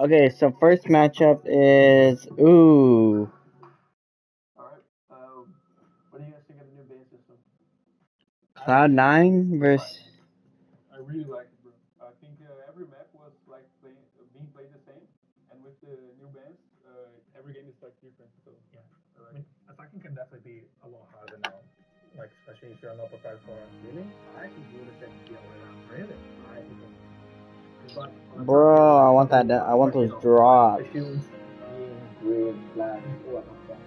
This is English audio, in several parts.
Okay, so first matchup is ooh. Alright. What do you guys think of the new band system? Cloud9 versus. I really like it, bro. I think every map was like being played the same, and with the new bands, every game is like different. So Yeah. I mean, attacking can definitely be a lot harder now. Like, especially if you're not prepared for it. Really? I actually would have said the other way around. Really? I think Bro, I want that. I want those drops. issues, being grid, flags, all that kind of stuff.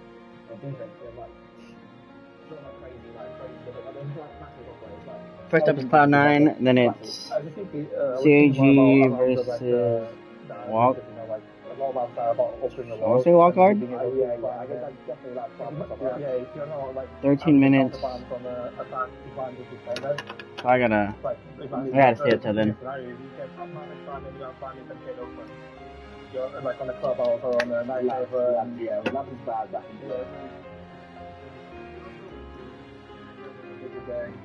And defense, they're like, it's not like crazy, but I mean, like massive operates, like. First up is Cloud9, then it's I just think CAG versus Walk. You know, like a lot about opening the I want to say Walk Guard. Yeah, I guess that's definitely like yeah, if you're not like 13 minutes. on the attack, defense, defender. So I gotta stay up till then. Scenario, you get top man and try maybe on finding them get open. You're like on the clubhouse or on the night yeah, that is bad. That is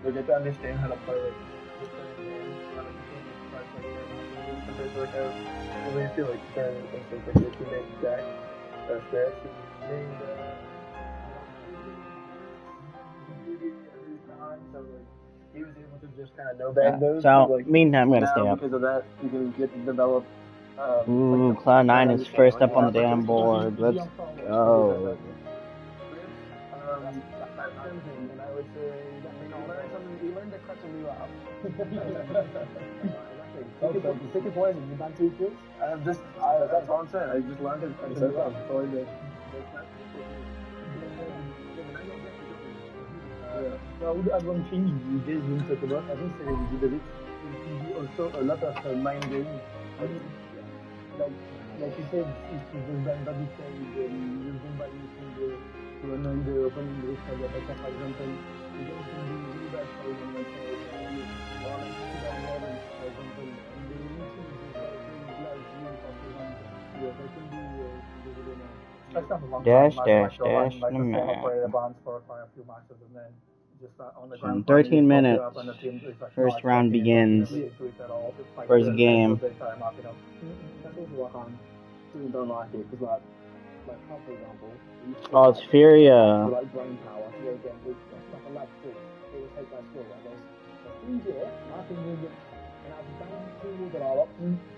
we get to understand how to play like I really feel like turning things like your teammates back. That's best. He was able to just kind of know bang those. So, like, meantime, I'm gonna stay up. Because of that, you can get to develop. Ooh, Cloud9 is first up on the damn board. Let's go. And I would say, you learned to cut some new out. Take your poison, you done 2 kills? That's what I'm saying. I just learned it cut some new out. So I did. Everyone changes these days when you talk about. I think we did it. We also a lot of mind games. Like you said, if you just done double trade, using by using to annoy the opening race for the better, for example, you can do really bad for example, for example, and the mixing is glass view for Dash, the map. In 13 minutes, first round begins. First game. Don't like it because like for example, oh, it's Furia. Like brain power, again, like a lab skill. It will take that skill. Like there's things here, I think you get, and I've done 2 years that are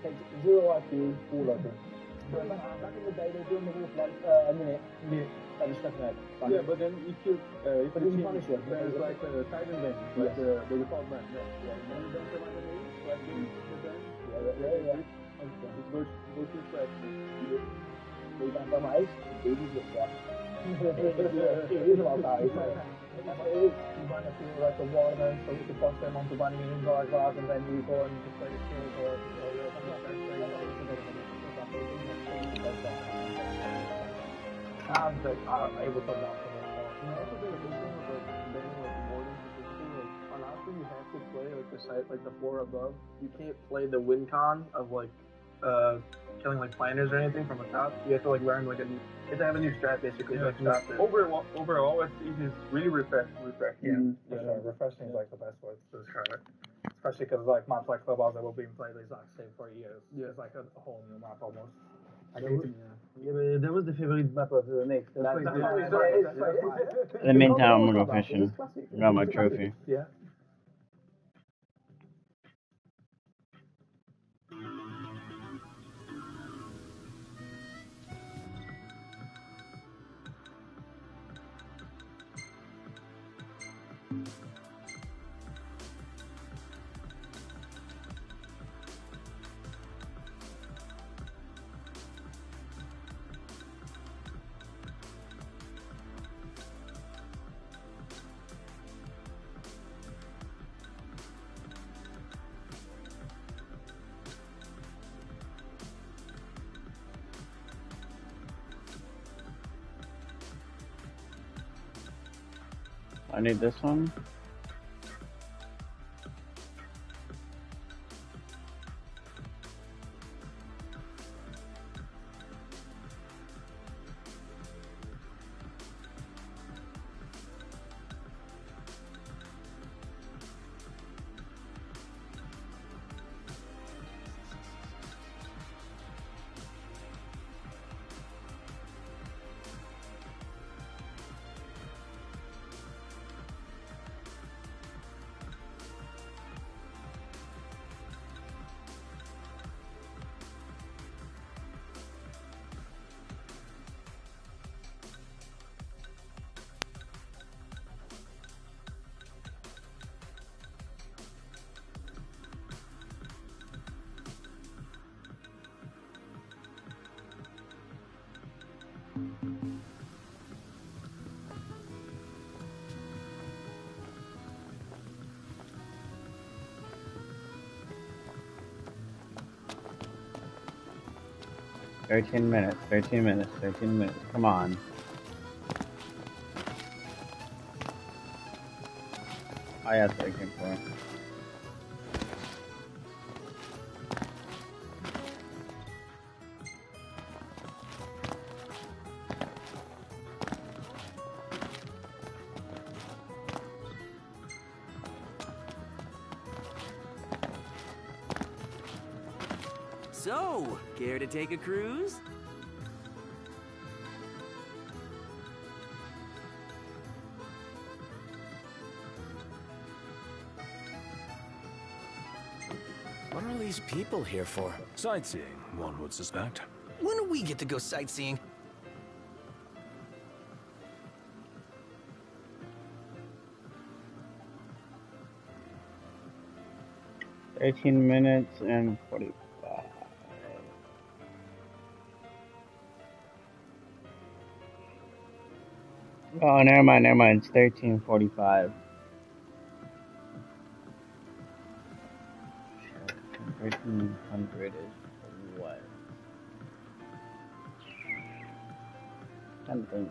takes 0 IQ, 4 local. So back in the day, they were doing the wolf like a minute, and the stuff out. Yeah, but then if you punish them, there's like a Titan band, like the default band. Yeah. And you don't come underneath, like the band. Yeah. It goes to flat. They don't come out, they do just that. It is about that. You want to feel like a warrior, so you can force them onto one meeting guard rather than you go and just play the skills or are able to adapt to it. Also, the big thing about banning like warnings specifically, like on Option you have to play like the site like the floor above. You can't play the win con of like killing like planners or anything from the top. You have to like learn like you have to have a new strat basically. Yeah, like overall it's really refreshing. Yeah, refreshing is like the best word to describe it. Especially because like maps like Clubhouse that will be played like say for years. Yeah. It's like a whole new map almost. Yeah, but that was the favorite map of the next. In the meantime, I'm gonna go fishing. Got my trophy. Yeah. I need this one. 13 minutes, 13 minutes, 13 minutes. Come on. Oh, yeah, that's what I came for. So, care to take a cruise? What are these people here for? Sightseeing, one would suspect. When do we get to go sightseeing? Eighteen minutes and 45. Oh, never mind, never mind. It's 13:45. 1300 is what? Something.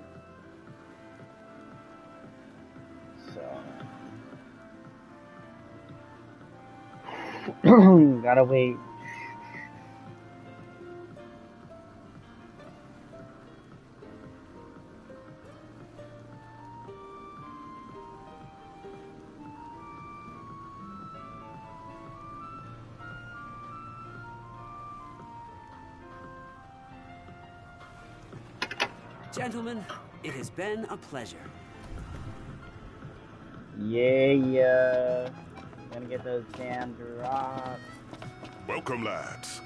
So gotta wait. Gentlemen, it has been a pleasure. Yeah. Gonna get those damn drops. Welcome, lads.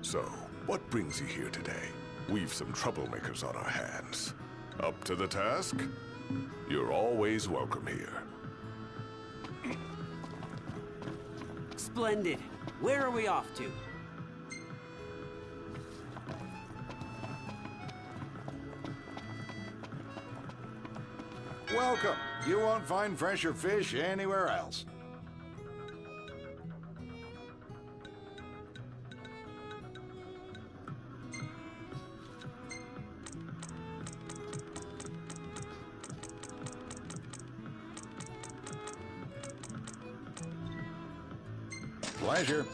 So, what brings you here today? We've some troublemakers on our hands. Up to the task? You're always welcome here. Splendid. Where are we off to? Welcome. You won't find fresher fish anywhere else. Pleasure.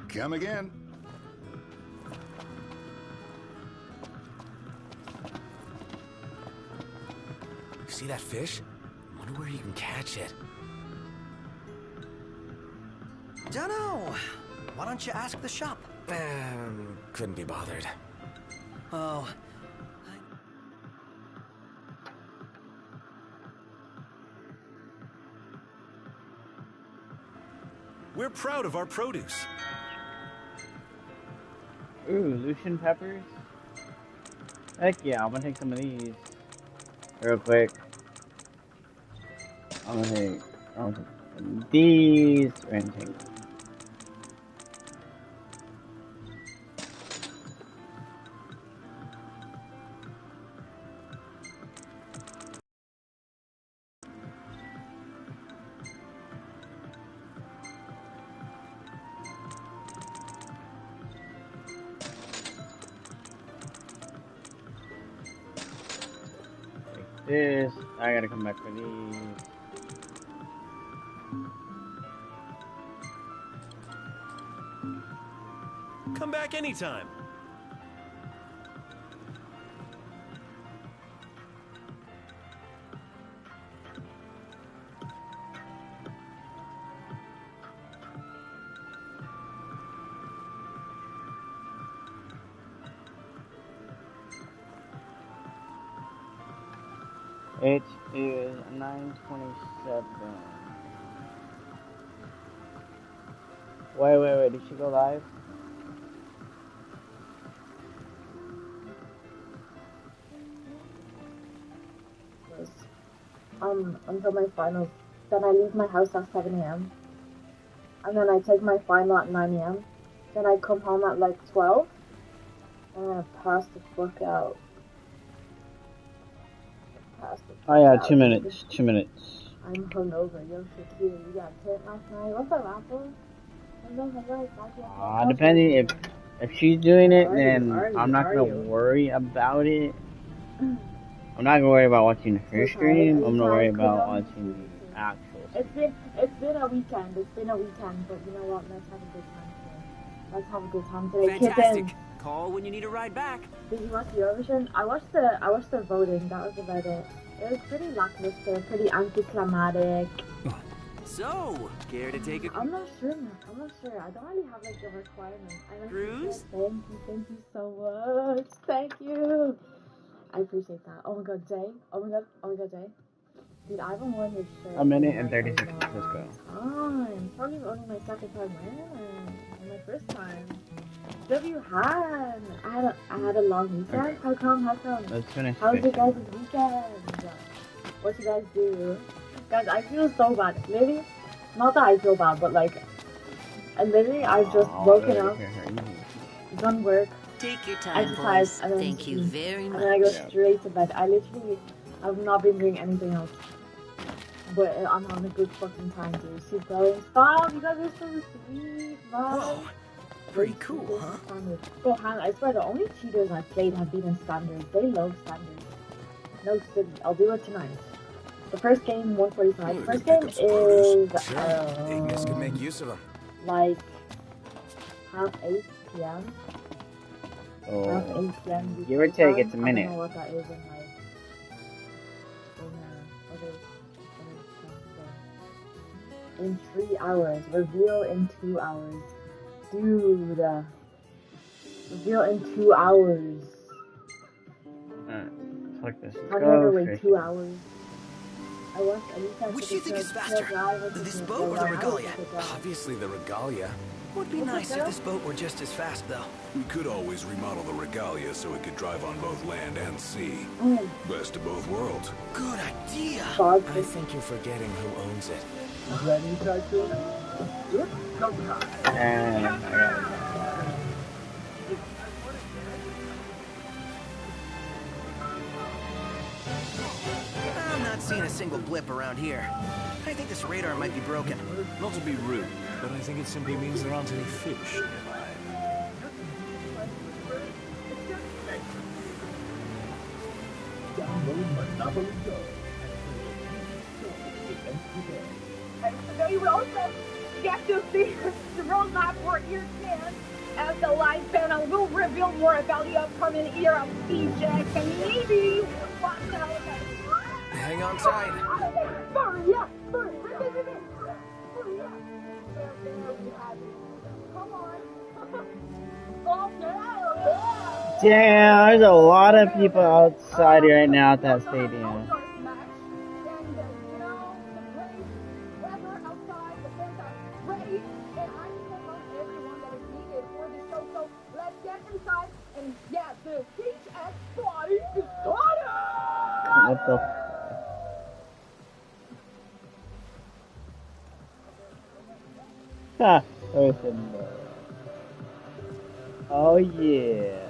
Come again. See that fish? Wonder where you can catch it. Dunno. Why don't you ask the shop? Couldn't be bothered. Oh. We're proud of our produce. Ooh, Lucian peppers? Heck yeah, I'm gonna take some of these. Real quick. I'm gonna take some of these. We're gonna take this. I gotta come back for these. Come back anytime. It is 9:27. Wait, did she go live? until my finals. Then I leave my house at 7 a.m. And then I take my final at 9 a.m. Then I come home at like 12. And then I pass the fuck out. Oh yeah, 2 minutes. 2 minutes. I'm hungover. Yo, Shakira, you got hit last night. What's up, Apple? Depending if she's doing it, then I'm not gonna worry about it. I'm not gonna worry about watching her stream. I'm gonna worry about watching the actual stream. It's been a weekend. It's been a weekend, but you know what? Let's have a good time today. Let's have a good time today. Fantastic. Call when you need a ride back. Did you watch the Eurovision? I watched the voting. That was about it. It was pretty lackluster, pretty anticlimactic. So, care to take a... I'm not sure, man. I'm not sure. I don't really have like a requirement. Cruise? Thank you so much. Thank you. I appreciate that. Oh my god, Jay. Oh my god, Jay. Dude, I haven't worn his shirt. 1 minute and 30 seconds. Let's go. Probably only my second time wearing it. And my first time. W Han. I had a long weekend. Okay. How come? Let's finish. How was your guys' weekend? What you guys do? Guys, I feel so bad. Maybe, not that I feel bad, but like, I've just woken up, done work, take your time, exercise, and then thank you very much. And then I go straight to bed. I've not been doing anything else. But I'm having a good fucking time, dude. She's going, stop, you guys are so sweet, man. Whoa, pretty cool, huh? Bro, Han, I swear the only cheaters I've played have been in standards. They love standards. No, I'll do it tonight. The first game, 145. The first game is, Ignis could make use of them. Like, 8 p.m. Oh. 8 p.m. Give or take, it's a minute. I don't know what that is in, like, in 3 hours. Reveal in 2 hours. Dude. Reveal in 2 hours. Fuck this. I'll never wait 2 hours. Which do you think is faster? This boat or the Regalia? Obviously the Regalia. Would be nice if this boat were just as fast, though. We could always remodel the Regalia so it could drive on both land and sea. Best of both worlds. Good idea. I think you're forgetting who owns it. Ready, Tycoon? Yep, go time. I'm not seeing a single blip around here. I think this radar might be broken. Not to be rude, but I think it simply means there aren't any fish nearby. So you will also get to see the roadmap for year 10 as the live panel will reveal more about the upcoming era of Siege X and maybe what the hell is that? Hang on tight. Hurry up! Hurry up! Come on! Oh no! Damn, there's a lot of people outside right now at that stadium. What the? Ha! Oh yeah.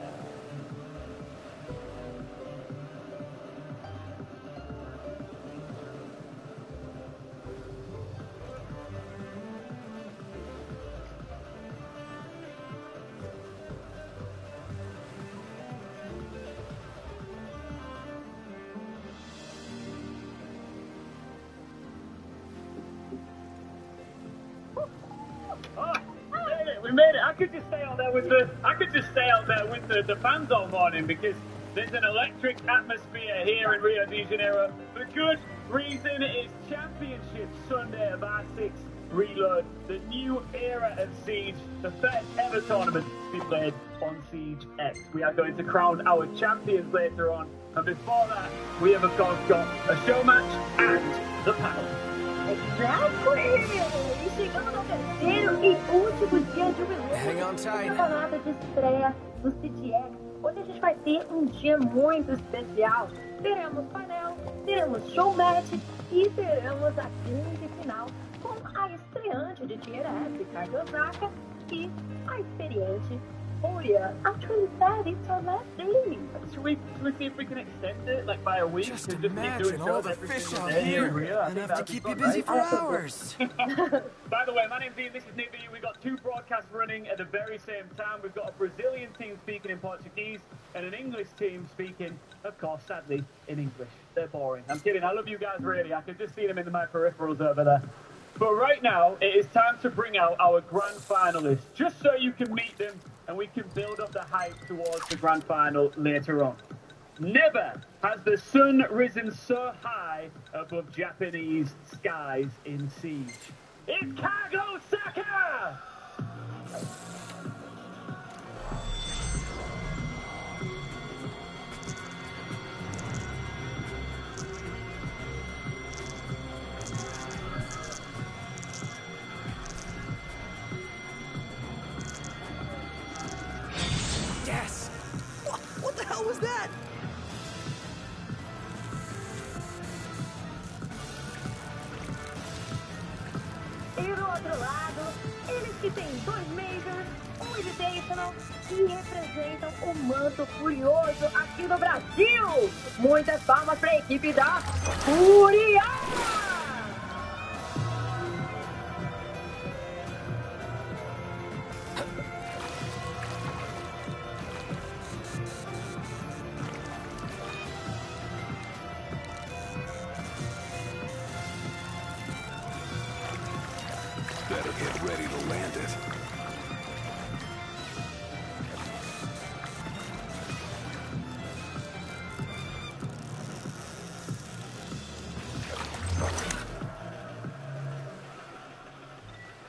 We made it. I could just stay out there with the fans all morning because there's an electric atmosphere here in Rio de Janeiro. For good reason. It's Championship Sunday of R6 Reload, the new era of Siege, the first ever tournament to be played on Siege X. We are going to crown our champions later on, and before that, we have of course got a show match and the panel. Exactly! Chegamos ao terceiro e último dia de release do campeonato de estreia do CTX. Hoje a gente vai ter um dia muito especial. Teremos painel, teremos show match E teremos a grande final com a estreante de Tier S, Kage Osaka, e a experiente Furia. Actually, Dad, it's our last day. Should we see if we can extend it like by a week? Just and just keep imagine doing all shows the every fish single out day here. in Rio. I Enough think to that'd be keep fun, you busy right? for hours. By the way, my name's Ian, this is Nibby. We've got 2 broadcasts running at the very same time. We've got a Brazilian team speaking in Portuguese and an English team speaking, of course, sadly, in English. They're boring. I'm kidding. I love you guys, really. I can just see them in my peripherals over there. But right now, it is time to bring out our grand finalists, just so you can meet them and we can build up the hype towards the grand final later on. Never has the sun risen so high above Japanese skies in Siege. It's Kage Osaka! Yes! What the hell was that? E do outro lado, eles que têm 2 Majors, 1 Invitational e representam o manto furioso aqui no Brasil. Muitas palmas para a equipe da Fúria! Better get ready to land it.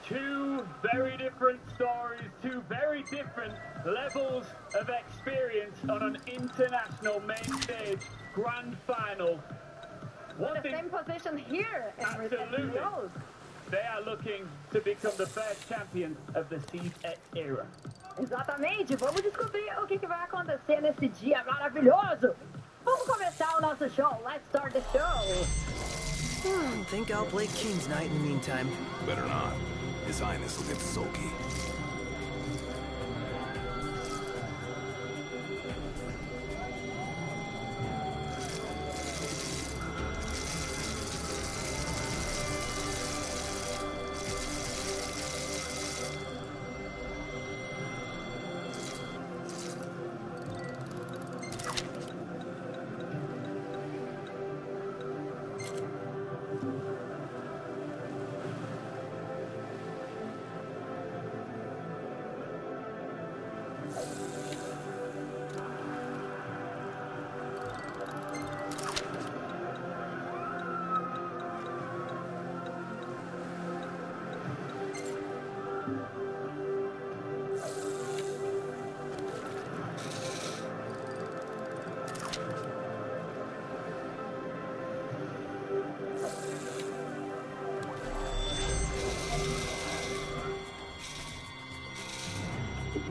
Two very different stories, 2 very different levels of experience on an international main stage grand final. The same position here in Absolutely. Rio. They are looking to become the first champions of the Siege X era. Exatamente, vamos descobrir o que vai acontecer nesse dia maravilhoso. Vamos começar o nosso show. Let's start the show. Think I'll play King's Knight in the meantime. Better not. His Highness will get sulky.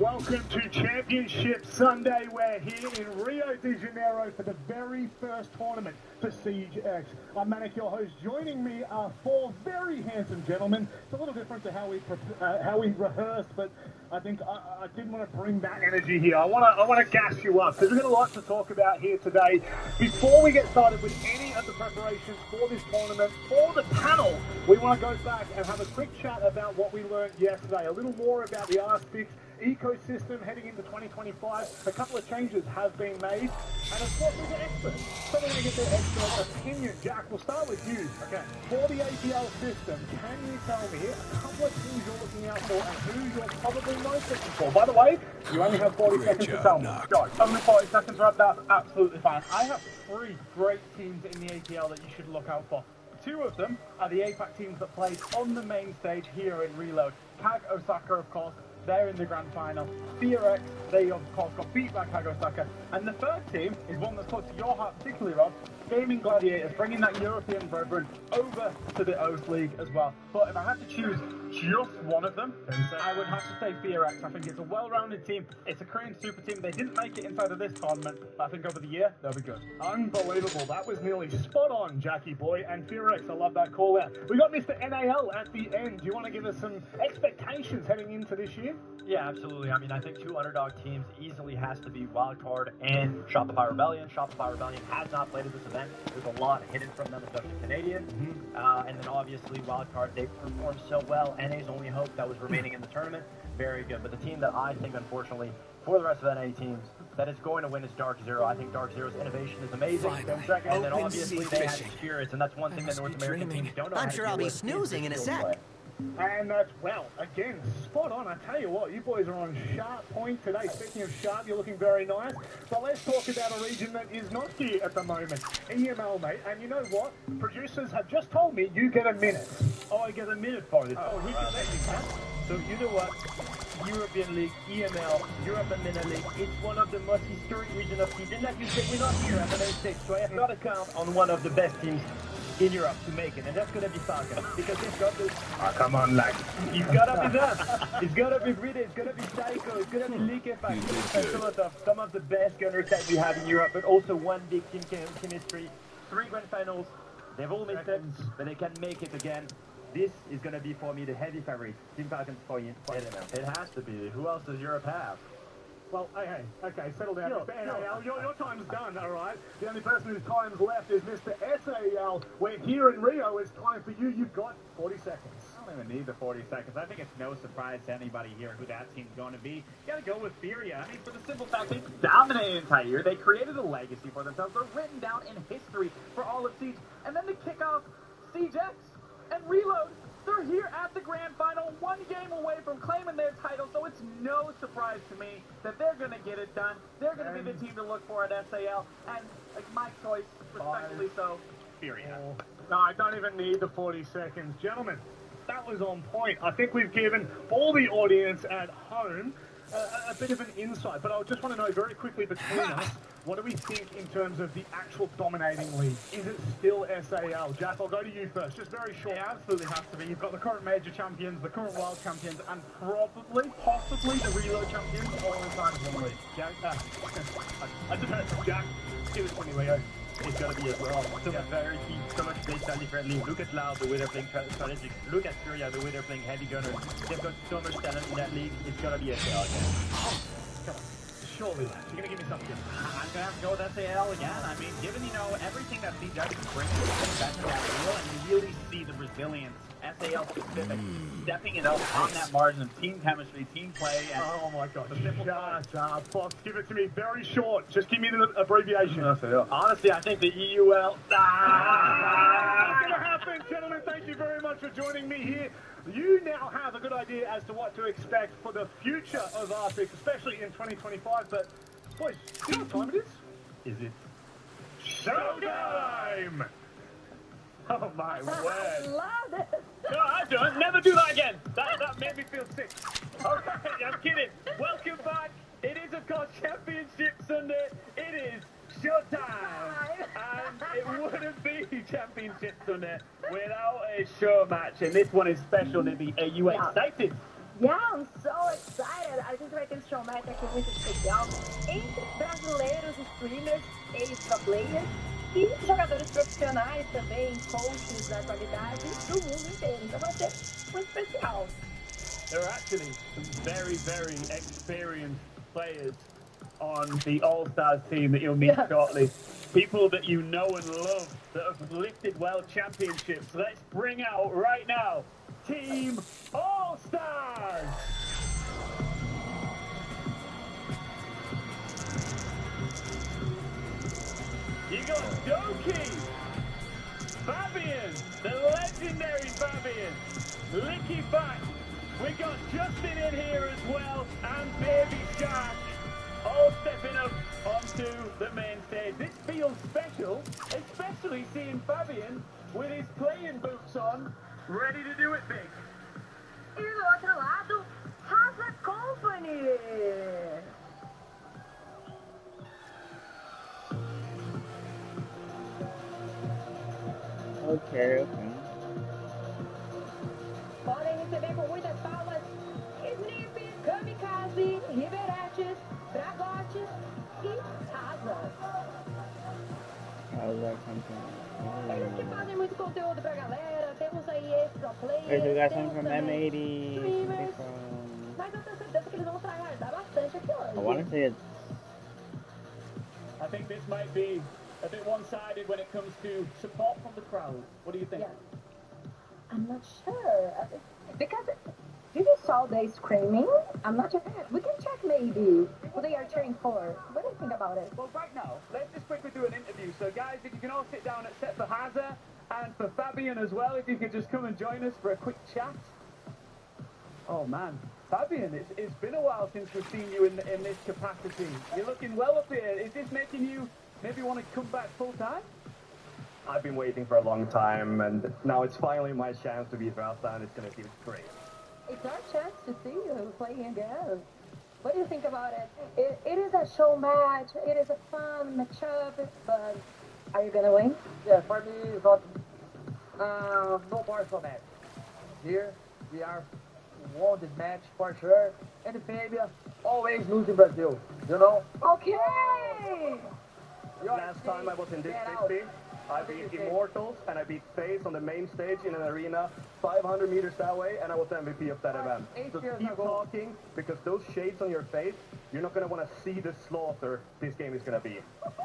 Welcome to Championship Sunday. We're here in Rio de Janeiro for the very first tournament for Siege X. I'm Manic, your host. Joining me are 4 very handsome gentlemen. It's a little different to how we rehearsed, but I think I did want to bring that energy here. I want to gas you up because we've got a lot to talk about here today. Before we get started with any of the preparations for this tournament, for the panel, we want to go back and have a quick chat about what we learned yesterday. A little more about the R6 ecosystem heading into 2025. A couple of changes have been made, and of course there's an expert. So we're going to get their expert opinion. Jack, we'll start with you. Okay. For the APL system, can you tell me a couple of things you're looking out for and who you're probably most looking for? By the way, you only have 40 seconds to tell me. Go. Only 40 seconds, right? That's absolutely fine. I have 3 great teams in the APL that you should look out for. 2 of them are the APAC teams that played on the main stage here in Reload. Kage Osaka, of course, they're in the grand final. Fear X, they of course got beat by Kage Osaka. And the third team is one that's close to your heart particularly, Rob. Gaming Gladiators, bringing that European brethren over to the Oath League as well. But if I had to choose just one of them, I would have to say Fear-X. I think it's a well-rounded team. It's a Korean super team. They didn't make it inside of this tournament, but I think over the year, they'll be good. Unbelievable. That was nearly spot on, Jackie boy. And Fear-X, I love that call out. We got Mr. NAL at the end. Do you want to give us some expectations heading into this year? Yeah, absolutely. I mean, I think two underdog teams easily has to be Wildcard and Shopify Rebellion. Shopify Rebellion has not played at this event. There's a lot hidden from them, especially Canadian. And then obviously Wildcard, they performed so well. NA's only hope that was remaining in the tournament. Very good. But the team that I think, unfortunately, for the rest of NA teams, that is going to win is Dark Zero. I think Dark Zero's innovation is amazing. And then obviously they have spirits, and that's one thing that North American teams don't know how to I'm sure deal I'll be with, snoozing in a is sec. play. And that's, well, again, spot on. I tell you what, you boys are on sharp point today. Speaking of sharp, you're looking very nice. But let's talk about a region that is not here at the moment. EML, mate. And you know what? Producers have just told me you get a minute. Oh, I get a minute for this. Oh, so you know what? European League, EML, European Minor League, it's one of the most historic regions of season. Like you said, we're not here at the stage, so I have got to count on one of the best teams in Europe to make it, and that's going to be Falcon, because they've got this... Oh, come on, like... It's got to be that. It's got to be Brita, it's going to be Psycho, it's going to be Liquefact, some of the best gunners that we have in Europe, but also one big team chemistry, 3 grand finals, they've all missed it, but they can make it again. This is going to be, for me, the heavy favorite. Team Falcons for you. It has to be. Who else does Europe have? Well, okay, settle down. Mr. NAL, your time's done, all right? The only person whose time's left is Mr. SAL. We're here in Rio. It's time for you. You've got 40 seconds. I don't even need the 40 seconds. I think it's no surprise to anybody here who that team's going to be. You got to go with Furia. I mean, for the simple fact they dominated entire year. They created a legacy for themselves. They're written down in history for all of Siege. And then to kick off Siege X and Reload, they're here at the grand final, 1 game away from claiming their title, so it's no surprise to me that they're going to get it done. They're going to be the team to look for at SAL, and my choice, respectfully so, Furia. No, I don't even need the 40 seconds. Gentlemen, that was on point. I think we've given all the audience at home a bit of an insight, but I just want to know very quickly between us, what do we think in terms of the actual dominating league? Is it still SAL? Jack, I'll go to you first, just very short. Yeah, absolutely has to be. You've got the current major champions, the current world champions, and probably, possibly the reload champions all inside of one league. Jack, I just heard from Jack, it was funny, Leo. It's got to be as well. So much variety, so much play style friendly. Look at Loud, the way they're playing strategic. Look at Furia, the way they're playing heavy gunners. They've got so much talent in that league. It's got to be SAL again. Come on. Surely, you're going to give me something. I'm going to have to go with SAL again. I mean, given, everything that CJ is bringing back to that wheel, and you really see the resilience, SAL specific, stepping it up on that margin of team chemistry, team play, and... Oh my god, Fox, give it to me very short. Just give me the abbreviation. Honestly, I think the EUL... It's going to happen, gentlemen. Thank you very much for joining me here. You now have a good idea as to what to expect for the future of R6, especially in 2025. But, boys, do you know what time it is? Is it? Showtime! Oh my word. I love it. No, I don't. Never do that again. That made me feel sick. Okay, I'm kidding. Welcome back. It is, of course, Championship Sunday. It is showtime. And it wouldn't be Championship Sunday without a show match. And this one is special, Nibby. Are you excited? Yeah, I'm so excited. A gente vai ter esse show match aqui muito especial entre brasileiros, streamers, extra players e jogadores profissionais também, coaches da qualidade do mundo inteiro. Então vai ser muito especial. There are actually some very, very experienced players on the All-Stars team that you'll meet shortly. People that you know and love that have lifted world championships. Let's bring out right now Team All-Stars! You got Doki, Fabian, the legendary Fabian, Liquefact. We got Justin in here as well, and Baby Shark, all stepping up onto the main stage. This feels special, especially seeing Fabian with his playing boots on, ready to do it big. E do outro lado, Haza Company. Okay. Podem receber com that content. Eles que fazem muito conteúdo pra galera, temos aí extra players, Okay, so we got temos something from também M80, streamers, from... mas eu tenho certeza que eles vão trabalhar bastante aqui hoje. I want to say it's... I think this might be a bit one-sided when it comes to support from the crowd. What do you think? Yeah. I'm not sure. Because did you saw they screaming? I'm not sure. We can check maybe who they are cheering for. What do you think about it? Well, right now, let's just quickly do an interview. So, guys, if you can all sit down except for Haza and for Fabian as well, if you could just come and join us for a quick chat. Oh, man. Fabian, it's been a while since we've seen you in this capacity. You're looking well up here. Is this making you maybe want to come back full-time? I've been waiting for a long time, and now it's finally my chance to be Rasta, and it's going to feel great. It's our chance to see you playing again. What do you think about it? It is a show match. It is a fun matchup, but are you going to win? Yeah, for me, it's not no partial match. Here, we are won this match for sure. And Fabia always lose in Brazil, you know? Okay! Last time I was in this 50, I beat Immortals and I beat FaZe on the main stage in an arena 500 meters that way, and I was MVP of that event. So keep talking, because those shades on your face, you're not going to want to see the slaughter this game is going to be.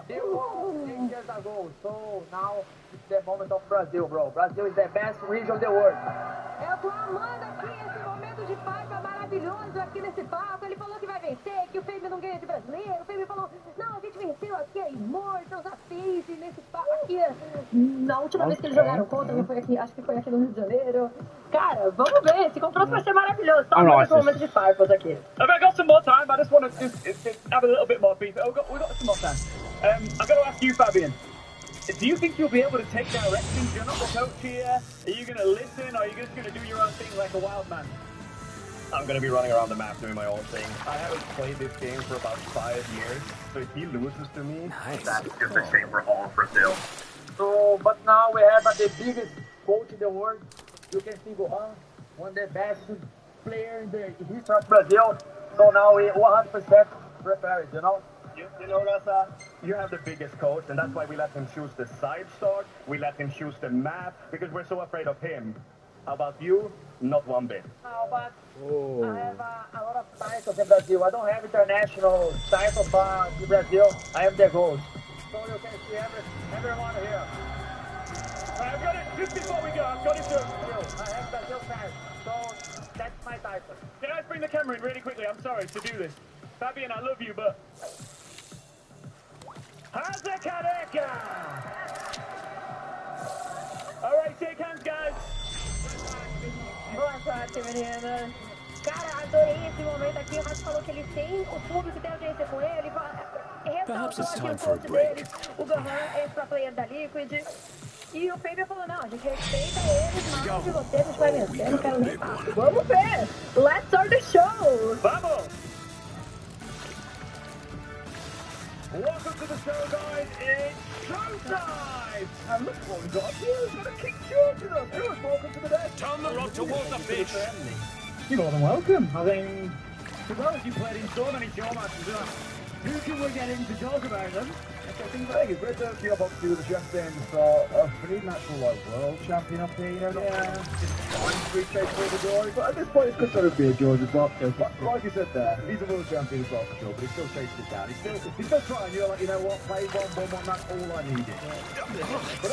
It was 8 years ago, so now it's the moment of Brazil, bro. Brazil is the best region of the world. Eu tô amando aqui esse momento de paiva maravilhoso aqui nesse palco. Ele falou que vai vencer, que o Fame não ganha de brasileiro. O Fame falou, não, a gente venceu aqui a Immortals, a FaZe, nesse palco aqui. Na última vez que eles jogaram contra, não foi aqui, acho que foi aqui no Rio de Janeiro. Cara, vamos ver, esse confronto vai ser maravilhoso. Só mais um momento de farpas aqui. Have I got some more time? I just want to just have a little bit more beef. We've got some more time. I've got to ask you, Fabian. Do you think you'll be able to take directions? You're not the coach here. Are you going to listen, or are you just going to do your own thing like a wild man? I'm going to be running around the map doing my own thing. I haven't played this game for about 5 years, so if he loses to me, that's just a shame for all of Brazil. So, but now we have the biggest coach in the world. You can see Gohan, one of the best players in the history of Brazil. So now we 100% prepared, you know? You know, Rasa, you have the biggest coach, and that's why we let him choose the side start, we let him choose the map, because we're so afraid of him. How about you? Not one bit. No, but I have a lot of titles in Brazil. I don't have international titles in Brazil. I am the coach. So you can see everyone here. I've got it, just before we go, I've got it to... I have Brazil fans, so that's my title. Can I bring the camera in really quickly? I'm sorry to do this. Fabian, I love you, but... Haza Careca! Alright, shake hands, guys! Boa sorte, meninas. Cara, adorei esse momento aqui. O Rato falou que eles têm o público tem audiência com ele. Ressaltou aqui o coach deles. O Gohan, ex-pro player da Liquid. E o Fabian falou, não, a gente respeita eles, mas de você a gente vai vencer, não quero nem papo. Vamos ver! Let's start the show! Vamos! Welcome to the show, guys. It's showtime! And look what we got here. We've got a King George with us. George, welcome to the deck. Turn the rod towards the fish. You're more than welcome. I mean, to be honest, you played in so many show matches. Who can we get in to talk about them? I think it's great to see about to the champion. So a pretty natural like world champion up here, you know. Yeah. Pretty straightforward George, but at this point it's good to be a George as well. Like you said there, he's a world champion as well for sure, but he still chasing it down. He's still trying. You're like, you know what? Play one, that's all I needed. But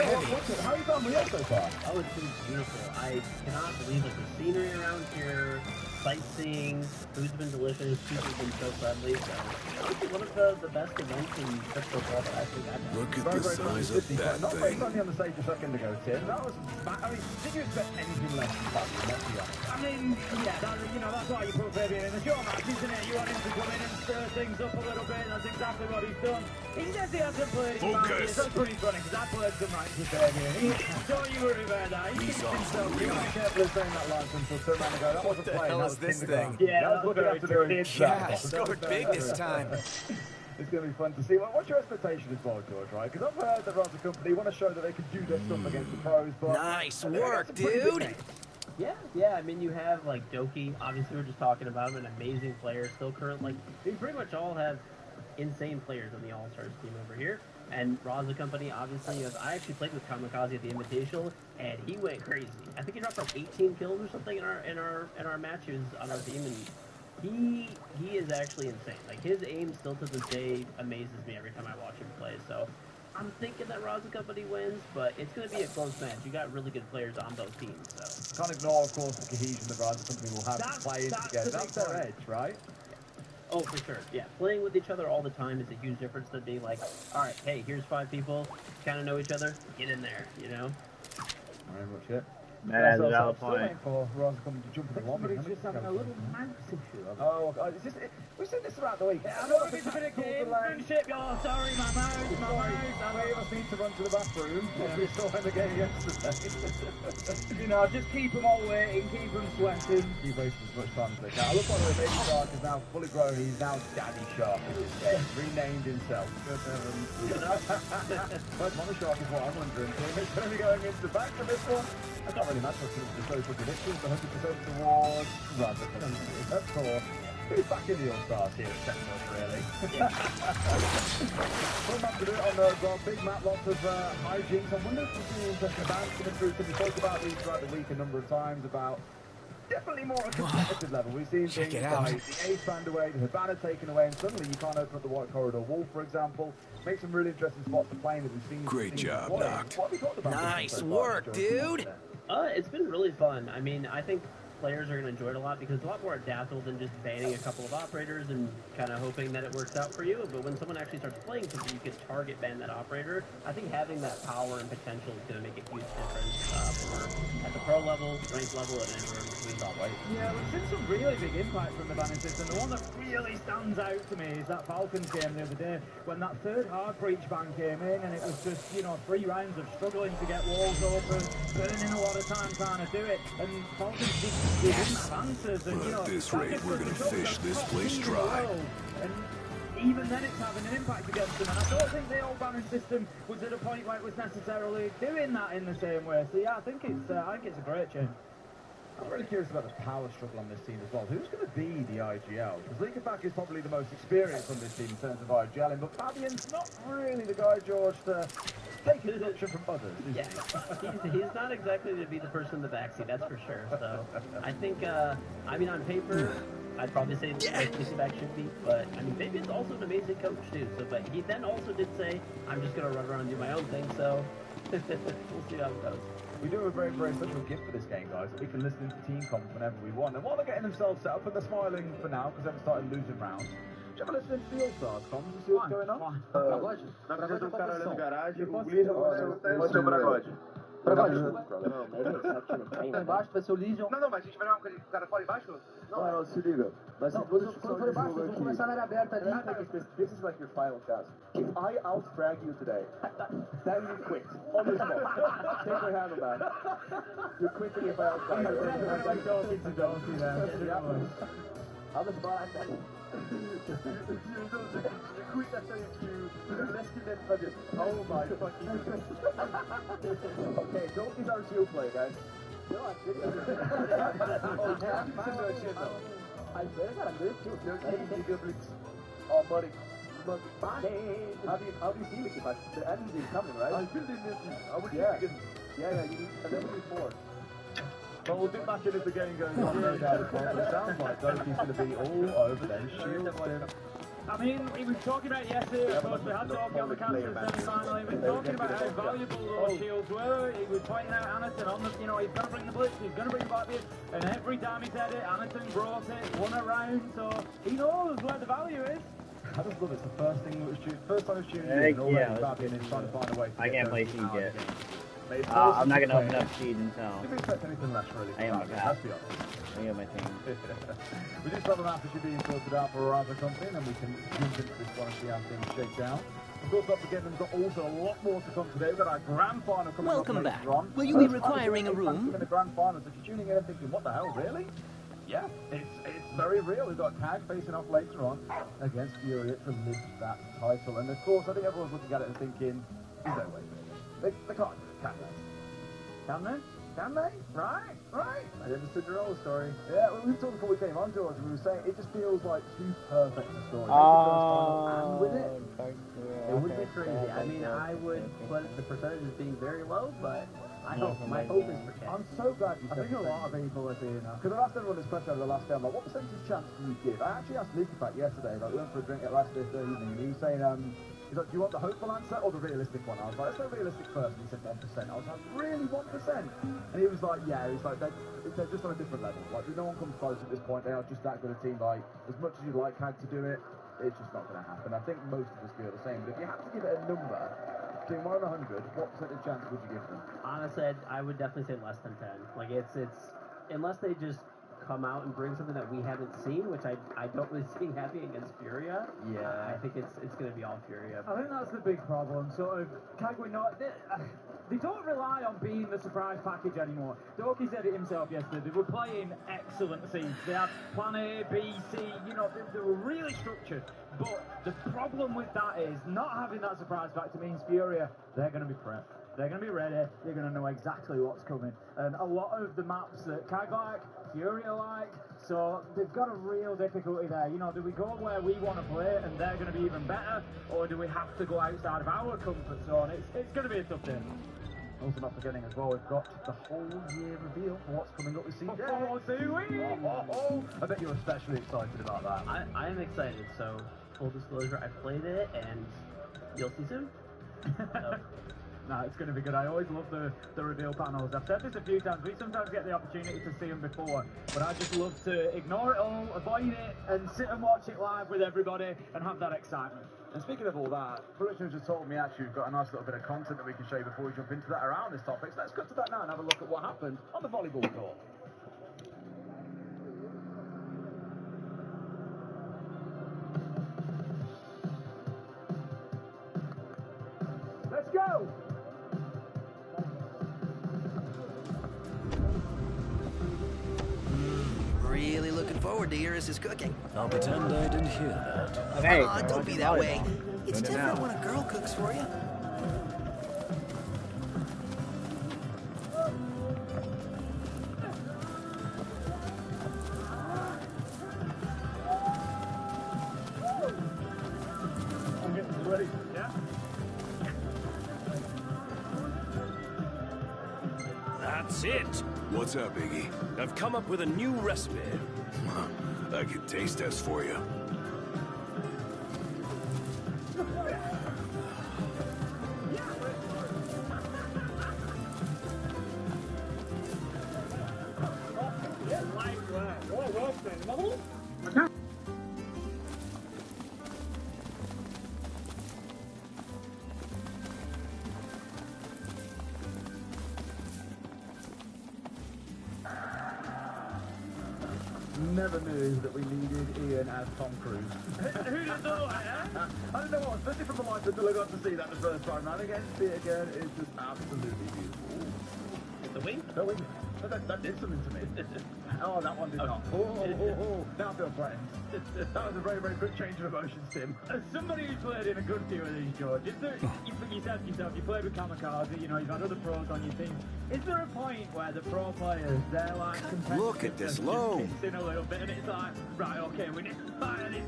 how you done with it so far? Oh, it's been beautiful. I cannot believe it. The scenery around here, sightseeing, food's been delicious, people have been so friendly. So honestly, one of the best events in crypto golf that I think I've had. Look at the size of that Not thing. only on the stage a second ago, Tim. That was, I mean, did you expect anything less than that? Let's be honest. I mean, yeah, that's why you put Fabian in the show match, isn't it? You want him to come in and stir things up a little bit. That's exactly what he's done. He says he hasn't played in matches. That's pretty funny, because I played some matches with Fabian. Don't you worry about that. He's himself. You gotta be careful of saying that line until 2 rounds ago. That wasn't playing. hell That is was this kindergarten. thing? Yeah, that was looking after the kids. Yeah, scored big this time. It's going to be fun to see. Well, what's your expectation as well, George, right? Because I've heard that Raza Company want to show that they can do their stuff against the pros, but... Nice work, dude! Yeah, I mean, you have, like, Doki, obviously we're just talking about him, an amazing player, still current, like, they pretty much all have insane players on the All-Stars team over here. And Raza Company, obviously, I actually played with Kamikaze at the Invitational, and he went crazy. I think he dropped like 18 kills or something in our matches on our team, and he is actually insane. Like his aim still to this day amazes me every time I watch him play. So I'm thinking that Raza Company wins, but it's going to be a close match. You got really good players on both teams, so Can't ignore, of course, the cohesion that Raza Company will have to play together. That's their edge, right? Oh, for sure. Yeah, playing with each other all the time is a huge difference than being like, all right, hey, here's 5 people, kind of know each other, get in there, you know? Very much it. That's a valid still point. waiting for Raza Company to jump in the lobby. Somebody's just having a little mouse issue. Oh, God. We've seen this throughout the week. Yeah, I know it's a bit of gamesmanship. Oh, sorry, my mouse. Three of us need to run to the bathroom. Yeah. We saw in the game yesterday. You know, just keep them all waiting, keep them sweating. Keep wasting as much time as they can. I look, by the way, Baby Shark is now fully grown. He's now Daddy Shark. He's renamed himself. But Mama Shark is what I'm wondering. So he's going to be going into back to this one. I can't really match what's the social predictions. 100% towards Raza Company. Of course. Who's back in the All-Stars here at Technos, really? Full map to do it on the big map, lots of hijinks. I wonder if we'll see interesting bands coming through, because we spoke about these throughout the week a number of times about definitely more at a competitive level. We've seen things like the Ace band away, the Havana taken away, and suddenly you can't open up the White Corridor Wall, for example. Make some really interesting spots to play in that we've seen. Great job, Noct. What have we thought about Nice work, dude. It's been really fun. I mean, I think players are going to enjoy it a lot because it's a lot more adaptable than just banning a couple of operators and kind of hoping that it works out for you. But when someone actually starts playing something, you can target ban that operator. I think having that power and potential is going to make a huge difference at the pro level, ranked level, and anywhere in between. Right? Yeah, we've seen some really big impact from the banning system. The one that really stands out to me is that Falcons game the other day when that third hard breach ban came in, and it was just, you know, 3 rounds of struggling to get walls open, burning a lot of time trying to do it, and Falcons just they didn't have answers. And, you know, at this rate, we're gonna fish this place dry. And even then it's having an impact against them, and I don't think the old banning system was at a point where it was necessarily doing that in the same way. So yeah, I think it's a great change. I'm really curious about the power struggle on this team as well. Who's going to be the IGL? Because Linkabak is probably the most experienced on this team in terms of IGLing, but Fabian's not really the guy, George, to take instruction from others. Yeah, he's not exactly to be the person in the backseat, that's for sure. So I think, I mean, on paper, I'd probably say Linkabak should be, but I mean, Fabian's also an amazing coach too. So, but he then also did say, I'm just going to run around and do my own thing. So we'll see how it goes. We do have a very, very special gift for this game, guys. We can listen to team comps whenever we want. And while they're getting themselves set up, and they're smiling for now because they haven't started losing rounds, do you ever listen to the All-Stars comms and see what's going on? Embaixo vai ser o Legion. Não, mas a gente vai jogar com o cara fora embaixo? Não, se liga. Vai ser quando for baixo, vamos começar na área aberta ali. This is like your final task. If I out-frag you today, then you quit. On the spot. Take your handle back. You're quitting if I out-frag you. On the spot. Quit after you rescue that budget. Oh my fucking goodness. Okay, don't use our shield play, guys. No, I didn't. Oh, yeah, I said I got a good kill. Oh, buddy. How do you feel it? The end is coming, right? I feel it. I would yeah, you need 74. But we'll dip back in as the game goes on, no doubt as well. But it sounds like Doki's going to be all over them. Shields him. I mean, we were talking about yesterday, of course, we had Doki on the cancer semi-final. He was talking about how valuable those shields were. He was pointing out Anaton on the, you know, he's going to bring the blitz, he's going to bring Bobby, and every time he said it, Anaton brought it, won a round, so he knows where the value is. I just love it. It's the first thing that was first time it was tuning in, and already Fabian is trying to find a way to I can't play Seed yet. I'm not going to open up Seed until... Did we expect anything less, really? I am my Let's be honest. I got my team. We just have a map that should be sorted out for Raza Company, and then we can jump into this one and see how things shake down. Of course, not forgetting we've got also a lot more to come today. We've got our grand final coming up later back. on. Will you be requiring a room? In the grand final, so if you're tuning in and thinking, what the hell, really? Yeah, it's very real. We've got Tag facing off later on against Furia to lift that title. And of course, I think everyone's looking at it and thinking, there's no way. They can't do it, can they? Can they? Can they? Right. I did the Cinderella story. Yeah, we were talking before we came on, George, and we were saying it just feels like too perfect a story. And with it, It would be crazy. I mean, I would put the percentage as being very low, but my hope is for Ken. I'm so glad you said I think a lot of people are saying that. Because I asked everyone this question over the last day, I'm like, what percentage chance do you give? I actually asked Luke about yesterday, like we went for a drink at last day evening, and he was saying, he's like, do you want the hopeful answer or the realistic one? I was like, let's go realistic first, and he said 1%. I was like, really, 1%? And he was like, yeah, he's like, they're just on a different level. Like, no one comes close at this point. They are just that good a team. Like, as much as you'd like Cag to do it, it's just not going to happen. I think most of us feel the same. But if you had to give it a number, between 1 and 100, what percentage chance would you give them? Honestly, I would definitely say less than 10. Like, it's unless they just come out and bring something that we haven't seen, which I don't really see happening against Furia. Yeah. I think it's going to be all Furia. I think that's the big problem. Sort of, Kagwe not. They don't rely on being the surprise package anymore. Doki said it himself yesterday. They were playing excellent scenes. They had plan A, B, C, they were really structured. But the problem with that is not having that surprise factor means Furia, they're going to be prepped. They're going to be ready. They're going to know exactly what's coming. And a lot of the maps that Kag like, Furia like, so they've got a real difficulty there. Do we go where we want to play and they're going to be even better, or do we have to go outside of our comfort zone? It's going to be a tough game. Also not forgetting as well, we've got the whole year reveal for what's coming up with CJ. I bet you're especially excited about that. I am excited, so full disclosure, I played it and you'll see soon. So. No, it's going to be good. I always love the reveal panels. I've said this a few times. We sometimes get the opportunity to see them before, but I just love to ignore it all, avoid it, and sit and watch it live with everybody and have that excitement. And speaking of all that, Production just told me actually we've got a nice little bit of content that we can show you before we jump into that around this topic. So let's go to that now and have a look at what happened on the volleyball court. Let's go! Really looking forward to Iris' cooking. I'll pretend I didn't hear that. Okay, Don't be that way. It's different when a girl cooks for you. I'm getting ready. Yeah? That's it. What's up, Iggy? I've come up with a new recipe. I can taste test for you. Never knew that we needed Ian as Tom Cruise. Who'd have thought, eh? I don't know what, especially from the life until I got to see that the first time round again. See it again, it's just absolutely beautiful. The wing? The wing. That did something to me. Oh, that one did not. Now I feel threatened. That was a very, very quick change of emotions, Tim. As somebody who's played in a good few of these, George, you said yourself, you played with Kamikaze, you've had other pros on your team. Is there a point where the pro players, they're like competitive? Look at this load. In a little bit, and it's like, right, okay, we need to buy it.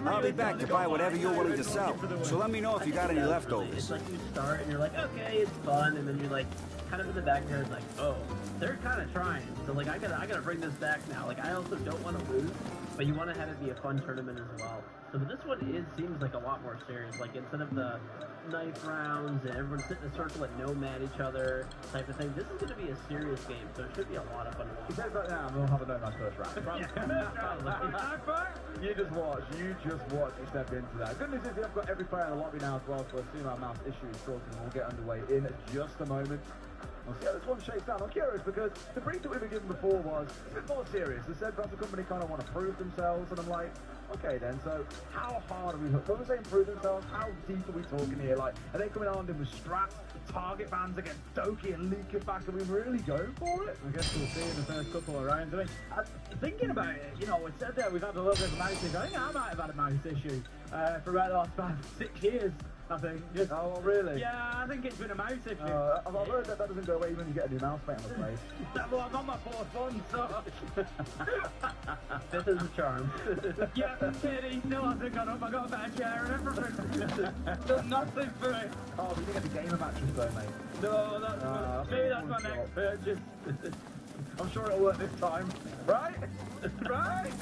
I'll be back to buy whatever you're willing to sell. So let me know if you got any leftovers. It's like you start and you're like, okay, it's fun, and then you're like, kind of in the back of your head, like, oh, they're kind of trying. So like, I gotta bring this back now. Like, I also don't want to lose, but you want to have it be a fun tournament as well. So this one seems like a lot more serious. Like, instead of the knife rounds and everyone sitting in a circle and no-mat each other type of thing, this is going to be a serious game, so it should be a lot of fun to watch. He says that now, and we'll have a no-match first round. You just watch. You step into that. Good news is I've got every player in the lobby now as well, so I assume our mouse issue is sorted and we'll get underway in just a moment. We'll see how this one shakes down. I'm curious because the brief that we were given before was a bit more serious. They said perhaps the company kind of want to prove themselves, and I'm like, okay then, so how hard are we? When we say improve themselves, how deep are we talking here? Like, are they coming armed in with straps, target bands against Doki and Leaker back? Are we really going for it? I guess we'll see in the first couple of rounds. I mean, thinking about it, we said that we've had a little bit of a mouse issue. I think I might have had a mouse issue for about the last 5-6 years. I think. Oh, really? Yeah, I think it's been a mouse issue. I've heard that doesn't go away when you get a new mouse mate, I'm afraid. Well, I'm on my fourth one, so... Fifth is a charm. Yeah, he still hasn't gone up. I got a better chair and everything. Done nothing for me. Oh, we didn't get the gamer matches though, mate. No, maybe that's my next purchase. I'm sure it'll work this time. Right? Right?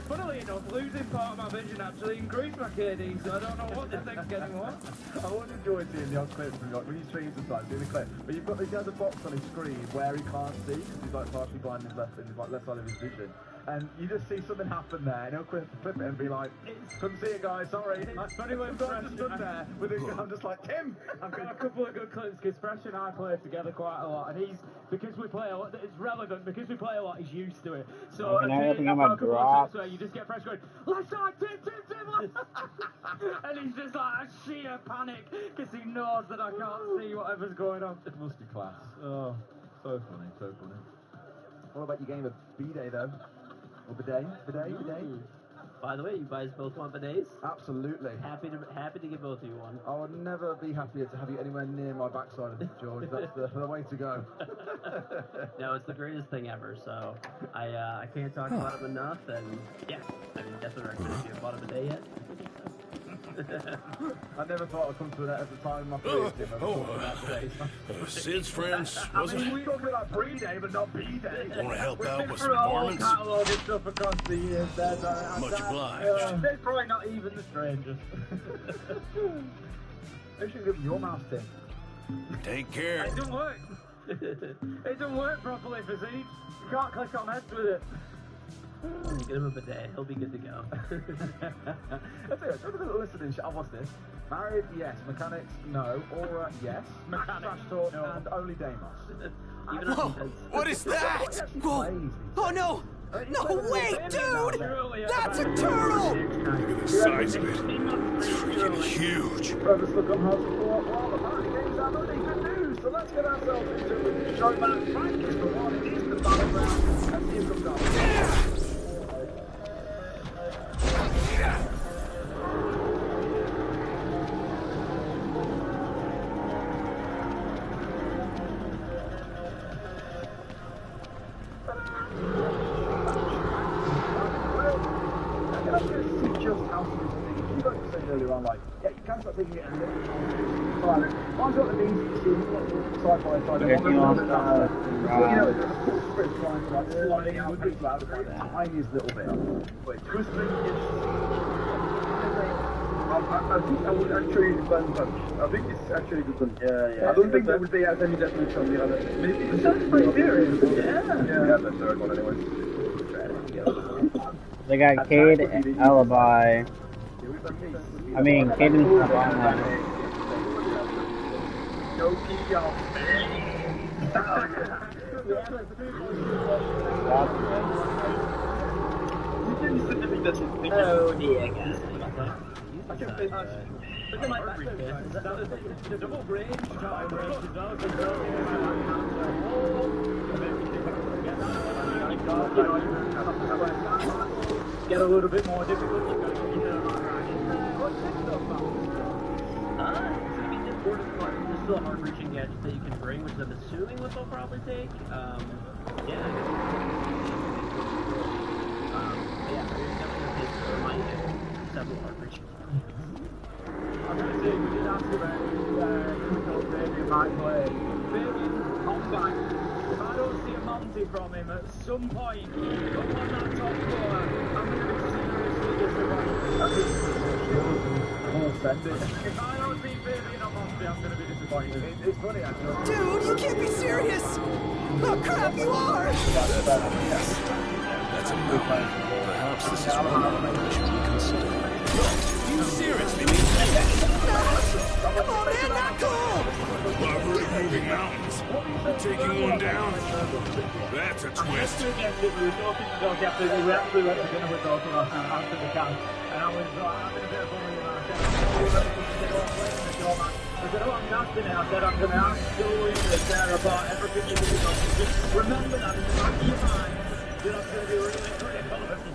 Funnily enough, losing part of my vision actually increased my KD, so I don't know what to think anymore. I would enjoy seeing the odd clips from when you stream sometimes, see the clip. But you've got, he has a box on his screen where he can't see because he's like partially blind in his left side of his vision. And you just see something happen there, and he'll flip it and be like, couldn't see it, guys, sorry. That's funny when Fresh just stood there with it. I'm just like, Tim! I've got a couple of good clips because Fresh and I play together quite a lot, and because we play a lot, it's relevant, because we play a lot, he's used to it. So I've got a couple of clips where you just get Fresh going, left side, Tim! And he's just like a sheer panic because he knows that I can't see whatever's going on. It must be class. Oh, so funny, so funny. What about your game of B-Day, though? Or bidet? By the way, you guys both want bidets? Absolutely. Happy to give both of you one. I would never be happier to have you anywhere near my backside, George. That's the way to go. No, it's the greatest thing ever, so I can't talk about it enough, and yeah, I mean, death of the record, if you bought a bidet yet. I never thought I'd come to that at the time in my career, Tim. Sid's friends, I mean, we talking about pre-day, but not B-Day. Want to help out with Through some a whole garments? catalogue of stuff across the years there, Much obliged. There's probably not even the strangest. Make sure you give your mouse, Tim. Take care. It doesn't work. It doesn't work properly for Siege. You can't click on heads with it. Get him a bidet, he'll be good to go. That's it. Look at the listening. What's this? Married, yes. Mechanics, no. Aura, yes. Mechanics, Trash talk, no. and only Deimos. Even on defense. What is that? Whoa! Oh no! No, wait, dude! That's a turtle! Look at the size of it. It's freaking huge. Let's look on how to support. Well, apparently games have only good news, so let's get ourselves into showman practice for what it is the battleground and see who comes up. Earlier on, like, yeah, you can start taking it a little bit more. Mine's got the means to see side by side. You know, there's a full sprint trying to like sliding out pretty loud by the tiniest little bit. But twisting I think I would actually defend punch. I think it's actually good. Yeah. I don't think there would be as any definite on the other. Maybe it sounds pretty serious. Yeah, the third one anyway. They got Cade, Alibi. I mean, Caden's not on that. Go keep y'all. You didn't sit to me that you think. Oh dear, guys. Look at my heart rate. The double range time range is also get a little bit more difficult. You've got to get There's still hard-reaching gadgets that you can bring, which I'm assuming what they'll probably take. Yeah, I guess. Yeah, there's definitely going to take several hard-reaching gadgets. I'm going to say, we did ask about who Fabian might play. Fabian, combat. If I don't see a Monty from him at some point, up on that top floor, I'm going to be seriously disappointed. If I don't see Fabian or Monty, I'm going to be disappointed. It's funny, actually. Dude, you can't be serious! Oh crap, you are! That's a no. Perhaps this is one we should reconsider. You seriously mean that? Come on, man, not cool! I've heard of moving mountains. Taking one down? That's a twist. We actually went to dinner with Dalton last night after the camp, and I was having a bit of fun with him. I said, oh, I'm nasty now. I said, I'm going to absolutely tear apart everything you do. Just remember that in the back of your mind, that I'm going to be really critical of you.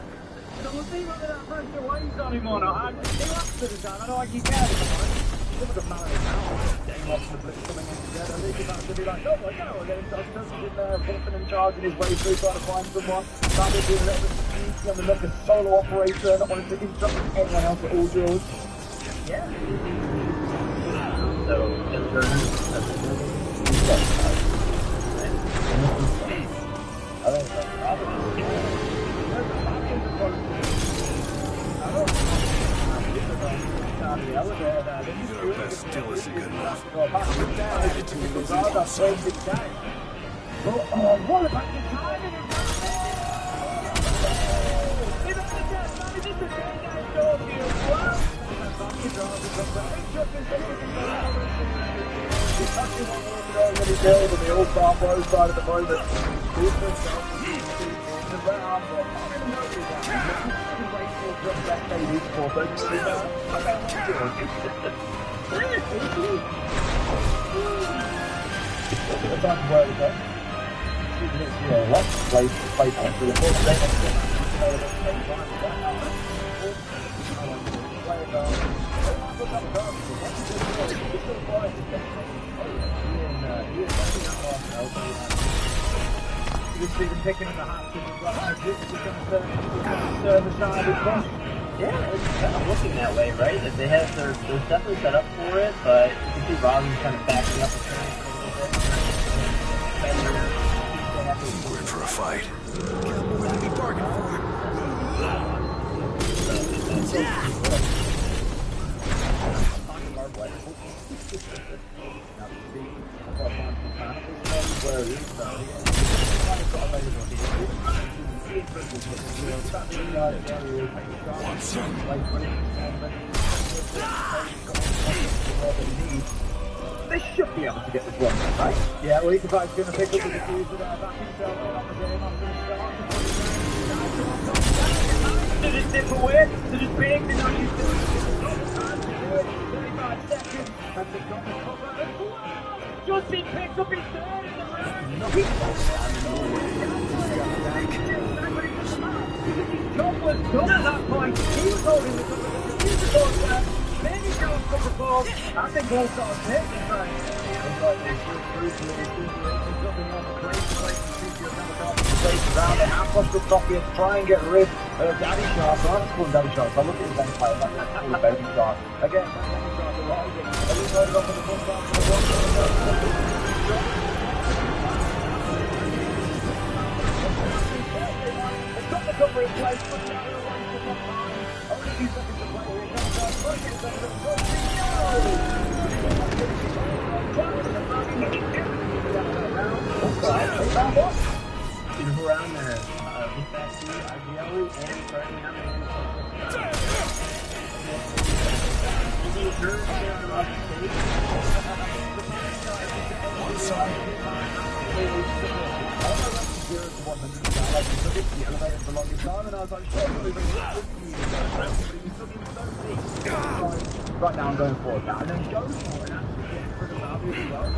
So we'll see whether that pressure weighs on him or not. He laps to the time. I don't think he cares at the moment. It doesn't matter now. Getting lost in the blitz coming in together. I think he's about to be like, oh my god, we're getting Dustin in there, bumping and charging his way through, trying to find someone. Standard being a little bit sneaky on the look, a solo operator, not wanting to interrupt anyone else at all drills. Yeah. So, in turn, Their best still isn't good enough. what about the timing? The old Bravo side at the moment. Just even picking in the hats and this is going to serve a side as well. Yeah, it's kind of looking that way, right? That they're definitely set up for it, but you can see Robin's kind of backing up the turn a little bit. We're in for a fight. What did we bargain for? They should be able to get this one, right? Yeah, well, he's about going to pick up the diffuser there, back himself on the game after the start. They just dip away, they just big, they're not used to it. 35 seconds, and they've got the cover as well. Justin picks up his third in the round. John was done at that point. He was holding the cover. He was going there. Maybe John's cover ball. I think we'll sort of take this right. Looks like this is crucial. There's nothing more for crazy place to see your number down the space around it. I'm supposed to stop here to try and get rid of Daddy Shark. So I'm just calling Daddy Shark. So I look at his bench player like that's called Baby Shark. Again, Daddy Shark arriving. And he's loaded up on the front bar for the one. Got the cover in place, but now they're away from the line. Only a few seconds to play here. Move around there. Get back to you, ideally, and starting out One side. Right now I'm going forward now, and then go for it, actually get rid of Bobby as well.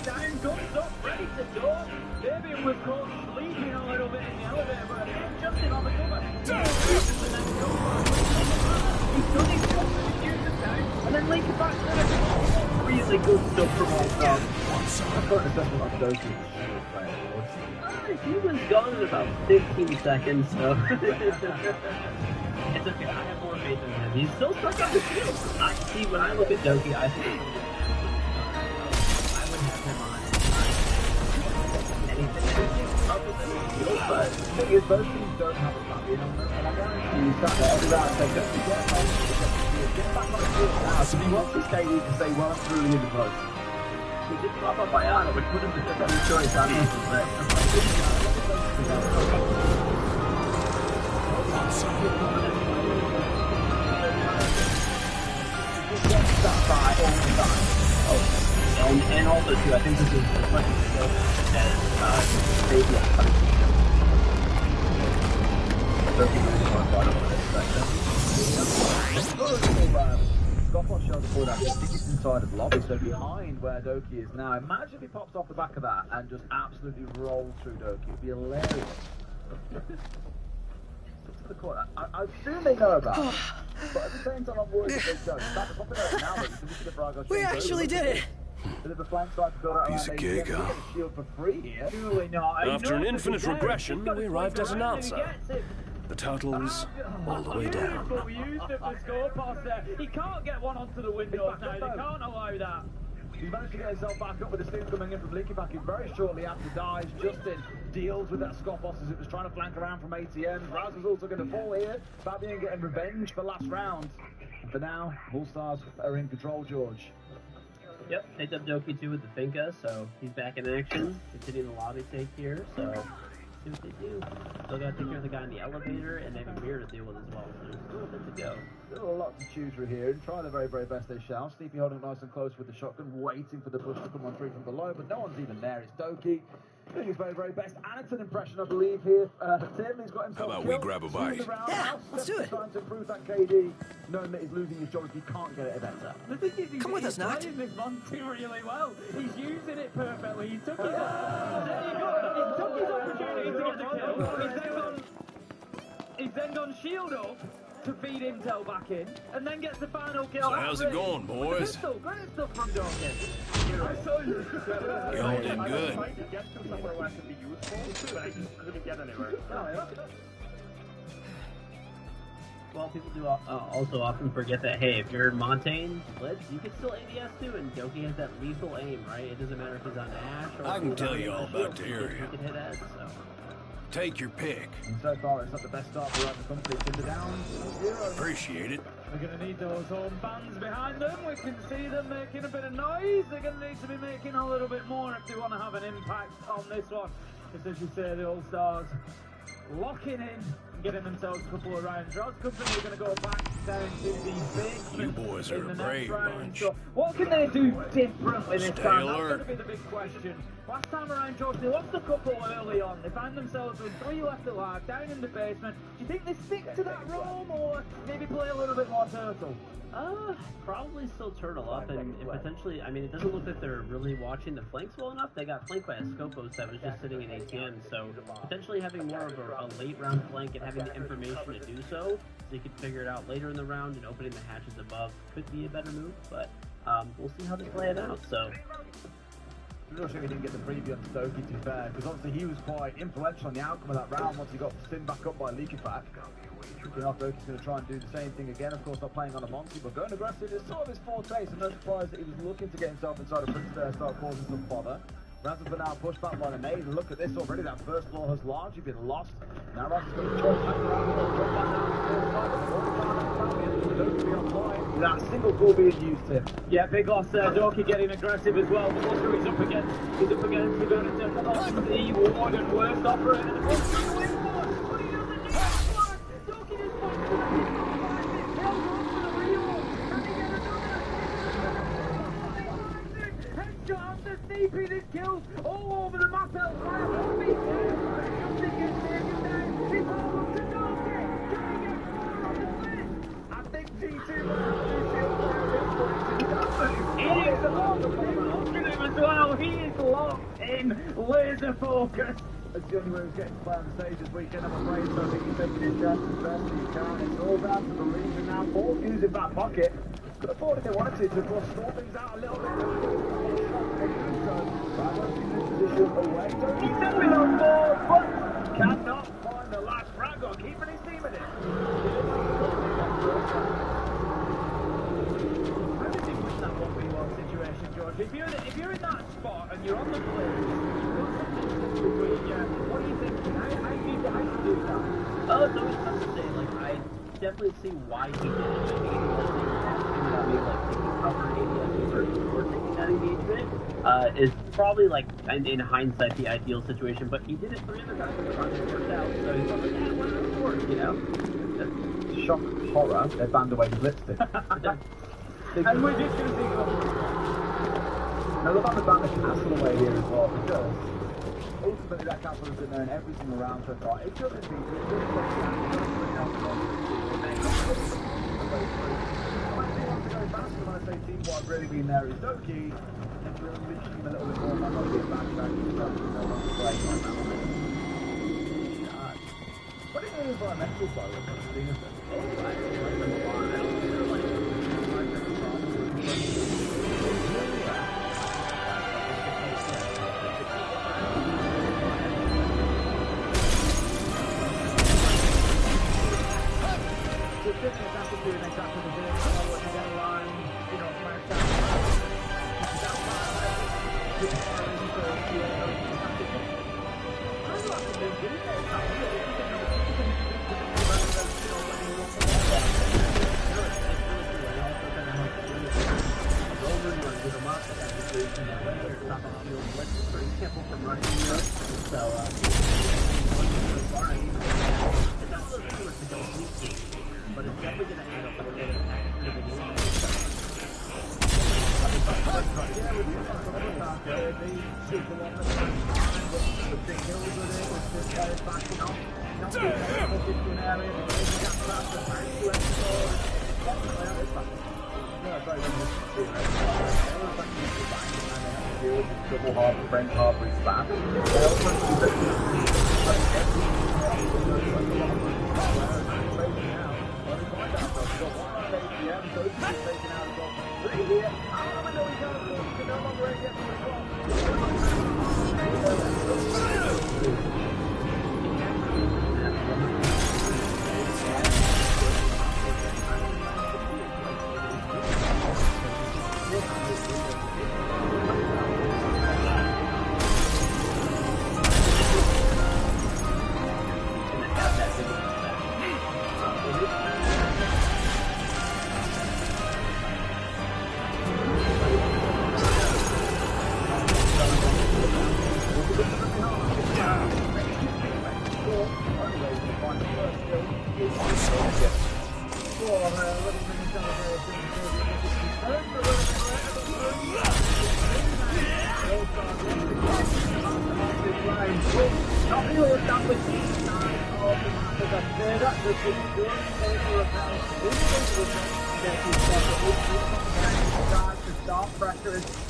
Down, guns up, ready to go. David was caught sleeping a little bit in the elevator, but Justin on the cover. He's done his job, used the time, and then link it back to it. Really good stuff from all sides. I've got to settle up those two. He was gone in about 15 seconds, so it's okay. I have more faith in him. He's still stuck on the field. I see when I look at Doki, I think it's I would have him on anything other than the field, but the thing is, both teams don't have a champion on them, and I guarantee you sat there every round saying, get back on the field now. So he wants to stay, you can say, well, I'm truly in the vote. We did pop up Ayana, which would have been a better choice, obviously, but and also too, I think this is as much as Baby Scoffos showed the board out. I think it's inside of the lobby, so behind where Doki is now. Imagine if he pops off the back of that and just absolutely rolls through Doki. It'd be hilarious. To the corner. I assume they know about it, but at the same time I'm worried that they don't. In fact, popping out now, that you can look at the Braga. We actually did it! Bit of a flank side to build out Piece of cake, huh? Shield for free here. Surely not. After an infinite regression, we arrived at an answer. The turtles all the way down. We used it for score pass there. He can't get one onto the window now. They can't allow that. He's managed to get himself back up with the steam coming in from Leaky Package very shortly after dies. Justin deals with that Scoffos as it was trying to flank around from ATM. Raz was also going to fall here. Fabian getting revenge for last round. And for now, All Stars are in control, George. Yep, picked up Doki 2 with the Finka, so he's back in action. Continuing the lobby take here, so see what they do. Still gotta take care of the guy in the elevator, and they have a mirror to deal with as well, so there's still a bit to go. Still a lot to choose through here, and try the very, very best they shall. Sleepy holding nice and close with the shotgun, waiting for the push to come on through from below, but no one's even there. It's Doki doing his very, very best, and it's an impression, I believe, here. Tim, he's got himself. How about we grab a bite? Yeah, let's do it. Trying to improve that KD, knowing that he's losing his job if he can't get it better. The thing is, Come with us, Nat. He's playing this Monty really well. He's using it perfectly. He took his opportunity to get the kill. He's then gone shield up to feed Intel back in, and then gets the final kill. So how's it going, boys? Great stuff from Dawkins. You all did good. I tried to get to somewhere where I could be useful, but I just couldn't get anywhere. Well, people do also often forget that, hey, if you're in Montaigne, Blitz, you can still ADS too, and Doki has that lethal aim, right? It doesn't matter if he's on Ash or... I can tell you all about the area. You can hit Ed, so... Take your pick. And so far, it's not the best start for the company. Timber down, 0. Appreciate it. We're going to need those home fans behind them. We can see them making a bit of noise. They're going to need to be making a little bit more if they want to have an impact on this one. Just as you say, the All Stars locking in and getting themselves a couple of rounds. Rod's company are going to go back down to the basement. You boys are a brave bunch. So what can they do differently this Stay time? alert. That's going to be the big question. Last time around, George, they lost a couple early on. They find themselves with 3 left alive, down in the basement. Do you think they stick to that roam, or maybe play a little bit more turtle? Probably still turtle up, and potentially, I mean, it doesn't look like they're really watching the flanks well enough. They got flanked by a Scopos that was just sitting in ATM, so potentially having more of a late round flank and having the information to do so they could figure it out later in the round, and opening the hatches above could be a better move, but we'll see how they play it out, so... I'm not sure he didn't get the preview on Stokie, to be fair, because obviously he was quite influential on the outcome of that round once he got Sin back up by Leaky Pack. Looking off, Dokie's going to try and do the same thing again, of course not playing on a Monty, but going aggressive is sort of his forte, so no surprise that he was looking to get himself inside a Prince there, start causing some bother. Raz has been out pushed back by the nade, and look at this already, that first floor has largely been lost. Now Raz is going to choice back around the wall, drop back down to the side of the that single goal being used here. Yeah, big loss there. Doki getting aggressive as well. The monster he's up against. He's up against the Warden, worst operator. The monster wins one. But he doesn't need one. Doki just wants to headshot on the Sneepy. This kills all over the map elsewhere. Justin gets taken down. It's all up to Doki. Can he get far on the list? I think T2 he is locked in as well. He is locked in, laser focus. That's the only way he's getting to play on the stage this weekend, I'm afraid, so I think he's taking his chance as best he can. It's all down to the lead, and now Paul using in back pocket. Could afford if they wanted to of course, stall things out a little bit. So, Bravo's in this position away. He's stepping on board, but cannot find the last Bravo, keeping his team in it. If you're in that spot and you're on the play, what do you think? How do you do that? Oh, it's always tough to say. Like, I definitely see why he did it. Taking that engagement is probably, like, in hindsight, the ideal situation. But he did it 3 other times and the project worked out. So he's probably like, yeah, why not forward, you know? Shock horror, they banned away the lipstick. And we're just going to see... I love how they banned the castle away here as well, because ultimately that castle has been there in every single round so far. It doesn't beat it, it doesn't play the say teamwork really being there is so key. And we're reaching him a little bit more, might not be a backtrack, because we know what to play on that one. What is the environmental side of the thing? Oh, I remember why. I don't think they're like double harbor, French harbor is bad.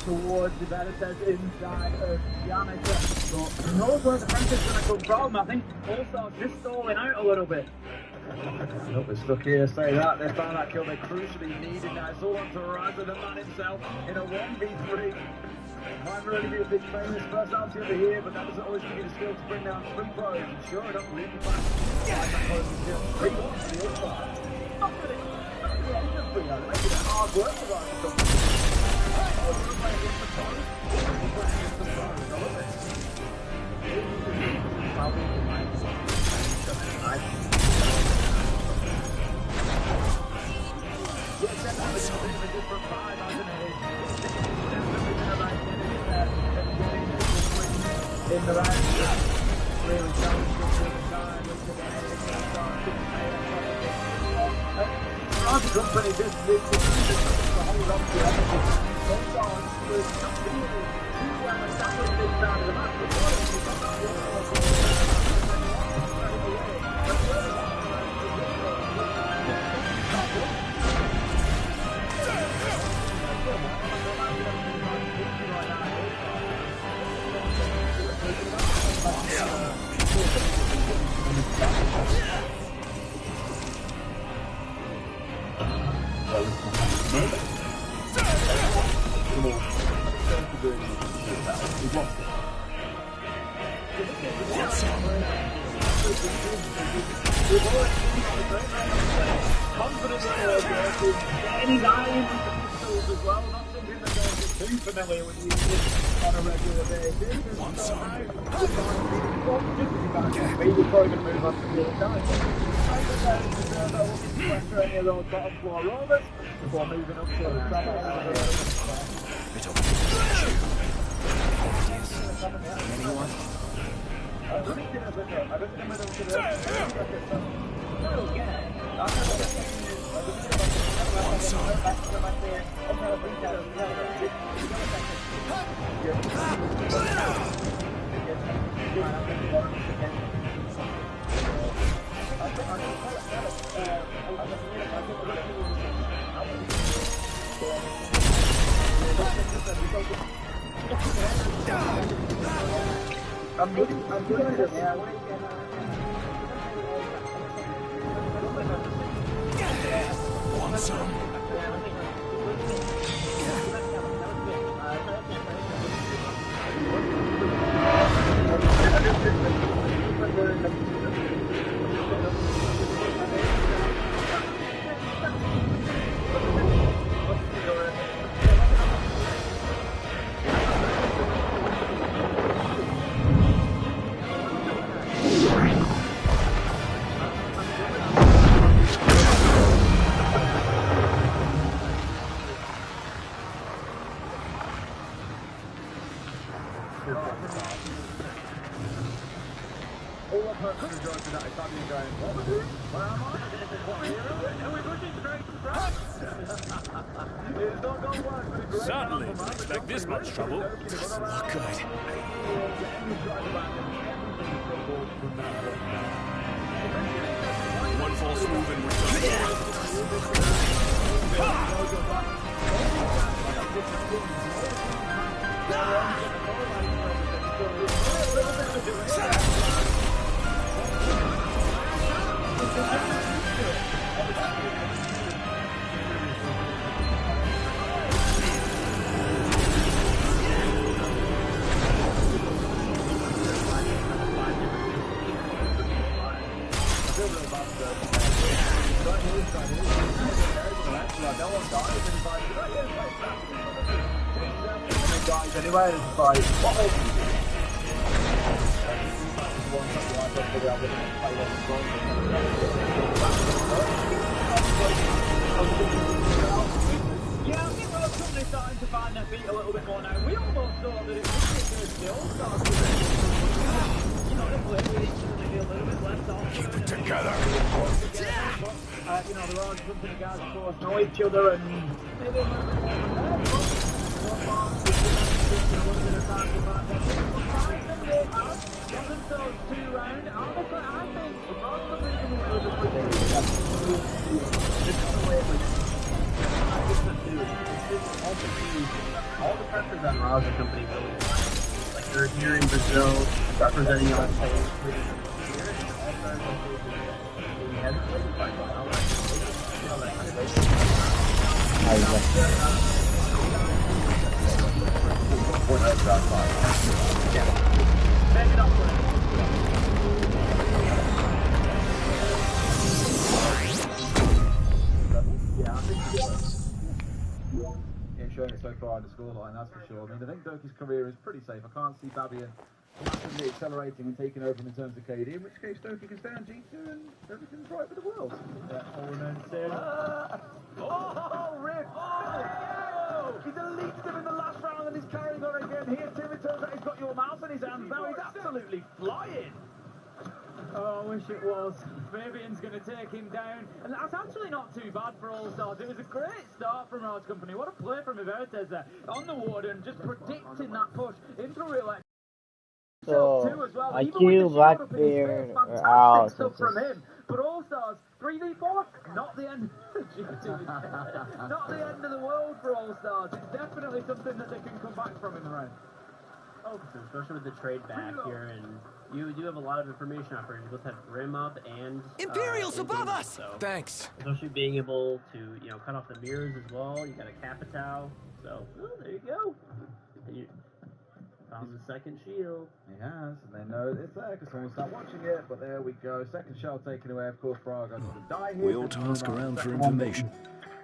Towards the Benitez inside of Yannick. But knows where the French is going to come from. I think also just stalling out a little bit. Nope, they're stuck here, say that. They found that kill they crucially needed now. It's all on to Horizon, the man himself, in a 1v3. Might really be a big famous personality over here, but that doesn't always give you the skill to bring down 3 pros. And sure enough, really fast. Like that closing kill. 3 points to the other side. Not really. Not really anything for you. They're making it hard work for that. In the right, really challenging the time. Rather company, this hold on to everything. Sometimes with really too well established this side of the match. Any guy as well, not something that they're too familiar with using on a regular basis. Maybe probably going to move up to the other side. Pressure any of those bottom floor rollers before moving up to the top. Anyone? I'm looking at it now. Want some? All I've heard from the guys tonight is suddenly going, what was it? Where am I? What hero? And we're looking straight to France. It's not going to work for the great Certainly didn't expect this much trouble. Not good. One false move and we're Anyway, it's like, Yeah, I think most companies starting to find their feet a little bit more now. We almost thought that it was just the All-Stars. You know, they play with each other, they feel a little bit less off. keep it together. You know, the Royal Company guys, of course, know each other and maybe a little bit more all the pressures on Raza Company really like you're here in Brazil representing our state here and all-stars we haven't played quite well. You know, that kind of yeah, I think he was. Showing it so far in the scoreline, that's for sure. I mean, I think Doki's career is pretty safe. I can't see Fabian massively accelerating and taking over in terms of KD, in which case Doki can stay on G2 and everything's right with the world. Yeah, oh, Rick! Oh! He's eluded him in the last round and he's carrying on again. Here, Tim, it turns out he's got your mouse in his hands now. He's absolutely flying. Oh, I wish it was. Fabian's going to take him down. And that's actually not too bad for All-Stars. It was a great start from Raj Company. What a play from Ivertes there. On the warden, just predicting that push into real life. So, IQ, Blackbeard are out. So from him. But All-Stars, 3v4, not the end of G2. Not the end of the world for All-Stars. It's definitely something that they can come back from in the round. Oh, especially with the trade back here, and you do have a lot of information operators. You both have Grim up and Imperials above us. So Thanks. Especially being able to, you know, cut off the mirrors as well. You got a Capitao, so there you go. And you found the second shield. He has, and they know it's there because someone's not watching it. But there we go. Second shell taken away. Of course, Braga to die here. We all task around for information.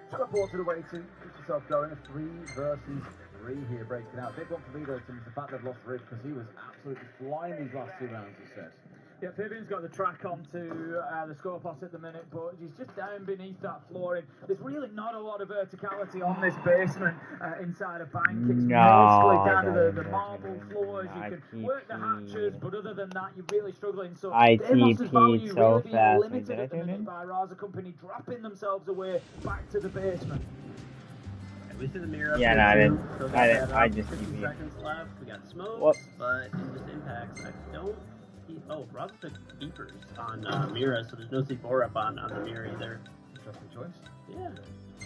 Teleport to the waiting. Get yourself going. A 3 versus 3 here breaking out. Big one for Vito to the fact they've lost Rick because he was absolutely flying these last 2 rounds, he said. Yeah, Fabian's got the track onto the score pass at the minute, but he's just down beneath that flooring. There's really not a lot of verticality on this basement inside a bank. It's mostly down to the marble floors. You can work the hatches, but other than that, you're really struggling. So Deimos' value really being limited at the minute by Raza Company dropping themselves away back to the basement. We see the mirror up yeah, there no, I just 15 seconds left. We got smokes, Whoops. but in just impacts, I don't. Oh, Raza took beepers on Mira, so there's no C4 up on the Mira either. Interesting choice. Yeah.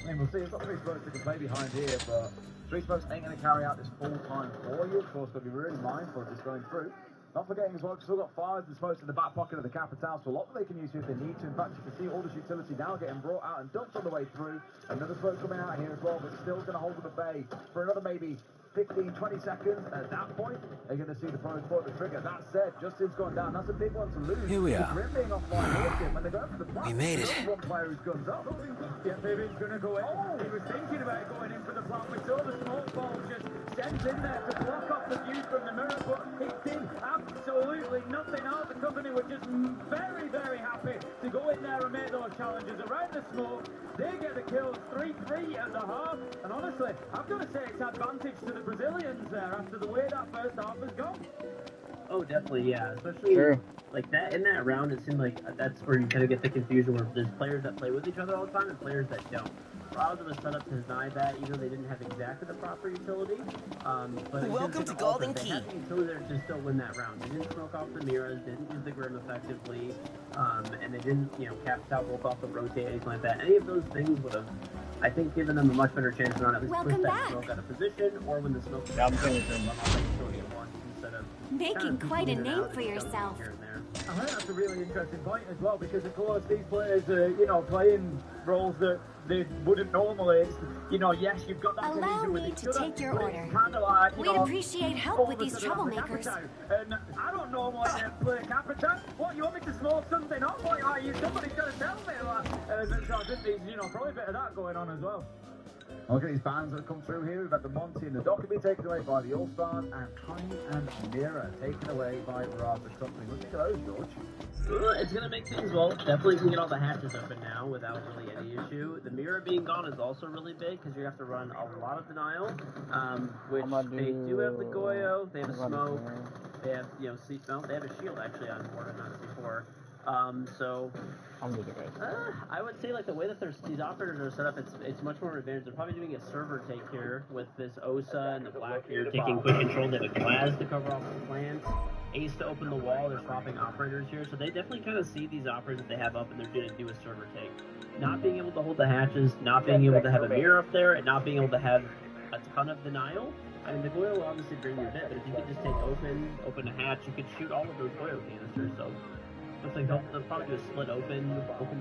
I mean, we'll see. It's not very smokes that can play behind here, but Three smokes ain't going to carry out this full time for you. Of course, got to be really mindful of this going through. Not forgetting as well, we've still got fires and smokes in the back pocket of the Capital, so a lot that they can use here if they need to. In fact, you can see all this utility now getting brought out and dumped on the way through. Another smoke coming out here as well, but still going to hold them at bay for another maybe 15, 20 seconds. At that point, they're going to see the pros pull the trigger. That said, Justin's gone down. That's a big one to lose. Here we are. Grim being offline here, when they go for the We made it. One player who's guns up. Yeah, Fabian's going to go in. He was thinking about going in for the plant. We saw the smoke ball just sent in there to block off the view from the mirror, but it did absolutely nothing out. The company were just very, very happy to go in there and make those challenges around the smoke. They get the kills, 3-3 at the half, and honestly, I've got to say it's advantage to the Brazilians there after the way that first half has gone. Oh, definitely, yeah. Especially like that in that round, it seemed like that's where you kind of get the confusion where there's players that play with each other all the time and players that don't. A lot of them are set up to deny that, even though they didn't have exactly the proper utility. But welcome to Golden Key. They had the utility there to still win that round. They didn't smoke off the mirrors, didn't use the Grim effectively, and they didn't, Capital bolt off the rotate, anything like that. Any of those things would have, I think, given them a much better chance to run at least push that smoke out of position, or when the smoke was run off once instead of making quite a name for yourself. I think that's a really interesting point as well, because of course these players are, playing roles that they wouldn't normally. It's, yes, you've got that Allow me to take your order. We'd appreciate help with these troublemakers. And I don't normally play Capitan. What, you want me to smoke something up? What, somebody's got to tell me that. So I think there's, probably a bit of that going on as well. Look at these bans that have come through here. We've got the Monty and the Doc being taken away by the All-Stars, and Tiny and Mira taken away by Raza Company. Look at those, George. It's going to make things, definitely you can get all the hatches open now without really any issue. The Mira being gone is also really big because you have to run a lot of denial, which they do have the Goyo, they have a smoke, they have, seatbelt, they have a shield actually on board, not before. So I would say like the way that these operators are set up, it's much more advanced. They're probably doing a server take here with this Osa and the Black here taking quick control. They have a Glass to cover off the plants, Ace to open the wall. They're swapping operators here, so they definitely kind of see these operators that they have up, and they're going to do a server take. Not being able to hold the hatches, not being able to have a mirror up there, and not being able to have a ton of denial. I mean, the Goyo will obviously bring you a bit, but if you could just take open a hatch, you could shoot all of those Goyo canisters. So looks like they'll probably do a split open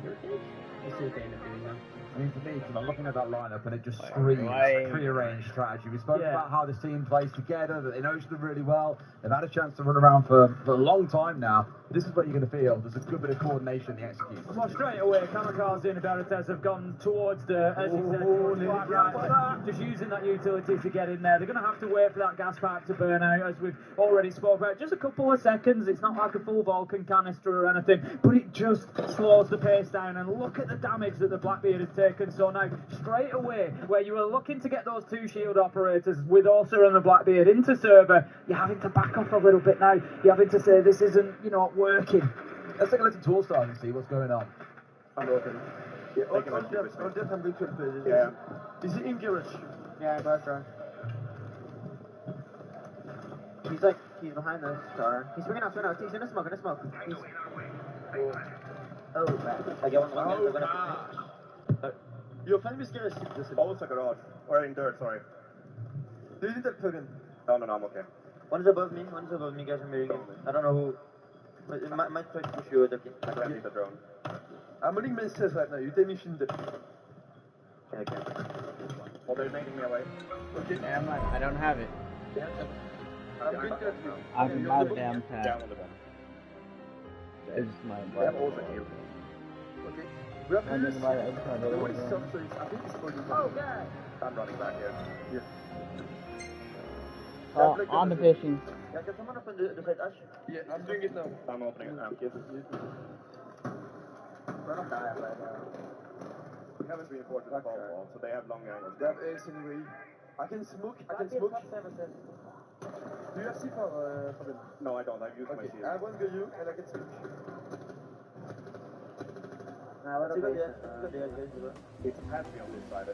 dirt cage. We'll see if they end up doing that. I mean, for me, because I'm looking at that lineup and it just screams prearranged strategy. We spoke about how this team plays together, that they know each other really well. They've had a chance to run around for a long time now. This is what you're going to feel. There's a good bit of coordination in the execution. Well, straight away, Kamikaze and Veritas have gone towards the, as you said, right, just using that utility to get in there. They're going to have to wait for that gas pipe to burn out, as we've already spoke about. Just a couple of seconds. It's not like a full Vulcan canister or anything, but it just slows the pace down. And look at the damage that the Blackbeard has taken. So now, straight away, where you were looking to get those two shield operators with Orsa and the Blackbeard into server, you're having to back off a little bit now. You're having to say this isn't, working. Let's take a listen to All-Stars and see what's going on. I'm working. Yeah, on that I'm going to play. Yeah. Is he in garage? Yeah, garage. He's behind the star. He's swinging out. He's in a smoke. Oh, bad. I get one. Your family is going to ship this in. Oh, it's a garage. Or in dirt, sorry. Do you need that plug-in? No, I'm okay. One's above me, guys are moving in. I don't know who. Might try to push you, okay. I can't need the drone. I'm running missiles right now. You tell me you shouldn't. Okay. Well, they're making me away. Okay. Yeah, I don't have it. Yeah, I'm going to you. I can buy the damn tag. Down on the gun. It's my They have also healed. Okay. We have to use the way the subsidies. I think it's for you. Oh, God. I'm running back here. Yeah. On the fishing. Yeah, can someone open the side Ash? Yeah, I'm doing it now. I'm opening it now. We're not dying right now. We haven't reinforced the wall, so they have long angles. That is anyway. I can smoke. Do you have C for them? No, I don't. I've used my shield. I have one go you, and I can switch. It's has to be on this side.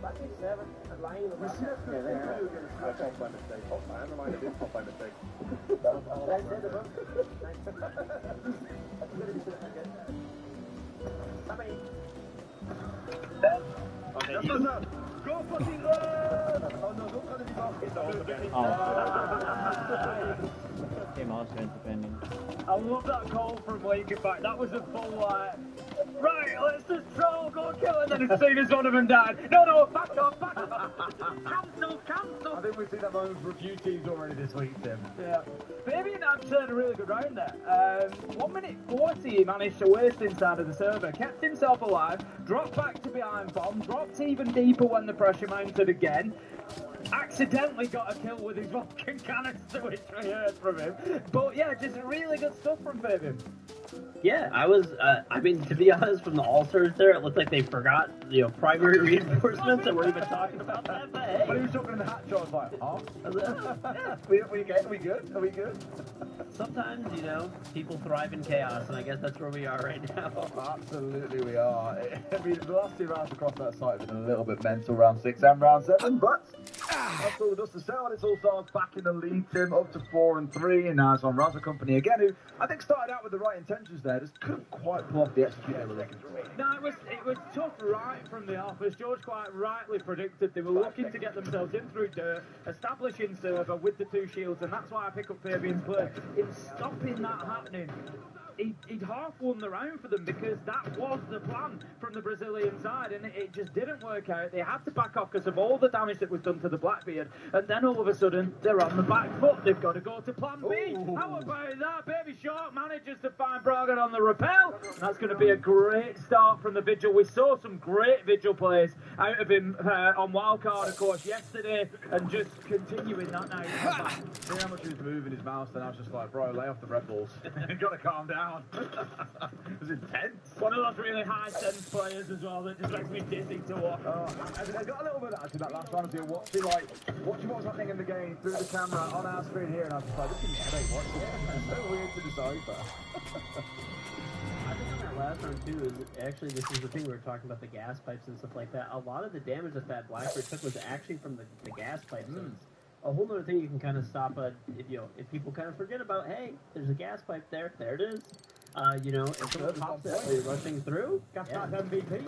Back in 7, and lying in the back. I popped by mistake. Oh, I never mind, I did pop by mistake. Okay, go fucking run! defending. I love that call from Lincoln back. That was a full right, let's just troll, go kill, and then as soon as one of them died, no, back off. Cancel. I think we've seen that moment for a few teams already this week, Tim. Yeah. Fabian had turned a really good round there. 1 minute 40, he managed to waste inside of the server, kept himself alive, dropped back to behind bomb, dropped even deeper when the pressure mounted again. Accidentally got a kill with his Vulcan canister, which we heard from him. But yeah, just really good stuff from Fabian. Yeah, I was, I mean, to be honest, from the All-Stars there, it looked like they forgot, primary reinforcements and we're even talking about that, but hey. When he was talking in the hatch, I was like, yeah, we good? Are we good? Sometimes, people thrive in chaos, and I guess that's where we are right now. Absolutely we are. I mean, the last 2 rounds across that site have been a little bit mental, round 6 and round 7, but that's all the dust to settle. It's all stars back in the lead, Tim, up to 4-3, and now it's on Raza Company again, who I think started out with the right intentions there, just couldn't quite pull off the execute they were looking for. No, it was tough right from the off, as George quite rightly predicted. They were looking to get themselves in through dirt, establishing server with the 2 shields, and that's why I pick up Fabian's play. In stopping that happening, he'd half won the round for them because that was the plan from the Brazilian side, and it just didn't work out. They had to back off because of all the damage that was done to the Blackbeard, and then all of a sudden they're on the back foot. They've got to go to plan B. Ooh. How about that? Baby Shark manages to find Braga on the rappel, and that's going to be a great start from the Vigil. We saw some great Vigil plays out of him on Wildcard, of course, yesterday, and just continuing that now. See how much he was moving his mouse, then I was just like, bro, lay off the Red Bulls. You've got to calm down. It was intense. One of those really high-sense players as well that just makes me dizzy to watch. I got a little bit of actually that last round here, watching what was happening in the game through the camera on our screen here, and I was just like, this is headache watching it. It's so weird to decipher. I think on that last round too, actually this is the thing we were talking about, the gas pipes and stuff like that. A lot of the damage that Blackbeard took was actually from the gas pipes. So it's a whole other thing you can kind of stop if people kind of forget about, hey, there's a gas pipe there it is. If someone pops it, they're rushing through. Gas pipe MVP.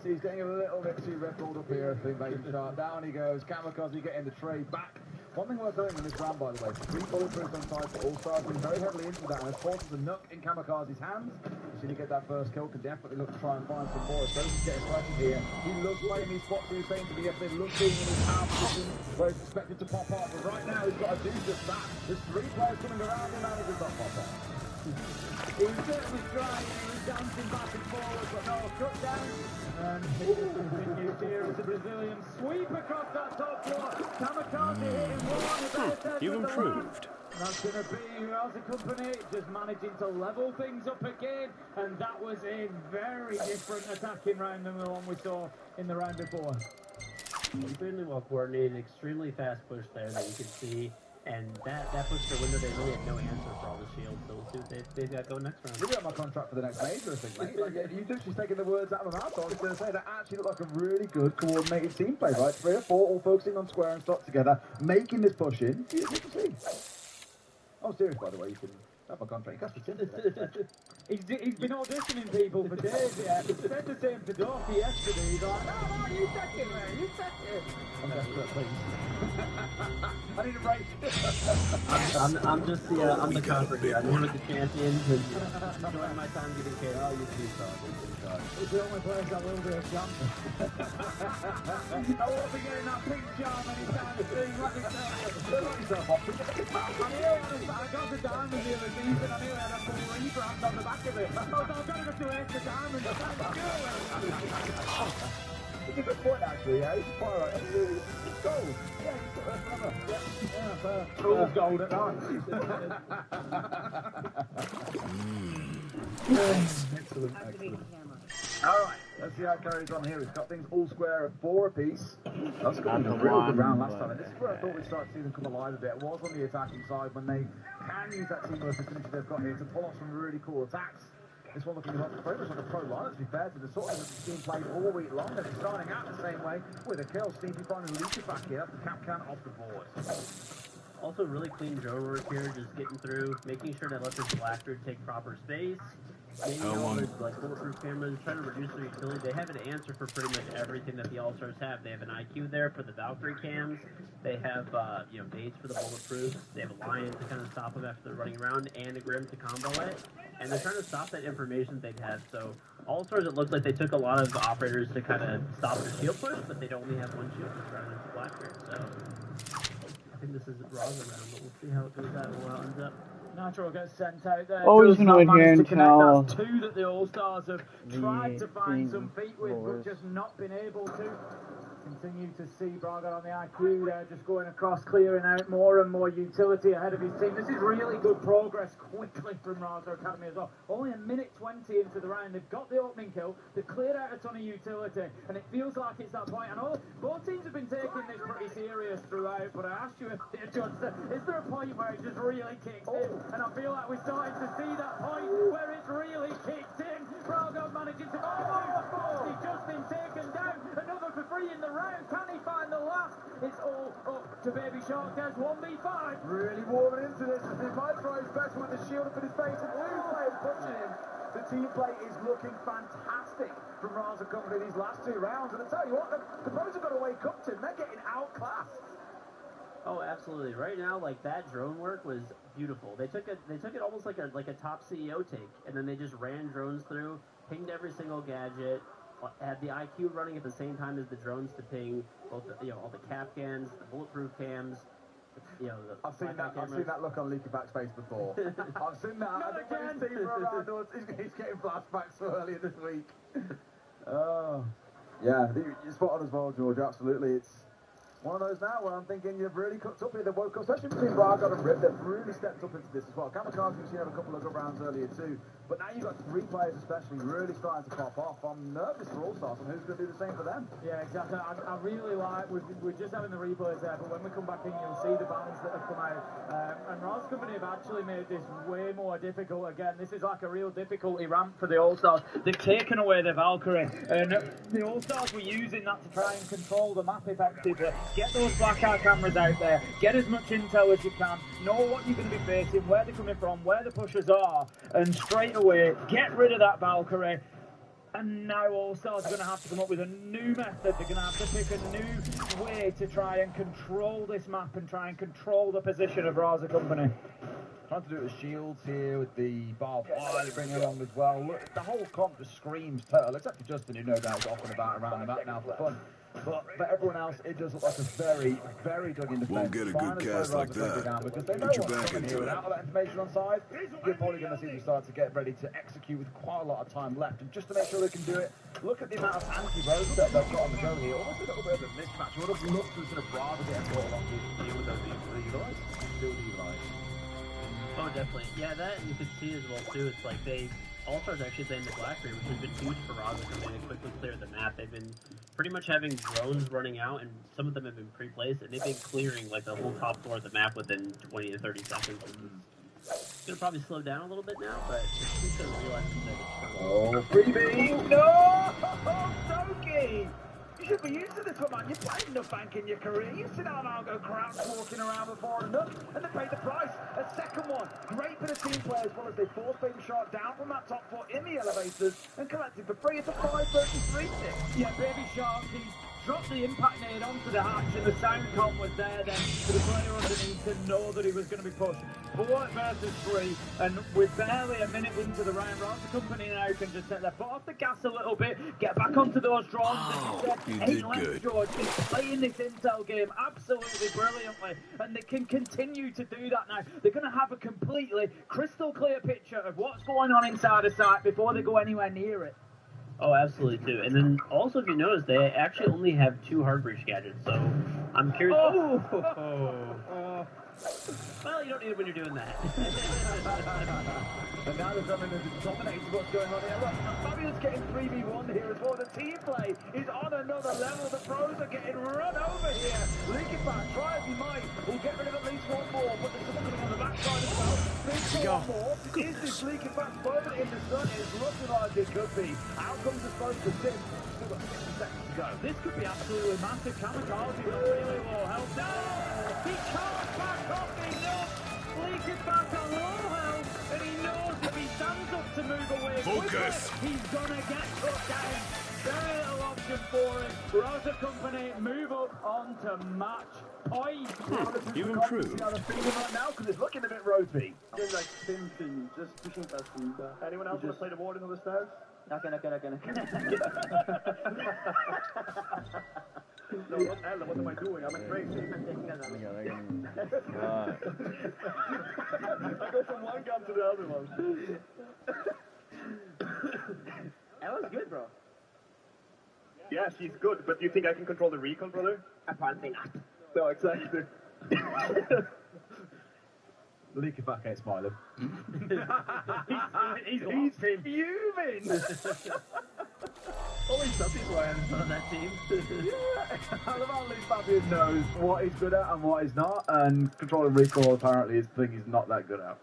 See, he's getting a little bit too record up here, I think, Baby Shark. Down he goes, Kamikaze getting the trade back. One thing worth doing in this round, by the way, 3 bulletproofs on side for All-Stars, been very heavily into that, and it forces the Nook in Kamikaze's hands. As soon as he get that first kill, can definitely look to try and find some more. So he's getting pressured here. He loves playing these spots, he was saying to me yesterday, loves being in his half position, where he's expected to pop up, but right now he's got to do just that. There's 3 players coming around him, and he does not pop up. He was certainly trying, he was dancing back and forward, but no, cut down. And it just continues here as the Brazilians sweep across that top floor. Kamikaze hitting one. You've improved. That's going to be Raza Company just managing to level things up again. And that was a very different attacking round than the one we saw in the round before. Extremely well coordinated, extremely fast push there that you could see. And that pushed their window, they really had no answer for all the shields, so we'll see what they've got going next round. You'll be on my contract for the next major, I think, mate. You just taking the words out of my mouth. I was going to say that actually looked like a really good coordinated team play, right? 3 or 4 all focusing on square and stock together, making this push in. Beautiful to see. I'm serious, by the way. You can have my contract. He's been auditioning people for days, yeah. He said the same to Dorothy yesterday. He's like, no, you second, man, you second. I'm desperate, please. I need a break. I'm just I'm the conqueror here. I'm one of the champions and enjoying my time getting paid. Oh, you too, Todd. It's the only place I will be a champion. I won't be getting that pink charm anytime soon, let me tell you. Don't let yourself off. I got the diamond the other season. I nearly had a full rebrand on the back of it. I was going to do extra diamonds. It's a good point, actually, yeah. He's far right. It's gold. Yeah, he's got that forever. Yeah, gold at night. Excellent. Alright, let's see how it carries on here. We've got things all square at 4 apiece. That's got a real good round last time. And this is where I thought we'd start to see them come alive a bit. It was on the attacking side when they can use that teamwork facility they've got here to pull off some really cool attacks. This one looking very much like a pro line, to be fair to the sort of that's been played all week long. They're starting out the same way with a kill. Sneaky finding Lucia back here. The cap can off the board. Also really clean drone work here, just getting through, making sure to let this Blackbeard take proper space. Maybe all the like bulletproof cameras, trying to reduce their utility. They have an answer for pretty much everything that the All-Stars have. They have an IQ there for the Valkyrie cams. They have baits for the bulletproofs. They have a lion to kind of stop them after they're running around, and a grim to combo it. And they're trying to stop that information they've had. So All-Stars, it looks like they took a lot of operators to kind of stop the shield push, but they'd only have one shield push rather than Blackbeard. So I think this is Raw's around, but we'll see how it goes out and how it ends up. Natural gets sent out there. Oh, he's gonna wait here until That's two that the All-Stars have tried to find some feet with, but just not been able to. Continue to see Braga on the IQ there, just going across, clearing out more and more utility ahead of his team. This is really good progress quickly from Raza Academy as well. Only a minute 20 into the round. They've got the opening kill, they've cleared out a ton of utility, and it feels like it's that point. I know both teams have been taking this pretty serious throughout, but I asked you if is there a point where it just really kicks in? And I feel like we're starting to see that point where it's really kicked in. Braga managing to he's just been taken down. Another for free in the round. Can he find the last? It's all up to Baby Shark. There's 1v5. Really warming into this. He might try his best with the shield up in his face. And two players pushing him. The team play is looking fantastic from Raza Company these last two rounds. And I tell you what, the pros have got to wake up to him. They're getting outclassed. Oh, absolutely. Right now, like that drone work was beautiful. They took it almost like a top CEO take, and then they just ran drones through, pinged every single gadget, had the IQ running at the same time as the drones to ping both all the cap cams, the bulletproof cams. I've seen that look on Leakerback's face before. I've seen that. I think when his team were around us, he's getting flashbacks so earlier this week. Oh, yeah, you're spot on as well, George. Absolutely, it's one of those now where I'm thinking you've really cooked up here. The World Cup, especially between Braga and Rip, they've really stepped up into this as well. Kamikaze, we've seen have a couple of good rounds earlier too, but now you've got three players especially really starting to pop off. I'm nervous for All Stars and who's going to do the same for them. Yeah, exactly. I really like, we're just having the replays there, but when we come back in, you'll see the balance that have come out. And Raz Company have actually made this way more difficult again. This is like a real difficulty ramp for the All Stars. They've taken away the Valkyrie, and the All Stars were using that to try and control the map effectively. Get those blackout cameras out there, get as much intel as you can, know what you're going to be facing, where they're coming from, where the pushers are, and straight away get rid of that Valkyrie. And now All Stars are going to have to come up with a new method. They're going to have to pick a new way to try and control this map and try and control the position of Raza Company. Trying to do it with shields here, with the barbed wire they bring along as well. Look, the whole comp just screams turtle, except for Justin, who no doubt is off and about around the map now for fun. But for everyone else, it does look like a very, very dug in defense. Won't get a good cast like that. Because they know Put your what's back coming into here. it. Without all that information on side, you're probably going to see them start to get ready to execute with quite a lot of time left. And just to make sure they can do it, look at the amount of anti-road that they've got on the go here. Almost a little bit of a mismatch. You would have loved to have seen a Bravo get brought along to deal with those eagle-eyes. Still the eagle-eyes. Oh, definitely. Yeah, that you can see as well, too. It's like All-Stars actually playing the Blackbeard, which has been huge for Raza Company to quickly clear the map. They've been pretty much having drones running out, and some of them have been pre-placed, and they've been clearing like the whole top floor of the map within 20 to 30 seconds. It's going to probably slow down a little bit now, but it's going to realize that it's Oh, freebie! No! Doki! You should be used to this one, man. You've played enough bank in your career. You've seen Almago crowds walking around before enough, and they paid the price. A second one. Great bit of team play as well as they forced Baby Shark down from that top floor in the elevators and collected for free. It's a 5 versus 3 tip. Yeah, Baby Shark, he dropped the impact nade onto the hatch, and the sound com was there then for the player underneath to know that he was going to be pushed. 4 versus 3, and with barely a minute into the round, Raza Company now can just set their foot off the gas a little bit, get back onto those drones. You did good. George is playing this intel game absolutely brilliantly, and they can continue to do that now. They're going to have a completely crystal clear picture of what's going on inside a site before they go anywhere near it. Oh, absolutely, too. And then also, if you notice, they actually only have 2 hard breach gadgets, so I'm curious. Well, you don't need it when you're doing that. And now the Dominant dominates what's going on here. Look, Fabulous getting 3v1 here as well. The team play is on another level. The pros are getting run over here. Leaking back, try as he might. We'll get rid of at least one more, but there's someone coming on the backside as well. Big one more. Is this leaking back moment in the sun? It's looking like it could be. Outcomes are supposed to sit. Still got 60 seconds to go. This could be absolutely massive. Kamikaze on really low health. No! He can't back off enough! Leak is back on low health, and he knows if he stands up to move away from Focus! He's gonna get cut down. Very little option for him. Rosa Company move up onto match point. You improved. Right now, because it's looking a bit ropey. Just like same thing, just pushing past him. Anyone else want to play the warden on the stairs? I can. No, Ella, what am I doing? I'm a crazy. I go from one gun to the other one. That was good, bro. Yeah, she's good, but do you think I can control the recoil, brother? Apparently not. No, exactly. Leaky back ain't smiling. He's fuming. Always something playing on that team. Yeah, I love how Lee Fabian knows what he's good at and what he's not, and controlling recoil apparently is the thing he's not that good at.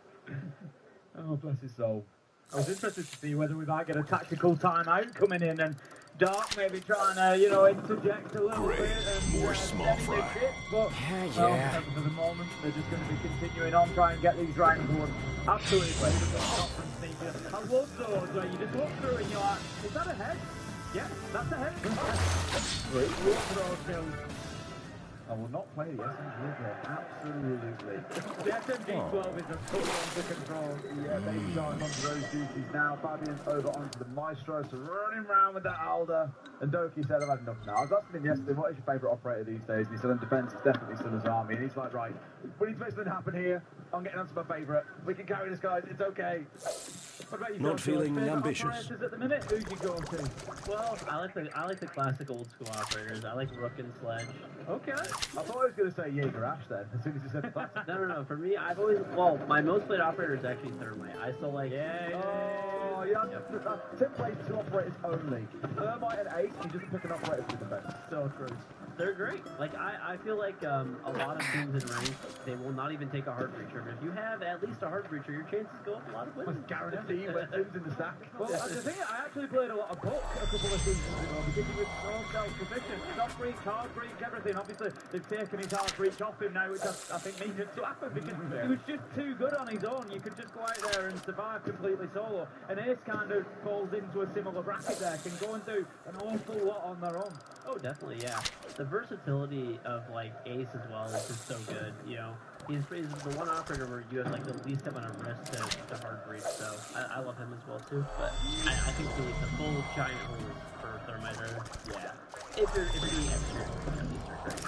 Oh, bless his soul. I was interested to see whether we might get a tactical timeout coming in and Dark maybe trying to, interject a little bit and more small fry. Ship, but for the moment, they're just going to be continuing on, try and get these rounds won. Absolutely favourable conference sneaker. I love those where you just look through and you're like, is that a head? Yeah, that's a head. Great work for those kills. I will not play the SMG again. Absolutely. The SMG-12 is a tough one to control. Yeah, Baby Shark onto those duties now. Fabian's over onto the Maestro, so running around with that Alder. And Doki said, I've had enough now. I was asking him yesterday, what is your favourite operator these days? And he said, in defence, it's definitely still his army. And he's like, right, we need to make something happen here. I'm getting onto my favourite. We can carry this, guys. It's okay. What about you? Not feeling ambitious. Operators at the minute? Who'd you go to? Well, I like the classic old school operators. I like Rook and Sledge. Okay. I thought I was going to say Jaeger Ash then, as soon as you said classic. No. For me, my most played operator is actually Thermite. I still like. Oh, yeah. Tim plays 2 operators only. Thermite and Ace, he doesn't pick an operator for defense. So true. They're great. Like, I feel like a lot of teams in rank, they will not even take a hard breacher. But if you have at least a hard breacher, your chances go up a lot of wins. Guaranteed when Tim's in the stack. Well, that's the thing. I actually played a lot of Buck a couple of seasons ago because he was so self-sufficient. Soft breach, hard breach, everything. Obviously, they've taken his hard breach off him now, which I think needed to happen because he was just too good on his own. You could just go out there and survive completely solo. And Ace kind of falls into a similar bracket there, can go and do an awful lot on their own. Oh, definitely, yeah. The versatility of, like, Ace as well is just so good, He's the one operator where you have, like, the least amount of risk to hard breach, so I love him as well, too. But I think the full giant holes for Thermite are, if you're doing extra, at least are great.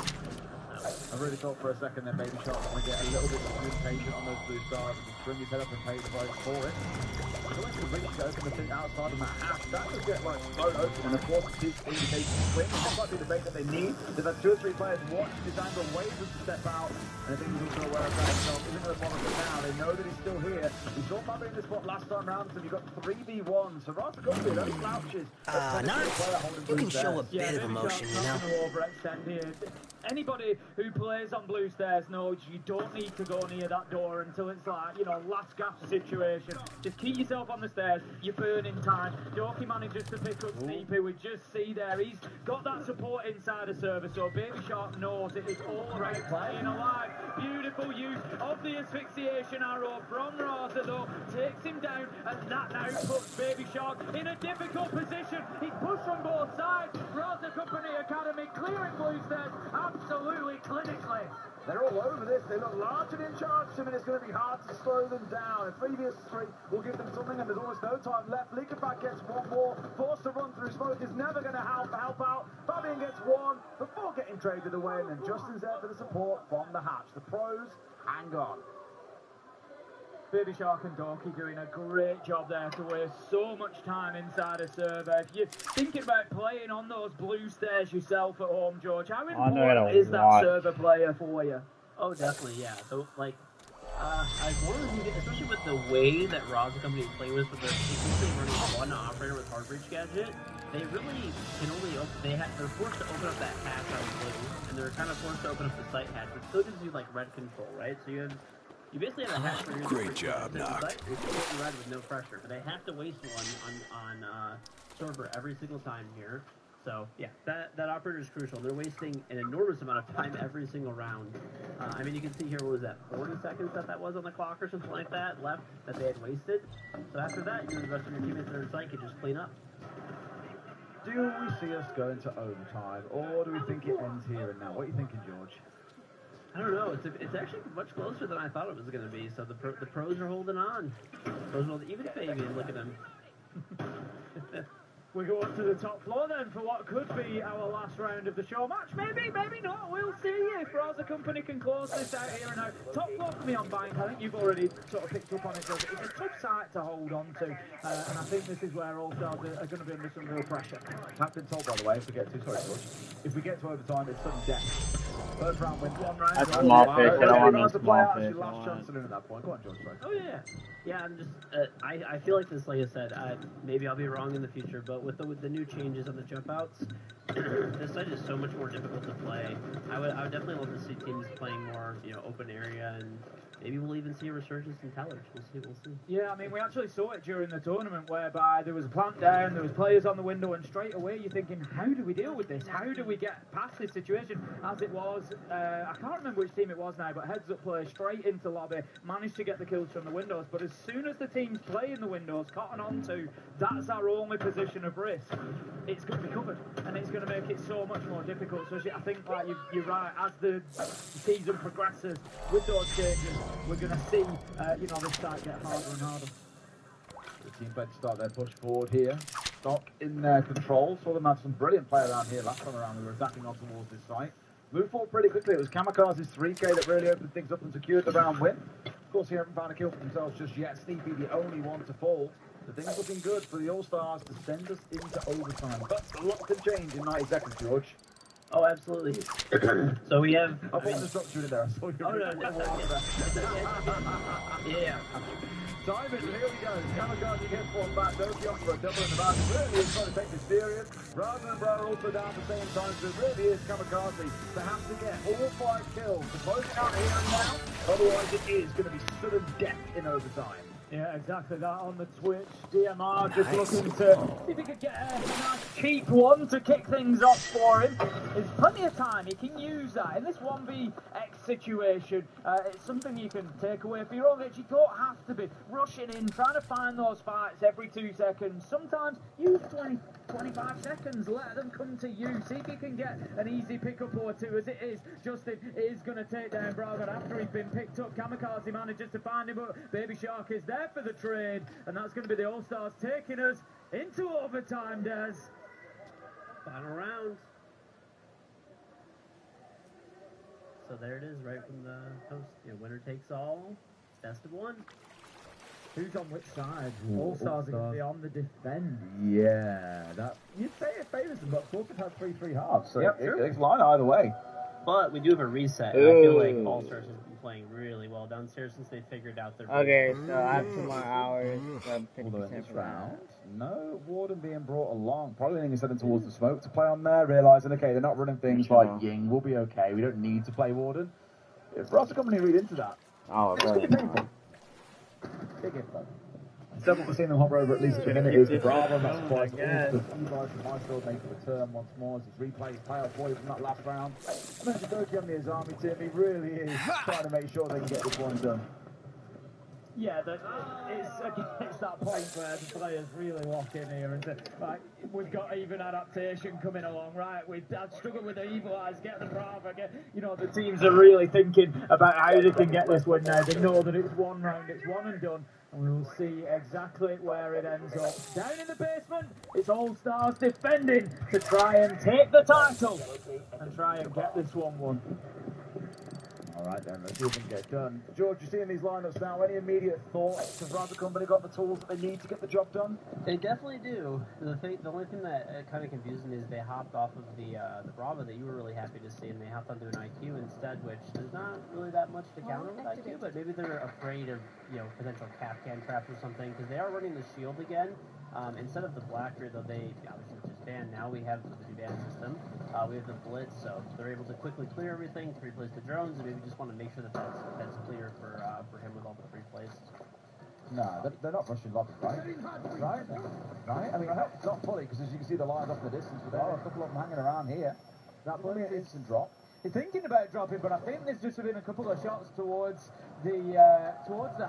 I really thought for a second that Baby Shark might get a little bit too impatient on those blue stars and just bring his head up and pay the price for it. So when the reach to open the thing outside of that hatch, that would get like thrown open, and of course it is indicating swing. That might be the bait that they need. They've had 2 or 3 players watching his angle, waiting for him to step out, and I think he's also aware of that himself. Even though the monitor now, they know that he's still here. We saw Fabi in this spot last time round, so you got 3v1. So Rasa got to be those slouches. You can show a bit of emotion, Overextend here. Anybody who plays on blue stairs knows you don't need to go near that door until it's like, last gasp situation. Just keep yourself on the stairs, you're burning time. Doki manages to pick up Sneepy, we just see there, he's got that support inside the server, so Baby Shark knows it is all right playing alive. Beautiful use of the asphyxiation arrow from Rasa though, takes him down, and that now puts Baby Shark in a difficult position. He's pushed from both sides. Rasa Company Academy clearing blue stairs, absolutely clinically. They're all over this. They look large and in charge to him, and it's going to be hard to slow them down. A previous 3 will give them something, and there's almost no time left. Leakerback gets 1 more. Forced to run through smoke is never going to help out. Fabian gets 1 before getting traded away, and then Justin's there for the support from the hatch. The pros hang on. Baby Shark and Doki doing a great job there to waste so much time inside a server. If you're thinking about playing on those blue stairs yourself at home, George, how important is that server player for you? Oh, definitely, yeah. So, like, I wanted to get, especially with the way that Rasa Company is playing with their basically running 1 operator with hard breach gadget, they really can only they're forced to open up that hatch on blue, and they're kind of forced to open up the site hatch, but still gives you like red control, right? So you basically have a hatch for your great job, Knock. You're getting red with no pressure, but they have to waste 1 on server every single time here. So yeah, that operator is crucial. They're wasting an enormous amount of time every single round. I mean, you can see here, what was that, 40 seconds that was on the clock or something like that left that they had wasted. So after that, the rest of your teammates that are in sight can just clean up. Do we see us go into overtime, or do we think it ends here and now? What are you thinking, George? I don't know. It's actually much closer than I thought it was going to be. So the pros are holding on. Even Fabian, look at him. We go up to the top floor then for what could be our last round of the show match. Maybe, maybe not. We'll see if Raza Company can close this out here and now. Top floor for me on Bank. I think you've already sort of picked up on it. It's a tough site to hold on to, and I think this is where All Stars are going to be under some real pressure. I've been told, by the way, if we get to overtime, it's sudden death. First round wins one round. That's small fish. I don't want no small fish. Last chance saloon at that point. Go on, George. Sorry. Oh yeah. Yeah, I'm just, I feel like this, like I said, maybe I'll be wrong in the future, but with the new changes on the jump outs, this site is so much more difficult to play. I would definitely love to see teams playing more, open area, and maybe we'll even see a resurgence in tellers. We'll see. Yeah, I mean, we actually saw it during the tournament whereby there was a plant down, there was players on the window, and straight away you're thinking, how do we deal with this? How do we get past this situation? As it was, I can't remember which team it was now, but heads up play straight into lobby, managed to get the kills from the windows, but as soon as the teams play in the windows, cotton on to, that's our only position of risk. It's going to be covered, and it's going to make it so much more difficult. So I think, like you're right, as the season progresses with those changes, we're going to see, this site get harder and harder. The team better start their push forward here. Stock in their control. Saw them have some brilliant play around here last time around. We were attacking on towards this site. Moved forward pretty quickly. It was Kamikaze's 3K that really opened things up and secured the round win. Of course, he haven't found a kill for themselves just yet. Sneaky, the only one to fall. The thing's looking good for the All-Stars to send us into overtime. But a lot can change in 90 seconds, George. Oh, absolutely. So we have... I thought the structure in there. I saw you. Oh, no, yeah. Simon, here we go. Kamikaze gets one back. Doki off for a double in the back. Really is trying to take this serious. Raza and Bra are also down at the same time, so it really is Kamikaze to have to get all 5 kills to close it out here and now. Otherwise, it is going to be sudden death in overtime. Yeah, exactly that on the Twitch. DMR just looking to see if he could get a nice cheap one to kick things off for him. There's plenty of time, he can use that. In this 1vx situation, it's something you can take away for your own edge. You don't have to be rushing in, trying to find those fights every 2 seconds. Sometimes use 20, 25 seconds, let them come to you. See if you can get an easy pickup or two, as it is. Justin is going to take down Bravo after he's been picked up. Kamikaze manages to find him, but Baby Shark is there for the trade, and that's going to be the All-Stars taking us into overtime, Des. Final round. So there it is, right from the host. Winner takes all. Best of 1. Who's on which side? All-Stars are going to be on the defend. Yeah, that you'd say it favours them, but both have had 3-3 halves, so yep, it's line either way. But we do have a reset, and I feel like All-Stars has been playing really well downstairs since they figured out their... Okay, so I have 2 more hours. Although in this round, no Warden being brought along. Probably thinking he's heading towards the smoke to play on there, realising, okay, they're not running things like Ying, we'll be okay, we don't need to play Warden. If Raza Company read into that, it's going to be painful. Big info. Instead, what we're seeing them hover over at least at the minute is Bravo, and that's twice. The Levi from Highfield makes a return once more as his replays playoff boy from that last round. I mentioned Doki on his army team. He really is trying to make sure they can get this one done. Yeah, it's that point where the players really lock in here and say, right, we've got even adaptation coming along, right? We've struggled with the Evil Eyes, get the Bravo, the teams are really thinking about how they can get this win now. They know that it's 1 round, it's 1 and done, and we will see exactly where it ends up. Down in the basement, it's All-Stars defending to try and take the title and try and get this one won. All right, then, let's see if we can get done. George, you're seeing these lineups now. Any immediate thoughts? Has Raza Company got the tools that they need to get the job done? They definitely do. The only thing that kind of confused me is they hopped off of the Bravo that you were really happy to see, and they hopped onto an IQ instead, which there's not really that much to counter with IQ, but maybe they're afraid of potential Capcan traps or something, because they are running the shield again. Instead of the Blackbeard, though, they obviously which is banned. Now we have the ban system. We have the Blitz, so they're able to quickly clear everything to replace the drones, and maybe just want to make sure that that's clear for him with all the free plays. No, they're not rushing lobby, right? Right? I mean, not fully, because as you can see the lines off in the distance, but there are a couple of them hanging around here. That will be an instant drop. He's thinking about dropping, but I think there's just been a couple of shots towards the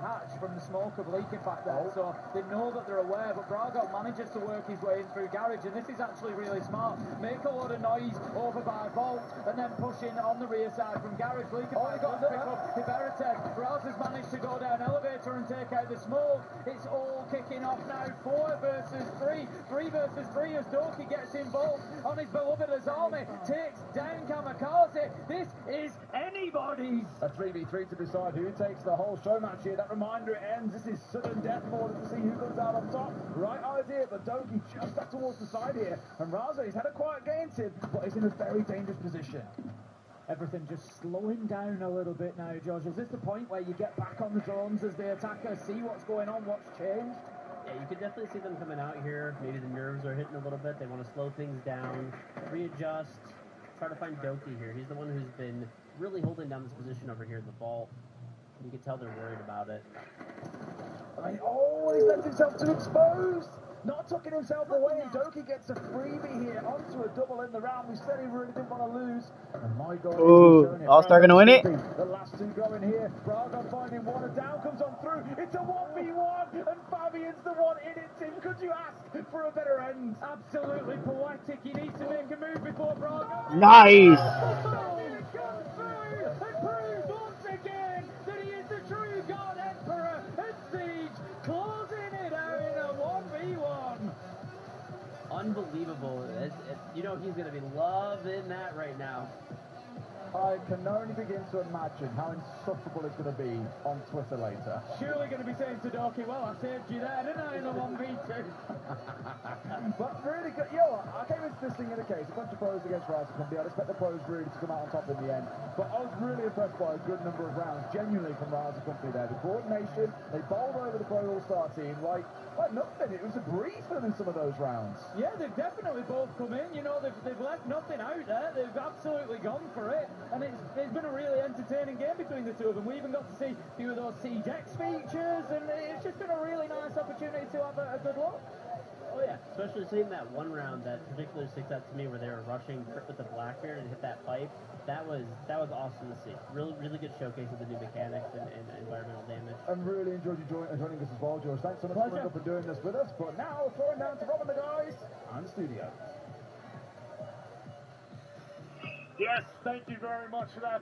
hatch from the smoke of leaking back there, so they know that they're aware, but Braga manages to work his way in through garage, and this is actually really smart. Make a lot of noise over by Vault, and then push in on the rear side from garage. Leaking back to pick up Iberites. Raz has managed to go down elevator and take out the smoke. It's all kicking off now. 4 versus 3. 3 versus 3 as Doki gets involved on his beloved Azami. Takes down Kamikaze. This is anybody's. A 3v3 to decide who takes the whole show match here. That reminder, it ends. This is sudden death mode to see who comes out on top. Right idea, but Doki just back towards the side here. And Raza, he's had a quiet game, Tim, but he's in a very dangerous position. Everything just slowing down a little bit now, Josh. Is this the point where you get back on the drums as the attackers see what's going on, what's changed? Yeah, you can definitely see them coming out here. Maybe the nerves are hitting a little bit. They want to slow things down, readjust, try to find Doki here. He's the one who's been really holding down this position over here in the vault. You can tell they're worried about it. I mean, he's left himself too exposed. Not tucking himself away, and Doki gets a freebie here onto a double in the round. We said he really didn't want to lose. And my God, All-Star gonna win it? The last two going here. Braga finding one, and down comes on through. It's a 1v1, and Fabian's the one in it, Tim. Could you ask for a better end? Absolutely poetic. He needs to make a move before Braga. Nice! It proves once again that he is the true God Emperor at Siege, closing it out in a 1v1. Unbelievable. You know he's going to be loving that right now. I can only begin to imagine how insufferable it's going to be on Twitter later. Surely going to be saying to Doki, well, I saved you there, didn't I, in the 1v2? But really good. You know what? I came into this thing in a case, a bunch of pros against Rise Company. I'd expect the pros really to come out on top in the end. But I was really impressed by a good number of rounds, genuinely, from Rise Company there. The coordination, they bowled over the Pro All-Star team like nothing. It was a breeze for them in some of those rounds. Yeah, they've definitely both come in. You know, they've left nothing out there. They've absolutely gone for it. And it's been a really entertaining game between the two of them. We even got to see a few of those Siege X features, and it's just been a really nice opportunity to have a good look. Oh yeah, especially seeing that one round that particularly sticks out to me where they were rushing with the Blackbeard and hit that pipe. That was awesome to see. Really good showcase of the new mechanics and environmental damage. And really enjoyed you joining us as well, George. Thanks so much for coming up and doing this with us. But now throwing down to Rob and the guys and the studio. Yes, thank you very much for that,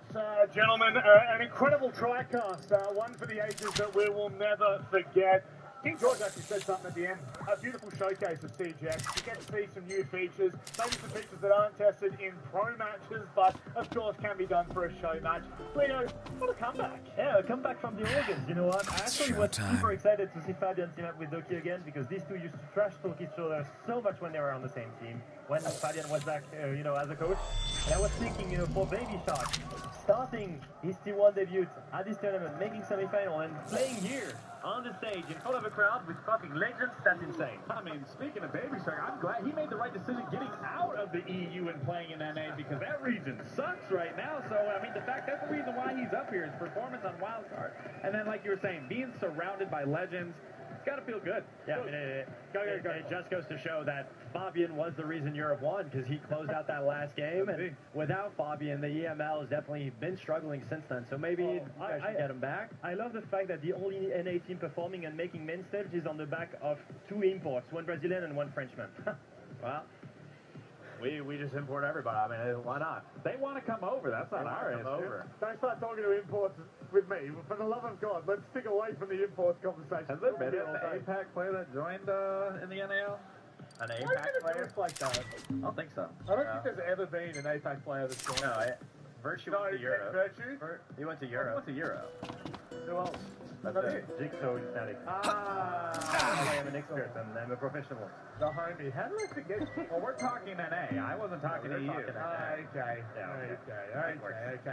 gentlemen. An incredible TriCast, one for the ages that we will never forget. King George actually said something at the end. A beautiful showcase of Siege X. You get to see some new features, maybe some features that aren't tested in pro matches, but of course can be done for a show match. Leo, what a comeback. Yeah, a comeback from the organs, you know what? I actually was super excited to see Fabian team up with Doki again, because these two used to trash talk each other so much when they were on the same team. When Fabian was back, as a coach. And I was thinking, for Baby Shark, starting his T1 debut at this tournament, making semi-final, and playing here on the stage in front of a crowd with fucking legends, that's insane. I mean, speaking of Baby Shark, I'm glad he made the right decision getting out of the EU and playing in NA, because that region sucks right now. So, I mean, that's the reason why he's up here, his performance on Wildcard. And then, like you were saying, being surrounded by legends, gotta feel good. Yeah, I mean, it just goes to show that Fabian was the reason Europe won, because he closed out that last game, and without Fabian, the EML has definitely been struggling since then, so maybe you guys should get him back. I love the fact that the only NA team performing and making main stage is on the back of 2 imports, one Brazilian and one Frenchman. Well, we just import everybody. I mean, why not? They want to come over. That's not our issue. Don't start talking to imports with me. For the love of God, let's stick away from the imports conversation. Has there been an APAC player that joined in the NAL? An APAC player? Like that? I don't think so. I don't think there's ever been an APAC player that's joined. No, Virtue went to Euro. Virtue? He went to Euro. He went to Euro. Who else? That's it. Jigsaw static. I am an expert and I'm a professional. The homie. How did I forget? Well, we're talking NA. I wasn't talking to you. Okay.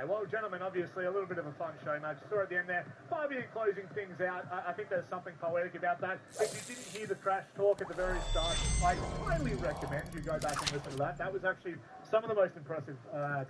Well, gentlemen, obviously a little bit of a fun show match. Saw at the end there. Fabian closing things out. I think there's something poetic about that. If you didn't hear the trash talk at the very start, I highly recommend you go back and listen to that. That was actually some of the most impressive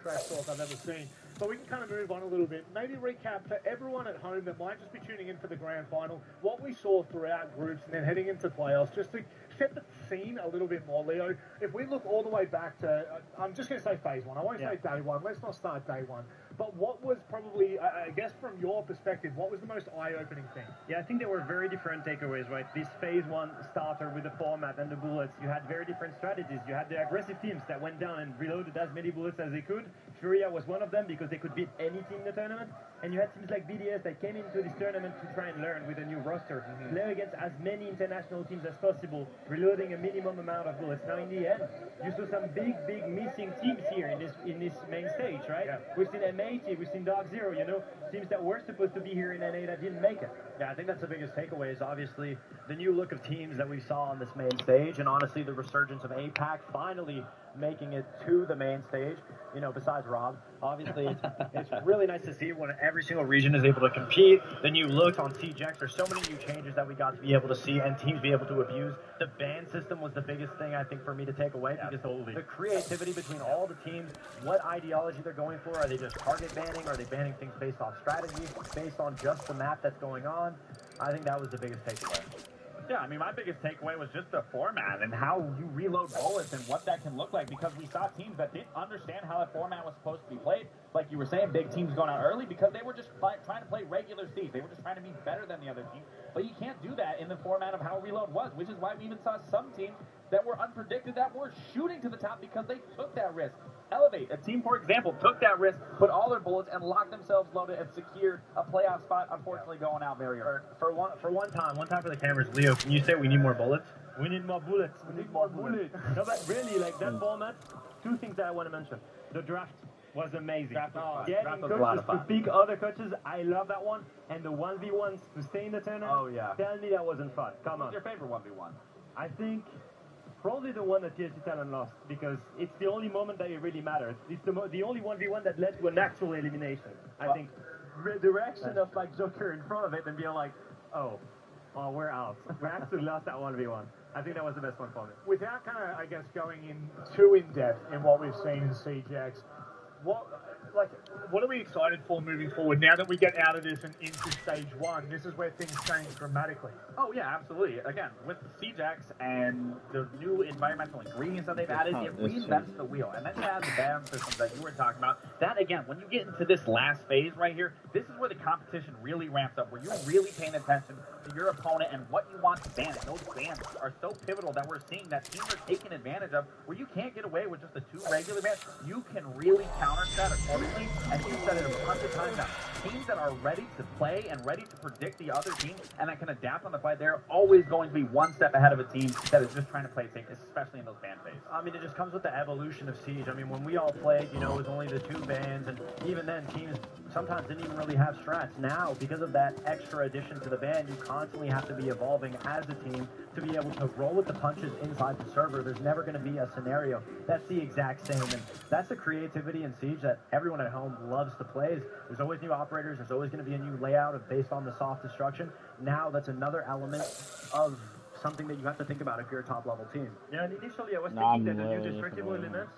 trash talk I've ever seen. but we can kind of move on a little bit. Maybe recap for everyone at home that might just be tuning in for the grand final, what we saw throughout groups and then heading into playoffs, just to set the scene a little bit more, Leo. If we look all the way back to, I'm just going to say phase one. I won't say day one. Let's not start day one. But what was probably, I guess from your perspective, what was the most eye-opening thing? Yeah, I think there were very different takeaways, right? This phase one starter with the format and the bullets, you had very different strategies. You had the aggressive teams that went down and reloaded as many bullets as they could. Furia was one of them because they could beat any team in the tournament. And you had teams like BDS that came into this tournament to try and learn with a new roster, play against as many international teams as possible, reloading a minimum amount of bullets. Now, in the end, you saw some big missing teams here in this main stage, right? Yeah. We've seen M80, we've seen Dark Zero, you know, teams that were supposed to be here in NA that didn't make it. Yeah, I think that's the biggest takeaway is obviously the new look of teams that we saw on this main stage, and honestly the resurgence of APAC finally making it to the main stage, you know, besides Rob. Obviously, it's really nice to see when every single region is able to compete. The new looks on CJX, there's so many new changes that we got to be able to see and teams be able to abuse. The ban system was the biggest thing, I think, for me to take away, because the creativity between all the teams, what ideology they're going for. Are they just target banning? Are they banning things based on strategy, based on just the map that's going on? I think that was the biggest takeaway. Yeah, I mean, my biggest takeaway was just the format and how you reload bullets and what that can look like, because we saw teams that didn't understand how that format was supposed to be played. Like you were saying, big teams going out early because they were just trying to play regular Siege. They were just trying to be better than the other team. But you can't do that in the format of how reload was, which is why we even saw some teams that were unpredicted that were shooting to the top because they took that risk. Elevate, a team, for example, took that risk, put all their bullets, and locked themselves loaded and secured a playoff spot, unfortunately going out very early. For one time for the cameras, Leo, can you say we need more bullets? We need more bullets. We need more bullets. No, but really, like that format, two things that I want to mention. The draft was amazing. Getting coaches to pick other coaches, I love that one. And the 1v1s to stay in the tournament, tell me that wasn't fun. Come on. What's your favorite 1v1? I think probably the one that TSC Talent lost, because it's the only moment that it really matters. It's the only 1v1 that led to an actual elimination. I think the reaction of like Joker in front of it and being like, oh, we're out. We actually lost that 1v1. I think that was the best one for me. Without kind of, I guess, going in too in-depth in what we've seen in CJX, what are we excited for moving forward now that we get out of this and into stage one? This is where things change dramatically. Oh yeah, absolutely. Again, with CJX and the new environmental ingredients that they've added, it reinvents the wheel. And then you add the ban systems that you were talking about. That again, when you get into this last phase right here, this is where the competition really ramps up, where you're really paying attention to your opponent and what you want to ban. And those bans are so pivotal that we're seeing that teams are taking advantage of, where you can't get away with just the 2 regular bans. You can really counter that accordingly, and you said it a bunch of times now. Teams that are ready to play and ready to predict the other team and that can adapt on the fly, they're always going to be one step ahead of a team that is just trying to play safe, especially in those ban phases. I mean, it just comes with the evolution of Siege. I mean, when we all played, you know, it was only the 2 bans, and even then, teams sometimes didn't even really have strats. Now, because of that extra addition to the ban, you constantly have to be evolving as a team to be able to roll with the punches inside the server. There's never going to be a scenario that's the exact same, and that's the creativity in Siege that everyone at home loves to play. There's always new operators, there's always going to be a new layout based on the soft destruction. Now that's another element of something that you have to think about if you're a top level team. Yeah, and initially I was thinking that the new destructible elements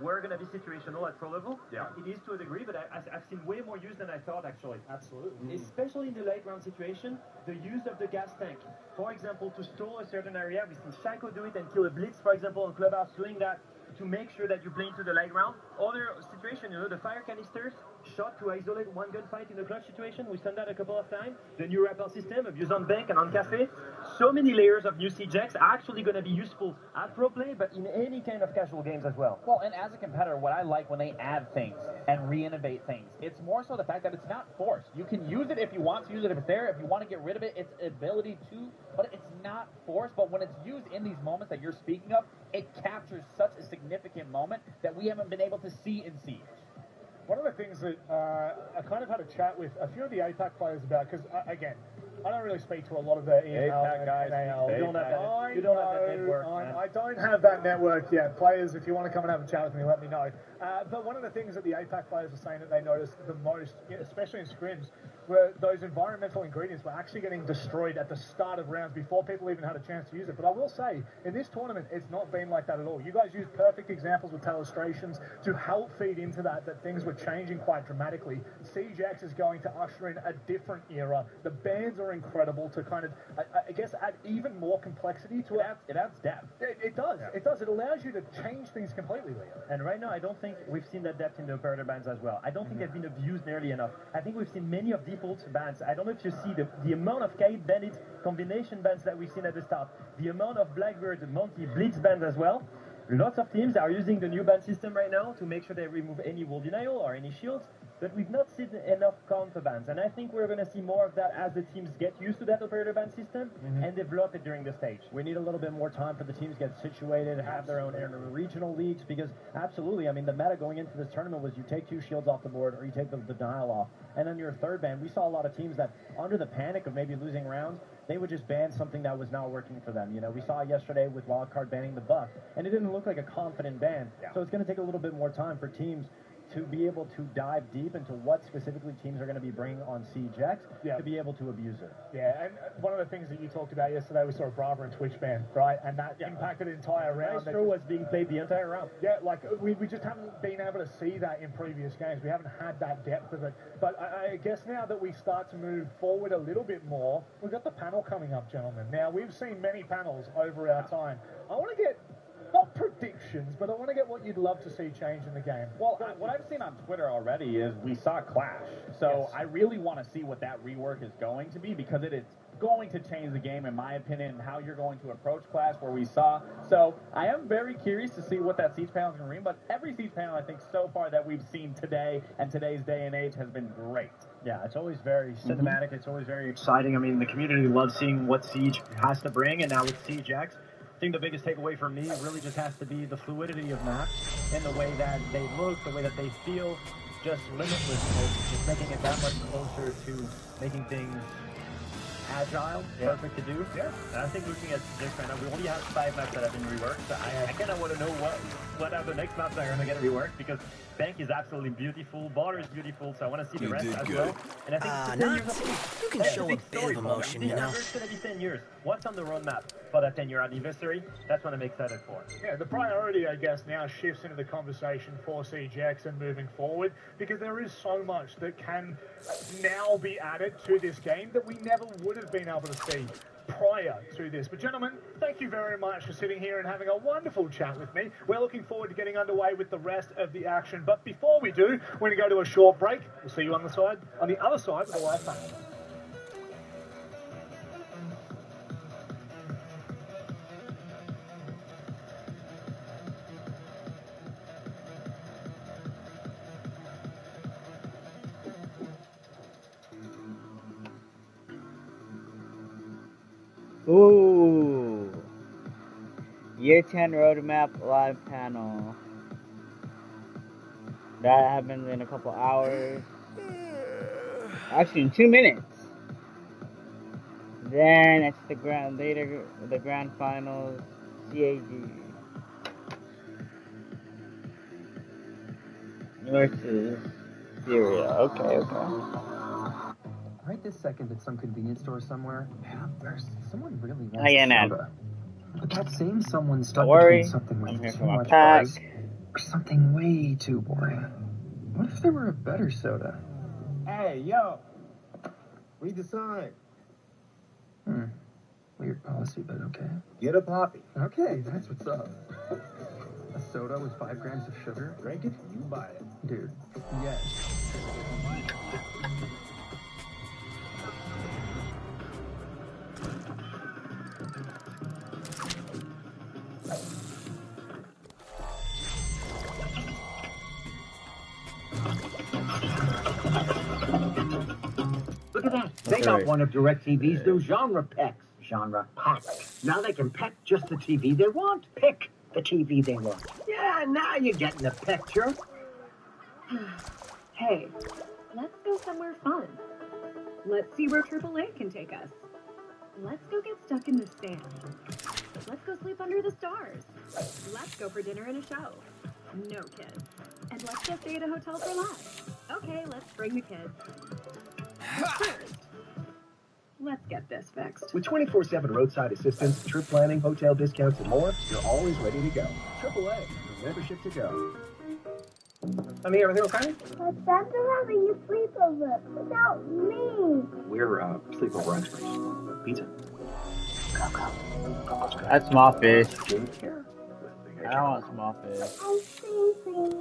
were going to be situational at pro level. Yeah. It is to a degree, but I've seen way more use than I thought, actually. Absolutely. Especially in the late round situation, the use of the gas tank. For example, to stall a certain area, we've seen Shaco do it and kill a Blitz, for example, on Clubhouse, doing that to make sure that you play into the late round. Other situation, you know, the fire canisters shot to isolate one gunfight in a clutch situation. We've done that a couple of times. The new rappel system of use on bank and on cafe. So many layers of new CJX are actually going to be useful at pro play, but in any kind of casual games as well. Well, and as a competitor, what I like when they add things and re-innovate things, it's more so the fact that it's not forced. You can use it if you want to use it, if it's there. If you want to get rid of it, it's ability to, but it's not forced. But when it's used in these moments that you're speaking of, it captures such a significant moment that we haven't been able to see in Siege. One of the things that I kind of had a chat with a few of the APAC players about, because again, I don't really speak to a lot of the EML guys. NAL. You don't have that network. I don't have that network yet. Players, if you want to come and have a chat with me, let me know. But one of the things that the APAC players are saying that they noticed the most, especially in scrims, where those environmental ingredients were actually getting destroyed at the start of rounds before people even had a chance to use it. But I will say, in this tournament, it's not been like that at all. You guys used perfect examples with illustrations to help feed into that things were changing quite dramatically. Siege X is going to usher in a different era. The bands are incredible to kind of, I guess, add even more complexity to it. It adds depth. It does. Yeah. It does. It allows you to change things completely, Leo. And right now, I don't think we've seen that depth in the operator bands as well. I don't think they've been abused nearly enough. I think we've seen many of default bands. I don't know if you see the amount of Kate Bandit combination bands that we've seen at the start, the amount of Blackbird, Monty, Blitz bands as well. Lots of teams are using the new band system right now to make sure they remove any wall denial or any shields, but we've not seen enough counter bands, and I think we're going to see more of that as the teams get used to that operator band system and develop it during the stage. We need a little bit more time for the teams to get situated, have their own regional leagues, because absolutely, I mean, the meta going into this tournament was you take 2 shields off the board or you take the denial off, and then your third ban, we saw a lot of teams that, under the panic of maybe losing rounds, they would just ban something that was not working for them. You know, we saw yesterday with Wildcard banning the buff, and it didn't look like a confident ban. Yeah. So it's going to take a little bit more time for teams to be able to dive deep into what specifically teams are going to be bringing on Siege X to be able to abuse it. Yeah, and one of the things that you talked about yesterday, we saw a Brava and Twitch ban, right? And that impacted the entire round. Maestro was being played the entire round. Yeah, like we just haven't been able to see that in previous games. We haven't had that depth of it. But I guess now that we start to move forward a little bit more, we've got the panel coming up, gentlemen. Now, we've seen many panels over our time. I want to get not predictions, but I want to get what you'd love to see change in the game. Well, what I've seen on Twitter already is we saw Clash. So I really want to see what that rework is going to be, because it is going to change the game, in my opinion, and how you're going to approach Clash, where we saw. So I am very curious to see what that Siege panel is going to bring, but every Siege panel, I think, so far that we've seen today and today's day and age has been great. Yeah, it's always very cinematic. It's always very exciting. I mean, the community loves seeing what Siege has to bring, and now with Siege X, I think the biggest takeaway for me really just has to be the fluidity of maps and the way that they look, the way that they feel, just limitless, just making it that much closer to making things agile, perfect to do. Yeah. And I think looking at this right now, we only have 5 maps that have been reworked, so I kind of want to know what are the next maps that are going to get reworked, because Bank is absolutely beautiful, Border is beautiful, so I want to see the rest as well. And I think you can show a bit of emotion, you know. It's going to be 10 years. What's on the roadmap for that 10-year anniversary? That's what I'm excited for. Yeah, the priority, I guess, now shifts into the conversation for Siege X and moving forward, because there is so much that can now be added to this game that we never would have been able to see prior to this. But gentlemen, thank you very much for sitting here and having a wonderful chat with me. We're looking forward to getting underway with the rest of the action. But before we do, we're going to go to a short break. We'll see you on the other side of the live panel. Ooh. Year 10 Roadmap live panel. That happens in a couple hours. Actually, in 2 minutes. Then it's the grand finals, CAG versus Syria. Okay. Right this second at some convenience store somewhere, there's someone really wants soda. But that same someone's stuck between something with too much buzz or something way too boring. What if there were a better soda? Hey, yo! Read the sign. Weird policy, but okay. Get a poppy. Okay, that's what's up. A soda with 5 grams of sugar? Drink it, you buy it. Dude, yes. Look at that. They got one of DirecTV's new genre packs. Genre packs. Now they can pick just the TV they want. Pick the TV they want. Yeah, now you're getting the picture. Hey, let's go somewhere fun. Let's see where AAA can take us. Let's go get stuck in the sand. Let's go sleep under the stars. Let's go for dinner and a show. No kids. And let's go stay at a hotel for less. Okay, let's bring the kids. Let's get this fixed. With 24/7 roadside assistance, trip planning, hotel discounts, and more, you're always ready to go. AAA, from membership to go. I mean, everything okay? But Santa having you sleepover without me. We're sleepover experts. Pizza. That's small fish. Here. I don't want small fish. I'm sleeping.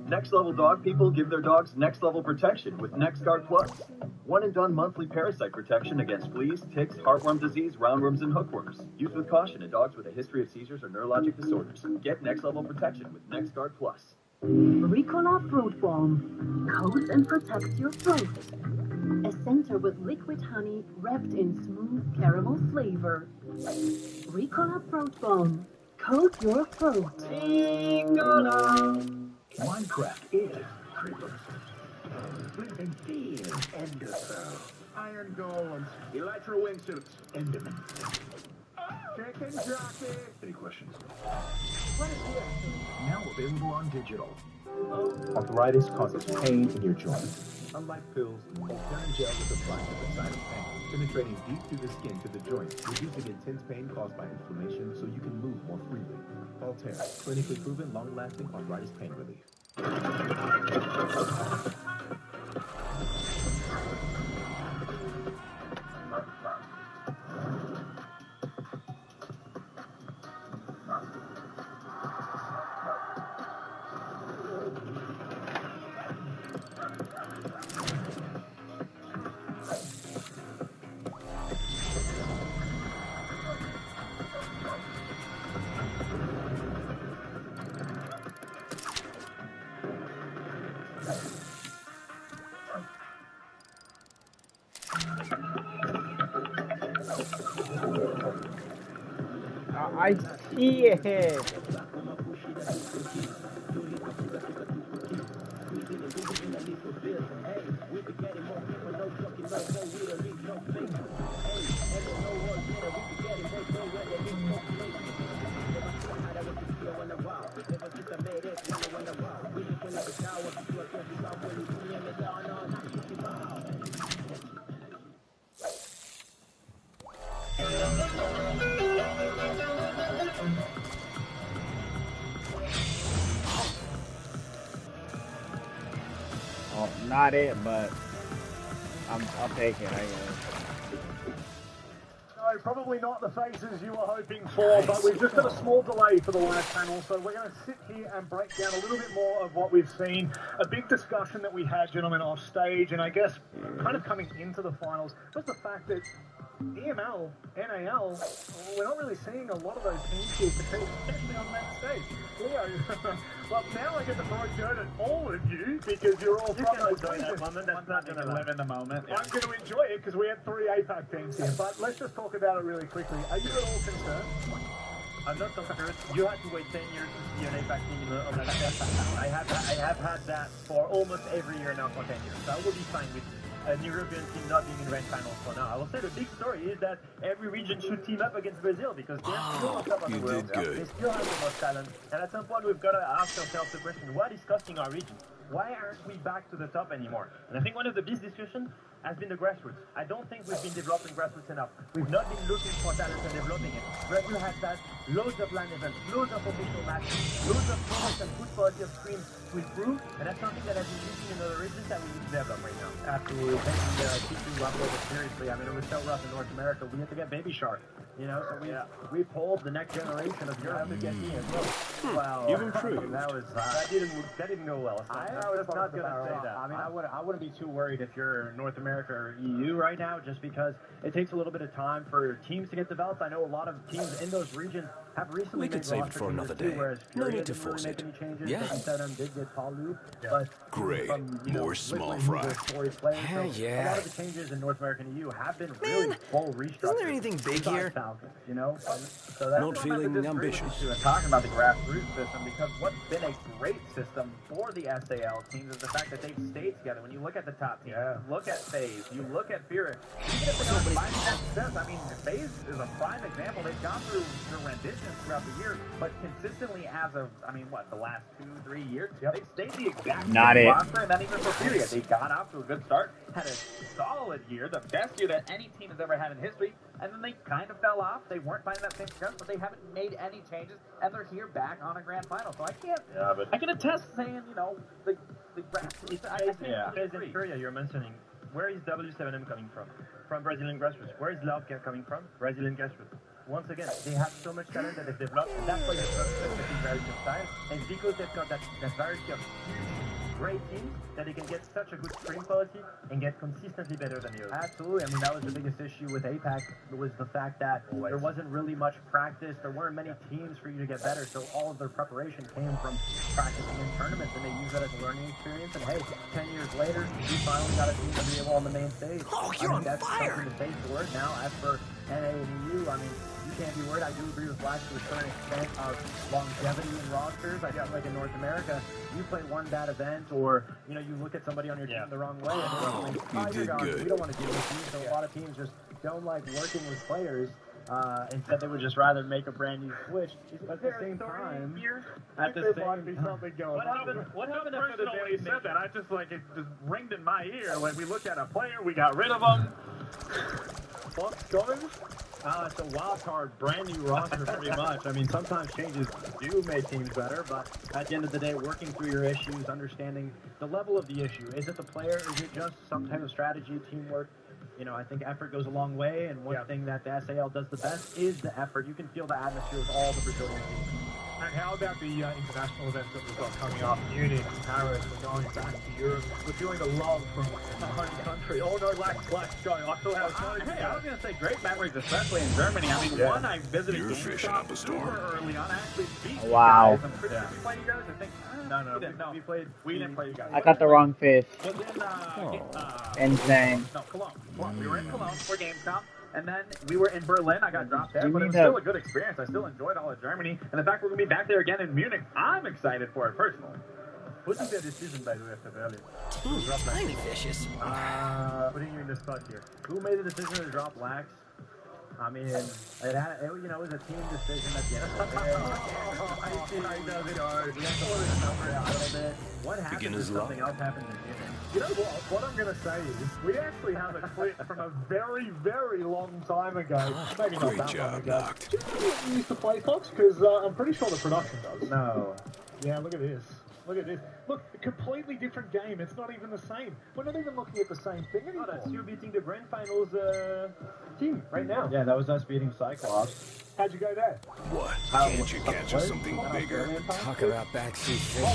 Next level dog people give their dogs next level protection with NexGuard Plus. One and done monthly parasite protection against fleas, ticks, heartworm disease, roundworms, and hookworms. Used with caution in dogs with a history of seizures or neurologic disorders. Get next level protection with NexGuard Plus. Ricola Throat Balm. Coats and protects your throat. A center with liquid honey wrapped in smooth caramel flavor. Ricola Throat Balm. Coat your throat. Ricola. Minecraft is creepers. Flipping fields, enderpearl. Iron golems. Elytra wingsuits. Enderman. Chicken jockey. Any questions? What is here? Now available on digital. Arthritis causes pain in your joints. Unlike pills, Voltaren gel is applied to the site of pain, penetrating deep through the skin to the joint, reducing intense pain caused by inflammation so you can move more freely. Voltaren, clinically proven, long-lasting arthritis pain relief. I see it. Oh, not it, but I'll take it, I guess. No, probably not the faces you were hoping for, but we've just got a small delay for the live panel, so we're going to sit here and break down a little bit more of what we've seen. A big discussion that we had, gentlemen, off stage, and I guess kind of coming into the finals was the fact that EML, NAL, we're not really seeing a lot of those teams here, especially on that stage. Leo, well, now I get to throw dirt at all of you because you're all from those regions. That's not going to live in the moment. I'm going to enjoy it because we had 3 APAC teams here, but let's just talk about it really quickly. Are you at all concerned? I'm not concerned. You had to wait 10 years to see an APAC team on that stage. I have had that for almost every year now for 10 years. So I will be fine with an European team not being in ranked finals for now. I will say the big story is that every region should team up against Brazil because they're still on top of the world. They still have the most talent. And at some point we've got to ask ourselves the question, what is costing our region? Why aren't we back to the top anymore? And I think one of the big discussions has been the grassroots. I don't think we've been developing grassroots enough. We've not been looking for talent and developing it. Brazil has had loads of LAN events, loads of official matches, loads of products and good quality of streams to improve, and that's something that has been missing in other regions that we need to develop right now. Absolutely. Taking T2 Rumble seriously. I mean, it was so rough in North America. We had to get Baby Shark. You know, so we pulled the next generation of Europe to get me as well. Wow. You've improved. That didn't go well. I was not going to say that. I mean, I wouldn't be too worried if you're North America America or EU right now, just because it takes a little bit of time for teams to get developed. I know a lot of teams in those regions have recently made roster changes another too, day. whereas No Furia need to didn't really force make it. any changes. Yeah. PPlatinum did get Palu, but Great. from, More small Liquid, fry. who's a storied player, so Yeah. a lot of the changes in North America and EU have been really full restructures. Isn't there anything big besides here? Falcons, you know? So that's Not feeling ambitious. and talking about the grassroots system, because what's been a great system for the SAL teams is the fact that they've stayed together. When you look at the top teams, look at FaZe, you look at Furia, even if they don't find success, I mean, FaZe is a prime example. They've gone through their renditions throughout the year, but consistently as of, I mean, what, the last 2-3 years, they've stayed the exact same roster, and then even for Furia, they got off to a good start, had a solid year, the best year that any team has ever had in history, and then they kind of fell off. They weren't finding that same success, but they haven't made any changes, and they're here back on a grand final. So I can't, I can attest saying, you know, the FaZe and Furia you're mentioning, where is W7M coming from? From Brazilian grassroots. Where is Loudcat coming from? Brazilian grassroots. Once again, they have so much talent that they've developed, and that's why they've got such a variety of style. And because they've got that variety of great teams, that they can get such a good stream quality and get consistently better than the others. Absolutely. I mean, that was the biggest issue with APAC, was the fact that there wasn't really much practice. There weren't many teams for you to get better, so all of their preparation came from practicing in tournaments, and they used that as a learning experience. And hey, 10 years later, we finally got a team to be able on the main stage. Oh, you're on that's fire! Something to say for it. Now, as for NA and EU, I mean, you can't be worried. I do agree with Black to a certain extent of longevity in rosters. I feel like in North America, you play one bad event, or you know, you look at somebody on your team the wrong way, and you're like, we don't want to give this team. So a lot of teams just don't like working with players. Instead, they would just rather make a brand new switch. But at the same time, What happened after the day when he said that? I just like it just ringed in my ear. Like we looked at a player, we got rid of him. What's going? So wildcard, brand new roster pretty much. I mean, sometimes changes do make teams better, but at the end of the day, working through your issues, understanding the level of the issue. Is it the player? Is it just some type of strategy, teamwork? You know, I think effort goes a long way, and one thing that the SAL does the best is the effort. You can feel the atmosphere with all the Brazilian teams. And how about the international events that we've got coming up? Munich, Paris, we're going back to Europe. We're feeling the love from the home country. Oh no, Lax going. I saw how it's going. Hey, I was going to say great memories, especially in Germany. I mean, one, I visited GameStop super early on. I actually beat you guys. I'm pretty sure we played you guys. I think. No. We didn't play you guys. I got the wrong fish. But then, Insane. No, Cologne. We were in Cologne for Gamescom. And then we were in Berlin. I got dropped there, You but it need was to- still a good experience. I still enjoyed all of Germany. And the fact we're going to be back there again in Munich, I'm excited for it personally. Who's the decision, by the way, after Berlin? Tiny fishes. Putting you in the spot here. Who made the decision to drop Lax? I mean, it was a team decision at the end of the day. I see how he does it hard. We have to look at the number out a little bit. What happened Beginner's if something luck. else happened in Munich? You know what I'm going to say is, we actually have a clip from a very, very long time ago. Maybe not Great that long job, ago. Knocked. Do you know what you used to play, Fox? Because I'm pretty sure the production does. No. Yeah, look at this. Look at this. Look, a completely different game. It's not even the same. We're not even looking at the same thing anymore. That's you beating the Grand Finals team right now. Yeah, that was us beating Cyclops. How'd you go there? What? Can't you capture something bigger? Talk about backseat fish.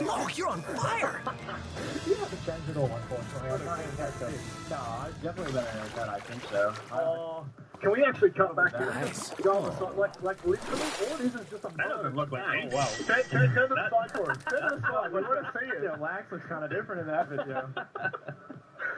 Oh, you're on fire! You have to change it all, unfortunately. I'm not even that good. No, it's definitely better than that, I think so. Can we actually cut back to Nice. go on the side, like literally, all it is just a That doesn't look like me. wow. Turn to the side for us. Turn to the side. We want to see it. Yeah, Lax looks kind of different in that video.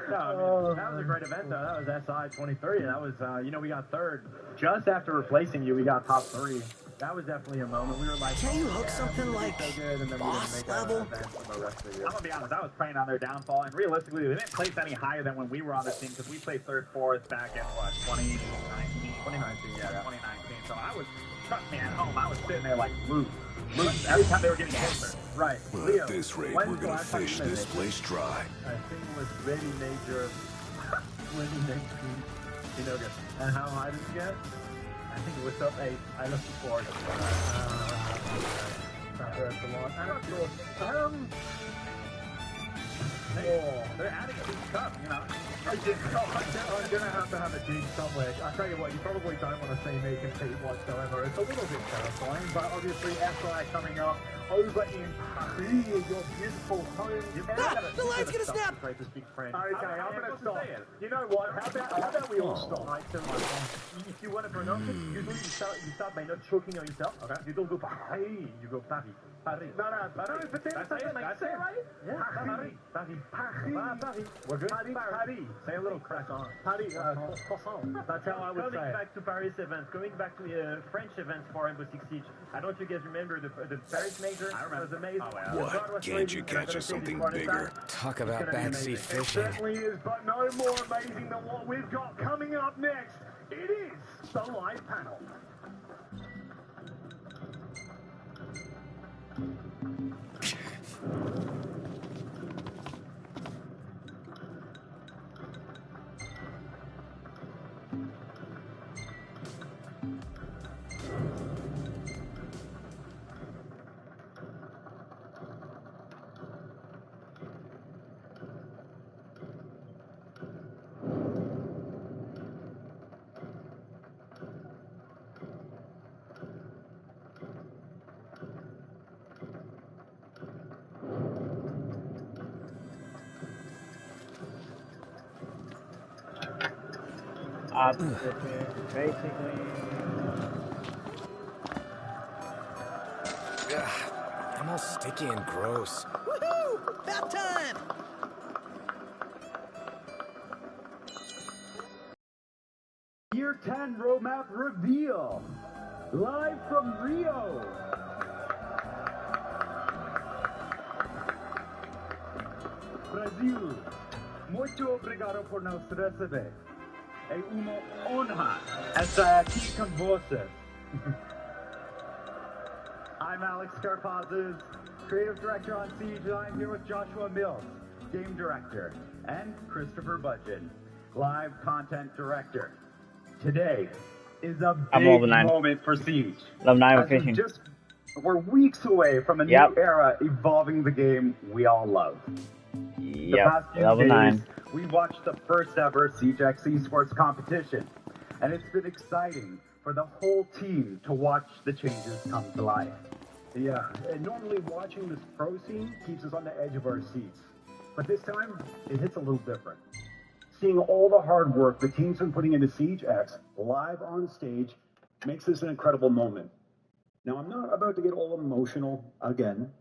No, I mean, that was a great event, though. That was SI 23. That was, we got third. Just after replacing you, we got top 3. That was definitely a moment. We were like, Can't you hook something like so good, and then boss we didn't make level? our event for the rest of the year. I'm going to be honest, I was praying on their downfall, and realistically, they didn't place any higher than when we were on the team, because we played third, fourth back in, 2019? 2019, yeah. 2019. So I was, trust me, at home, I was sitting there like, lose. Every time they were getting closer. Right. Well, Leo, at this rate, when's we're the gonna last time you fish made this it? place dry. I think it was really major. Really major. You know, and how high did you get? I think it was top 8. I looked before. They're adding a big cup, you know. I'm gonna have a dig somewhere. I tell you what, you probably don't want to see me compete whatsoever. It's a little bit terrifying, but obviously SI coming up over in Paris, your beautiful home. The line's gonna snap. Okay, I'm gonna stop. You know what? How about we all stop? Alright, so if you want to pronounce it, usually you start by not choking on yourself. Okay. You don't go Paris, you go Paris. Paris. No, Paris. But then something like that, right? Yeah, Paris. Paris. We're good? Paris. Say a little croissant. Paris. Croissant. That's how I would say. Coming back to Paris events, going back to the French events for Rainbow Six Siege. I don't know if you guys remember the Paris major. I remember. It was amazing. What? Can't you catch us something bigger? Talk about backseat fishing. It certainly is, but no more amazing than what we've got coming up next. It is the live panel. Basically. I'm all sticky and gross. Woohoo! About time! Year 10 roadmap reveal. Live from Rio. Brasil. Muito obrigado por nos receber. É uma honra estar aqui com vocês. I'm Alex Carpazes, creative director on Siege, and I'm here with Joshua Mills, game director, and Christopher Budgeon, live content director. Today is a big moment for Siege. Love 9 with fishing. We're weeks away from a new era evolving the game we all love. The past few level days, 9. we watched the first ever SiegeX esports competition, and it's been exciting for the whole team to watch the changes come to life. Yeah, and normally watching this pro scene keeps us on the edge of our seats. But this time, it hits a little different. Seeing all the hard work the team's been putting into SiegeX live on stage makes this an incredible moment. Now, I'm not about to get all emotional again,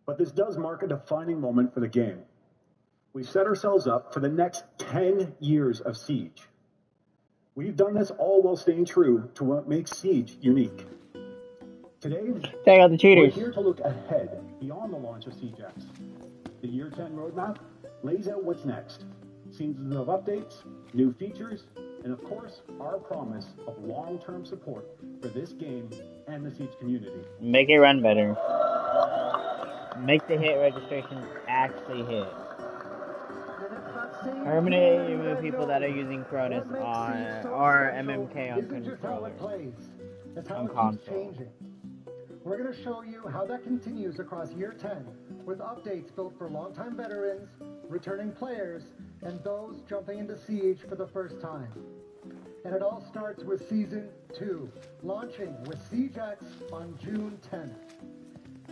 but this does mark a defining moment for the game. We've set ourselves up for the next 10 years of Siege. We've done this all while staying true to what makes Siege unique. Today, take out the cheaters. We're here to look ahead beyond the launch of SiegeX. The Year 10 roadmap lays out what's next. Seasons of updates, new features, and of course, our promise of long-term support for this game and the Siege community. Make it run better. Make the hit registration actually hit. Permanently remove people that are using Cronus on or MMK on controller. That's how on it console. keeps changing. We're going to show you how that continues across Year 10 with updates built for longtime veterans, returning players, and those jumping into Siege for the first time. And it all starts with Season 2, launching with SiegeX on June 10th.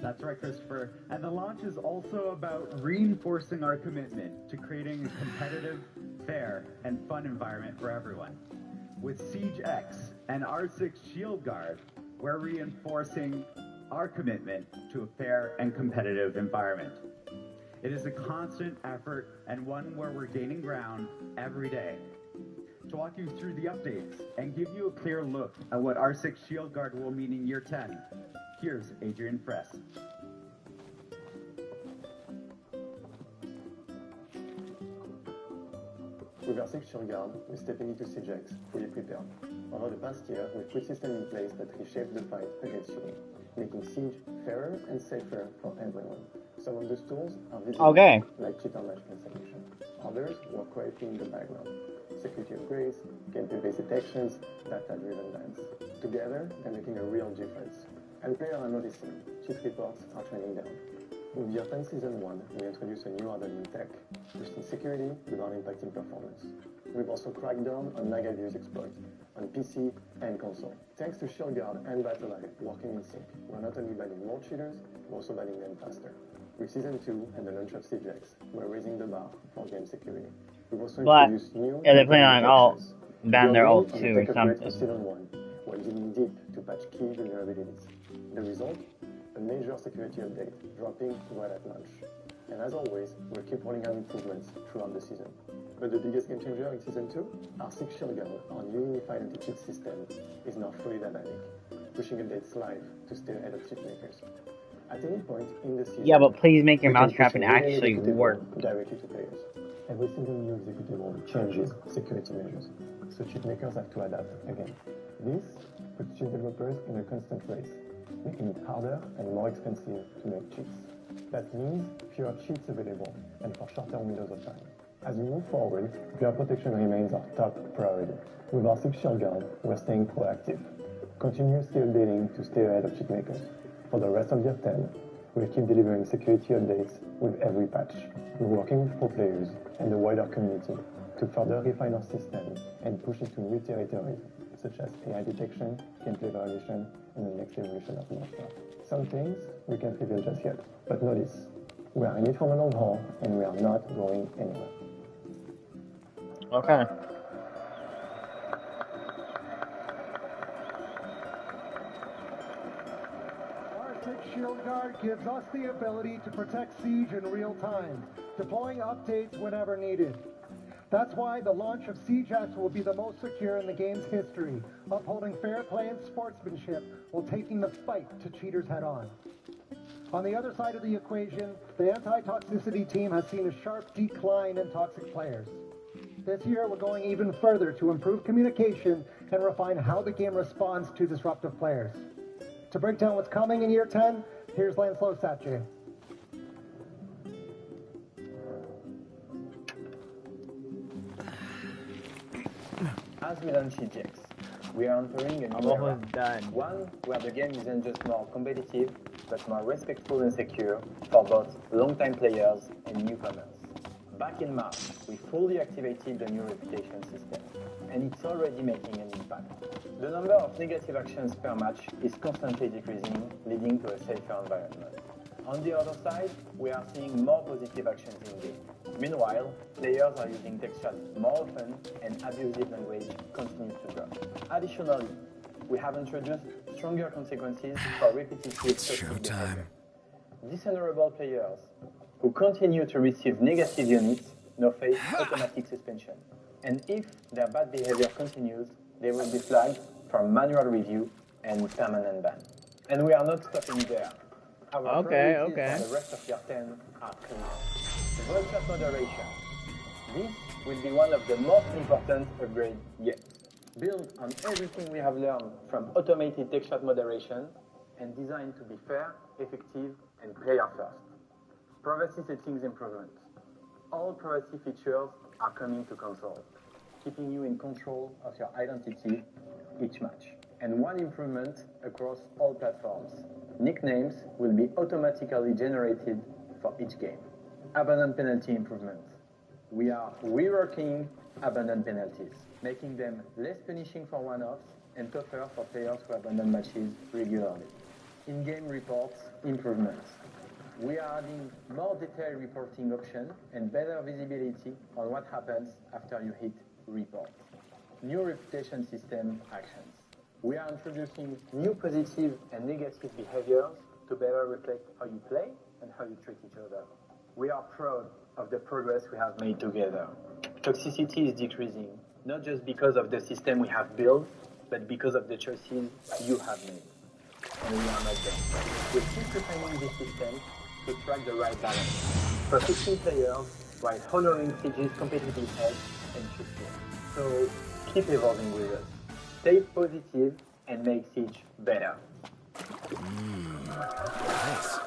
That's right, Christopher. And the launch is also about reinforcing our commitment to creating a competitive, fair, and fun environment for everyone. With SiegeX and R6 Shield Guard, we're reinforcing our commitment to a fair and competitive environment. It is a constant effort and one where we're gaining ground every day. To walk you through the updates and give you a clear look at what R6 Shield Guard will mean in Year 10, here's Adrian Fress. With R6 Shield Guard, we're stepping into SiegeX fully prepared. Over the past year, we've put systems in place that reshape the fight against cheating, making Siege fairer and safer for everyone. Some of those tools are visible, like cheater match cancellation. Others work quietly in the background. Security upgrades, gameplay-based detections, data-driven bans. Together, they're making a real difference. And players are noticing. Cheat reports are trending down. With Year 10 Season 1, we introduced a new hardening tech, boosting security without impacting performance. We've also cracked down on lag abuse exploits on PC and console. Thanks to ShieldGuard and BattleEye working in sync, we're not only banning more cheaters, we're also banning them faster. With Season 2 and the launch of CJX, we're raising the bar for game security. We've also introduced new... Yeah, they're playing on alt, ban their alt too or something. Season 1, while digging deep to patch key vulnerabilities. The result? A major security update, dropping right at launch. And as always, we'll keep rolling out improvements throughout the season. But the biggest game changer in Season 2, our 6 ShieldGuard, our new unified anti-cheat system, is now fully dynamic, pushing updates live to stay ahead of cheat makers. At any point in the season, yeah, but please make your mousetrap and actually work. Directly to players. Every single new executable changes security measures, so cheat makers have to adapt again. This puts cheat developers in a constant race, making it harder and more expensive to make cheats. That means fewer cheats available and for shorter windows of time. As we move forward, player protection remains our top priority. With our 6 ShieldGuard, we're staying proactive, continuously updating to stay ahead of cheat makers. For the rest of Year 10, we'll keep delivering security updates with every patch. We're working with pro players and the wider community to further refine our system and push into new territories, such as AI detection, gameplay validation, and the next evolution of Monster. Some things we can't reveal just yet, but know this. We are in it for the long haul, and we are not going anywhere. Okay. Our 6 ShieldGuard gives us the ability to protect Siege in real time, deploying updates whenever needed. That's why the launch of CJX will be the most secure in the game's history, upholding fair play and sportsmanship while taking the fight to cheaters head on. On the other side of the equation, the anti-toxicity team has seen a sharp decline in toxic players. This year, we're going even further to improve communication and refine how the game responds to disruptive players. To break down what's coming in Year 10, here's Lanslow Satche. As we launch CJX, we are entering a new era. One where the game isn't just more competitive, but more respectful and secure for both long-time players and newcomers. Back in March, we fully activated the new reputation system, and it's already making an impact. The number of negative actions per match is constantly decreasing, leading to a safer environment. On the other side, we are seeing more positive actions in-game. Meanwhile, players are using text chat more often, and abusive language continues to drop. Additionally, we have introduced stronger consequences for repetitive toxic behavior. Dishonorable players who continue to receive negative units now face automatic suspension. And if their bad behavior continues, they will be flagged for manual review and permanent ban. And we are not stopping there. Our priorities for the rest of Year 10 are clear. Voice chat moderation. This will be one of the most important upgrades yet. Built on everything we have learned from automated text chat moderation and designed to be fair, effective, and player first. Privacy settings improvements. All privacy features are coming to console, keeping you in control of your identity each match. And one improvement across all platforms. Nicknames will be automatically generated for each game. Abandon penalty improvements. We are reworking abandon penalties, making them less punishing for one-offs and tougher for players who abandon matches regularly. In-game reports improvements. We are adding more detailed reporting options and better visibility on what happens after you hit report. New reputation system actions. We are introducing new positive and negative behaviors to better reflect how you play and how you treat each other. We are proud of the progress we have made together. Toxicity is decreasing, not just because of the system we have built, but because of the choices you have made. And we are not done. We keep refining this system to strike the right balance, protecting players while honoring Siege's competitive edge and future. So keep evolving with us. Stay positive and make Siege better. Nice.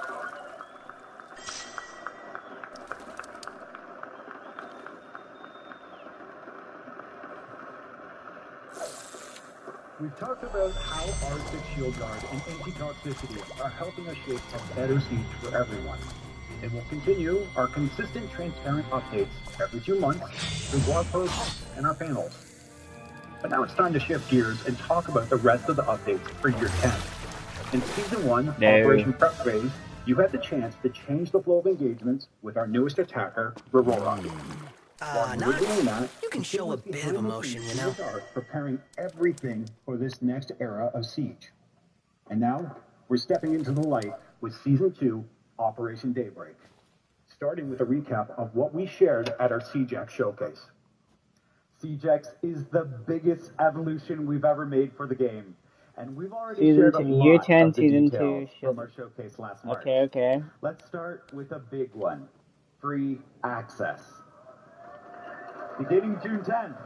We've talked about how R6 ShieldGuard and anti-toxicity are helping us shape a better Siege for everyone. It will continue our consistent, transparent updates every 2 months through blog posts and our panels. But now it's time to shift gears and talk about the rest of the updates for Year 10. In Season 1, Operation Prep Phase, you had the chance to change the flow of engagements with our newest attacker, Aurora. You can show a bit of emotion, you know. Preparing everything for this next era of Siege. And now, we're stepping into the light with Season 2, Operation Daybreak. Starting with a recap of what we shared at our SiegeX showcase. SiegeX is the biggest evolution we've ever made for the game. And we've already shared a lot Year 10, of the Season details 2. from our showcase last March. Okay. Let's start with a big one. Free access. Beginning June 10th,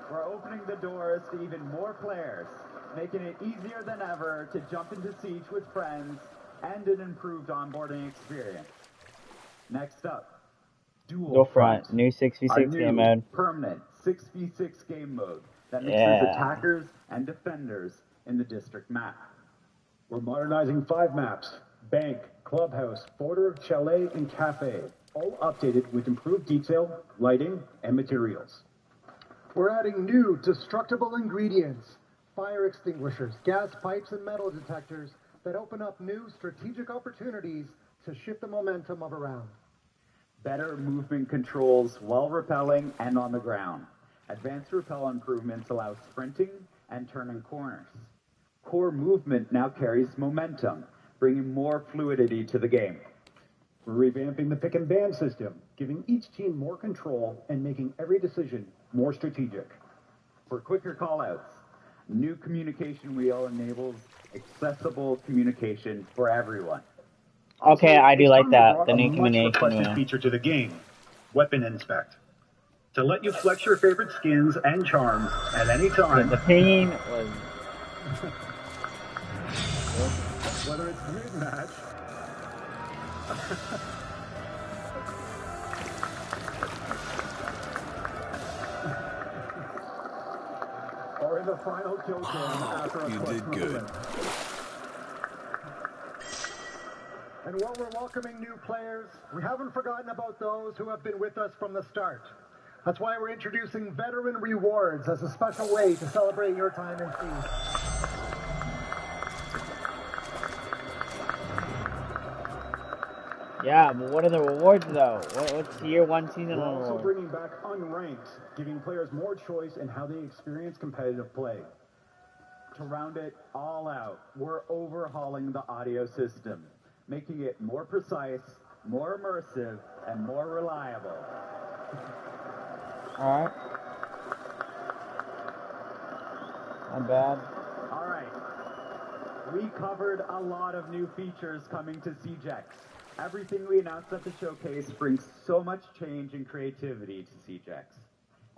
we're opening the doors to even more players, making it easier than ever to jump into Siege with friends and an improved onboarding experience. Next up, Dual Front, new 6v6 game mode. Permanent 6v6 game mode that mixes attackers and defenders in the district map. We're modernizing 5 maps: Bank, Clubhouse, Border, Chalet, and Cafe, all updated with improved detail, lighting, and materials. We're adding new destructible ingredients, fire extinguishers, gas pipes, and metal detectors that open up new strategic opportunities to shift the momentum of a round. Better movement controls while rappelling and on the ground. Advanced rappel improvements allow sprinting and turning corners. Core movement now carries momentum, bringing more fluidity to the game. We're revamping the pick and ban system, giving each team more control and making every decision more strategic. For quicker callouts, new communication wheel enables accessible communication for everyone. Okay, I do like that. The new communication wheel. Feature to the game, Weapon Inspect, to let you flex your favorite skins and charms at any time. The pain was. Whether it's mid-match, or in the final kill cam after a you did good. And while we're welcoming new players, we haven't forgotten about those who have been with us from the start. That's why we're introducing Veteran Rewards as a special way to celebrate your time in Siege. Yeah, but what are the rewards though? What's Year 1 Season 1 We're also reward? bringing back Unranked, giving players more choice in how they experience competitive play. To round it all out, we're overhauling the audio system, making it more precise, more immersive, and more reliable. Alright. Not bad. Alright. We covered a lot of new features coming to SiegeX. Everything we announced at the showcase brings so much change and creativity to SiegeX.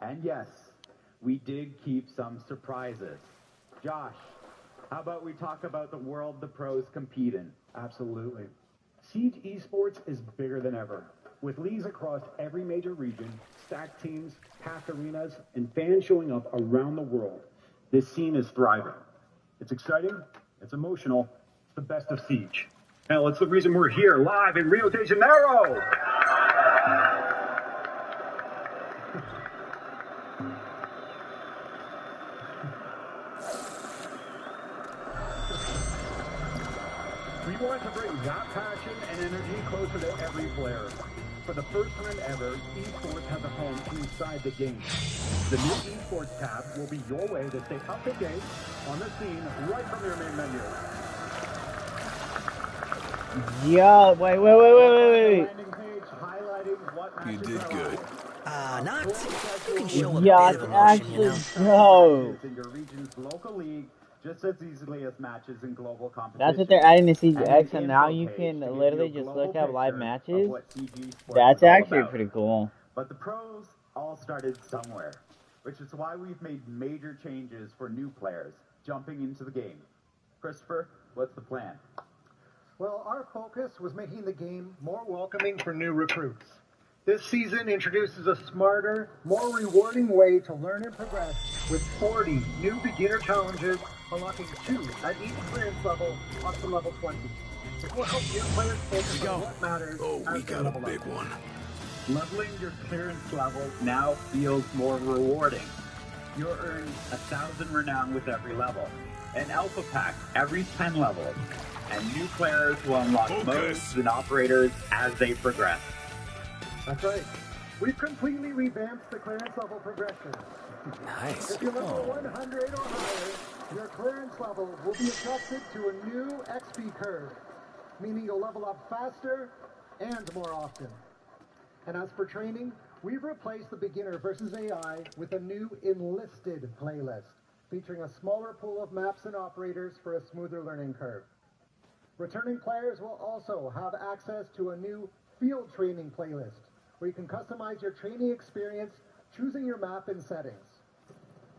And yes, we did keep some surprises. Josh, how about we talk about the world the pros compete in? Absolutely. Siege Esports is bigger than ever. With leagues across every major region, stacked teams, packed arenas, and fans showing up around the world, this scene is thriving. It's exciting, it's emotional, it's the best of Siege. Hell, it's the reason we're here live in Rio de Janeiro! We want to bring that passion and energy closer to every player. For the first time ever, esports has a home inside the game. The new esports tab will be your way to stay up to date on the scene right from your main menu. Yeah, wait. You did good. You can show a bit of emotion, you know. No. In your region's local league, just as easily as matches in global competition. That's what they're adding to SiegeX, and now you can literally just look up live matches. That's actually pretty cool. But the pros all started somewhere, which is why we've made major changes for new players jumping into the game. Christopher, what's the plan? Well, our focus was making the game more welcoming for new recruits. This season introduces a smarter, more rewarding way to learn and progress with 40 new beginner challenges, unlocking 2 at each clearance level up to level 20. This will help your players focus on what matters. Oh, we got a big one. Leveling your clearance level now feels more rewarding. You'll earn 1,000 renown with every level. An alpha pack every 10 levels. And new players will unlock modes and operators as they progress. That's right. We've completely revamped the clearance level progression. Nice. If you're level 100 or higher, your clearance level will be adjusted to a new XP curve, meaning you'll level up faster and more often. And as for training, we've replaced the beginner versus AI with a new enlisted playlist, featuring a smaller pool of maps and operators for a smoother learning curve. Returning players will also have access to a new field training playlist, where you can customize your training experience, choosing your map and settings.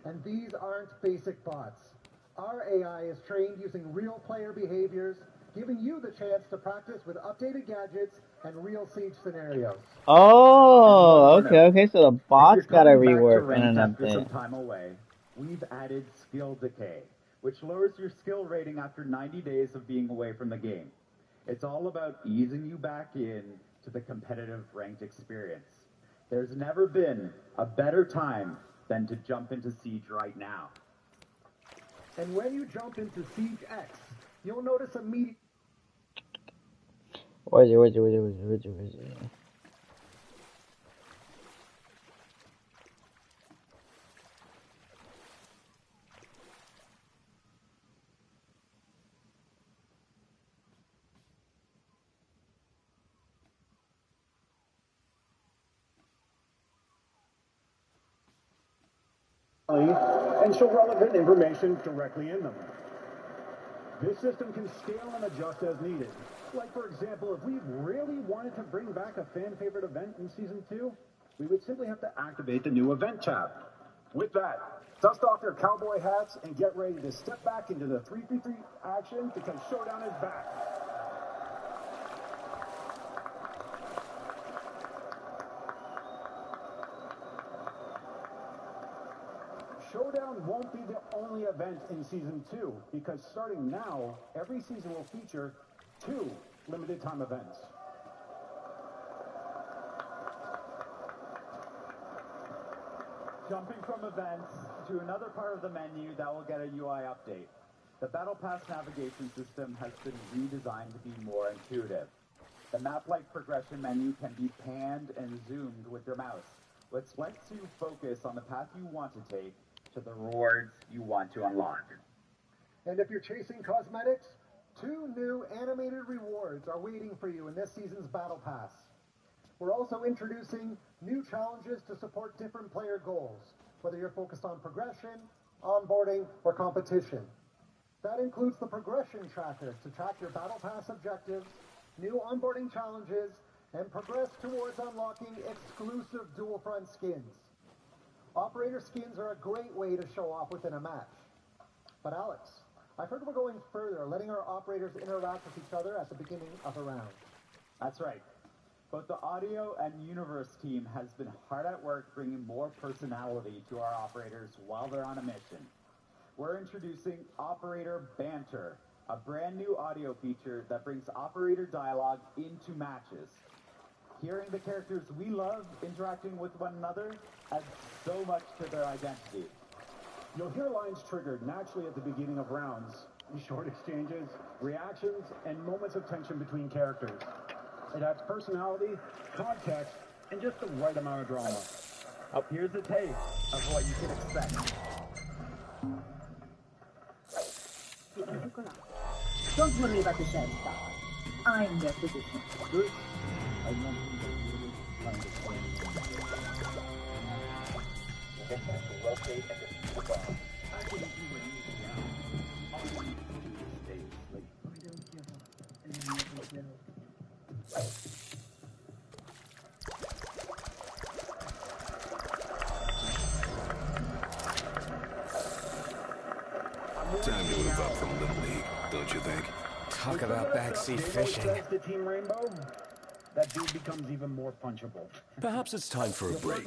And these aren't basic bots. Our AI is trained using real player behaviors, giving you the chance to practice with updated gadgets and real siege scenarios. Oh, okay, so the bots got a rework and an After some update. time away, we've added skill decay, which lowers your skill rating after 90 days of being away from the game. It's all about easing you back in to the competitive ranked experience. There's never been a better time than to jump into Siege right now. And when you jump into Siege X, you'll notice immediately. Where's it? And show relevant information directly in them. This system can scale and adjust as needed. Like, for example, if we really wanted to bring back a fan favorite event in Season 2, we would simply have to activate the new event tab. With that, dust off your cowboy hats and get ready to step back into the 3v3 action because Showdown is back. Showdown won't be the only event in Season 2, because starting now, every season will feature 2 limited time events. Jumping from events to another part of the menu that will get a UI update. The Battle Pass navigation system has been redesigned to be more intuitive. The map-like progression menu can be panned and zoomed with your mouse, which lets you focus on the path you want to take to the rewards you want to unlock. And if you're chasing cosmetics, 2 new animated rewards are waiting for you in this season's Battle Pass. We're also introducing new challenges to support different player goals, whether you're focused on progression, onboarding, or competition. That includes the progression tracker to track your Battle Pass objectives, new onboarding challenges, and progress towards unlocking exclusive dual front skins. Operator skins are a great way to show off within a match. But Alex, I've heard we're going further, letting our operators interact with each other at the beginning of a round. That's right. Both the audio and universe team has been hard at work bringing more personality to our operators while they're on a mission. We're introducing Operator Banter, a brand new audio feature that brings operator dialogue into matches. Hearing the characters we love interacting with one another adds so much to their identity. You'll hear lines triggered naturally at the beginning of rounds, short exchanges, reactions, and moments of tension between characters. It adds personality, context, and just the right amount of drama. Oh, here's a taste of what you can expect. Don't worry about the shadow stuff. I'm their physician. Good. Time to move up from Little League, don't you think? Talk about backseat fishing. The Team Rainbow, that dude becomes even more punchable. Perhaps it's time for a break.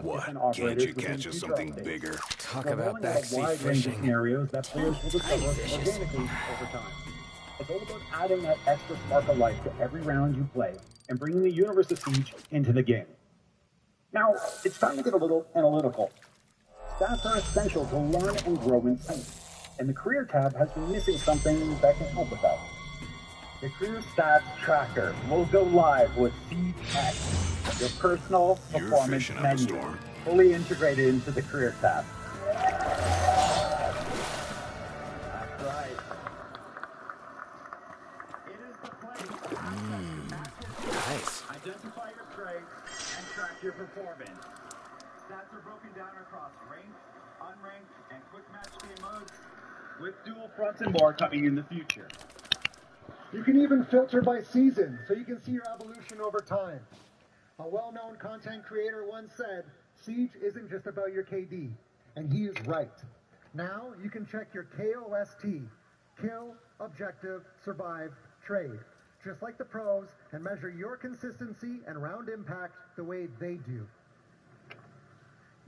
What? Can't you catch us something bigger? Talk about backseat wide range of fishing. scenarios that players will discover organically over time. It's all about adding that extra spark of life to every round you play and bringing the universe of Siege into the game. Now, it's time to get a little analytical. Stats are essential to learn and grow in Siege, and the Career tab has been missing something that can help with that. The Career Stats Tracker will go live with Siege X, your personal performance menu, fully integrated into the Career tab. That's right. It is the place. Nice. Identify your strengths and track your performance. Stats are broken down across ranked, unranked, and quick match game modes, with dual fronts and more coming in the future. You can even filter by season, so you can see your evolution over time. A well-known content creator once said, Siege isn't just about your KD, and he is right. Now, you can check your KOST, kill, objective, survive, trade, just like the pros, and measure your consistency and round impact the way they do.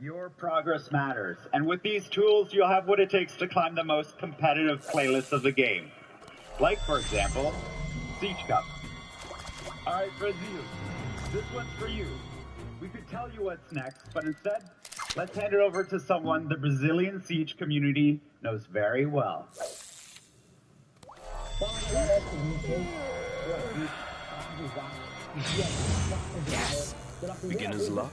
Your progress matters, and with these tools, you'll have what it takes to climb the most competitive playlists of the game. Like, for example, Siege Cup. Alright, Brazil, this one's for you. We could tell you what's next, but instead, let's hand it over to someone the Brazilian Siege community knows very well. Yes! Beginner's luck.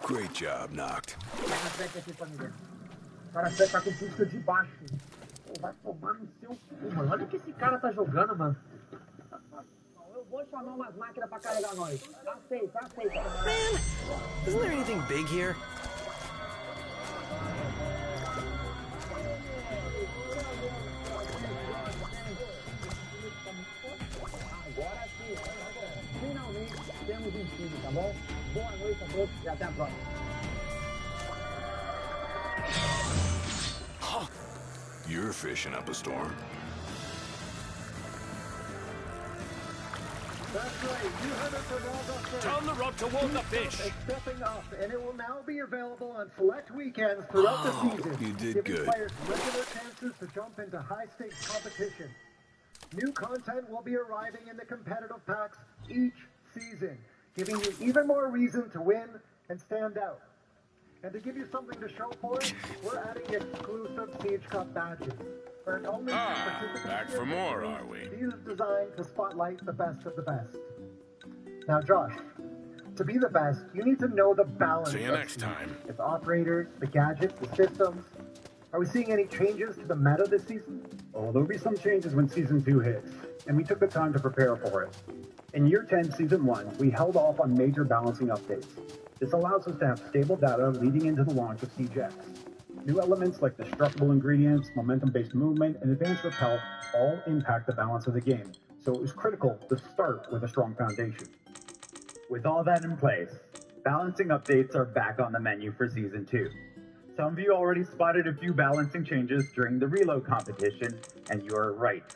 Great job, Noct. O cara tá com pista de baixo. Pô, vai tomar no seu cu, mano. Olha o que esse cara tá jogando, mano. Eu vou chamar umas máquinas pra carregar nós. Aceita, aceita. Man, isn't there anything big here? Agora sim, finalmente temos um time, tá bom? Boa noite a todos e até a próxima. You're fishing up a storm. That's right, you heard it from all the first. Turn the rod toward the fish. It's stepping up, and it will now be available on select weekends throughout the season. You did giving good. players regular chances to jump into high-stakes competition. New content will be arriving in the competitive packs each season, giving you even more reason to win and stand out. And to give you something to show for it, we're adding exclusive Siege Cup badges. Earn only Back for more, are we? These are designed to spotlight the best of the best. Now, Josh, to be the best, you need to know the balance. See you next time. Its operators, the gadgets, the systems. Are we seeing any changes to the meta this season? Oh, there'll be some changes when Season 2 hits, and we took the time to prepare for it. In Year 10, Season 1, we held off on major balancing updates. This allows us to have stable data leading into the launch of Siege X. New elements like destructible ingredients, momentum-based movement, and advanced repel all impact the balance of the game, so it was critical to start with a strong foundation. With all that in place, balancing updates are back on the menu for Season 2. Some of you already spotted a few balancing changes during the reload competition, and you are right.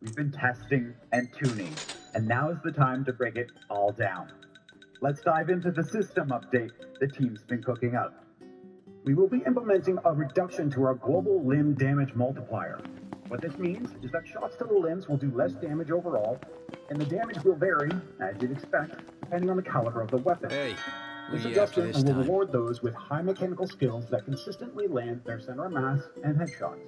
We've been testing and tuning, and now is the time to break it all down. Let's dive into the system update the team's been cooking up. We will be implementing a reduction to our global limb damage multiplier. What this means is that shots to the limbs will do less damage overall, and the damage will vary, as you'd expect, depending on the caliber of the weapon. Hey, this adjustment will reward those with high mechanical skills that consistently land their center of mass and headshots.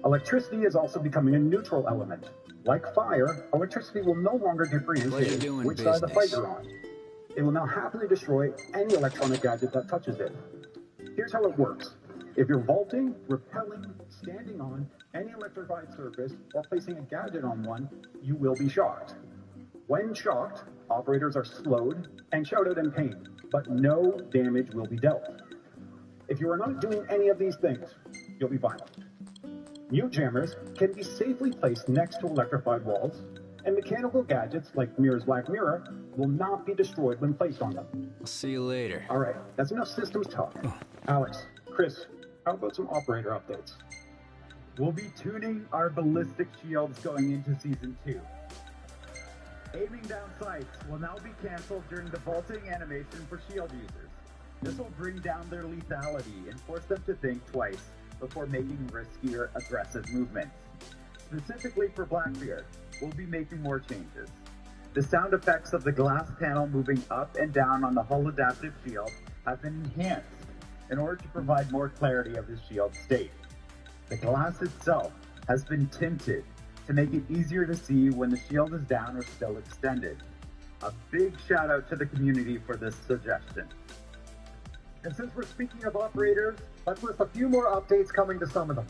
Electricity is also becoming a neutral element. Like fire, electricity will no longer differentiate which side of the fight you're on. It will now happily destroy any electronic gadget that touches it. Here's how it works. If you're vaulting, rappelling, standing on any electrified surface, or placing a gadget on one, you will be shocked. When shocked, operators are slowed and shout out in pain, but no damage will be dealt. If you are not doing any of these things, you'll be fine. New jammers can be safely placed next to electrified walls, And mechanical gadgets, like Mirror's Black Mirror, will not be destroyed when placed on them. I'll see you later. Alright, that's enough systems talk. Alex, Chris, how about some operator updates? We'll be tuning our ballistic shields going into Season 2. Aiming down sights will now be cancelled during the vaulting animation for shield users. This will bring down their lethality and force them to think twice before making riskier, aggressive movements. Specifically for Blackbeard, we'll be making more changes. The sound effects of the glass panel moving up and down on the hull adaptive shield have been enhanced in order to provide more clarity of the shield state. The glass itself has been tinted to make it easier to see when the shield is down or still extended. A big shout out to the community for this suggestion. And since we're speaking of operators, let's list a few more updates coming to some of them.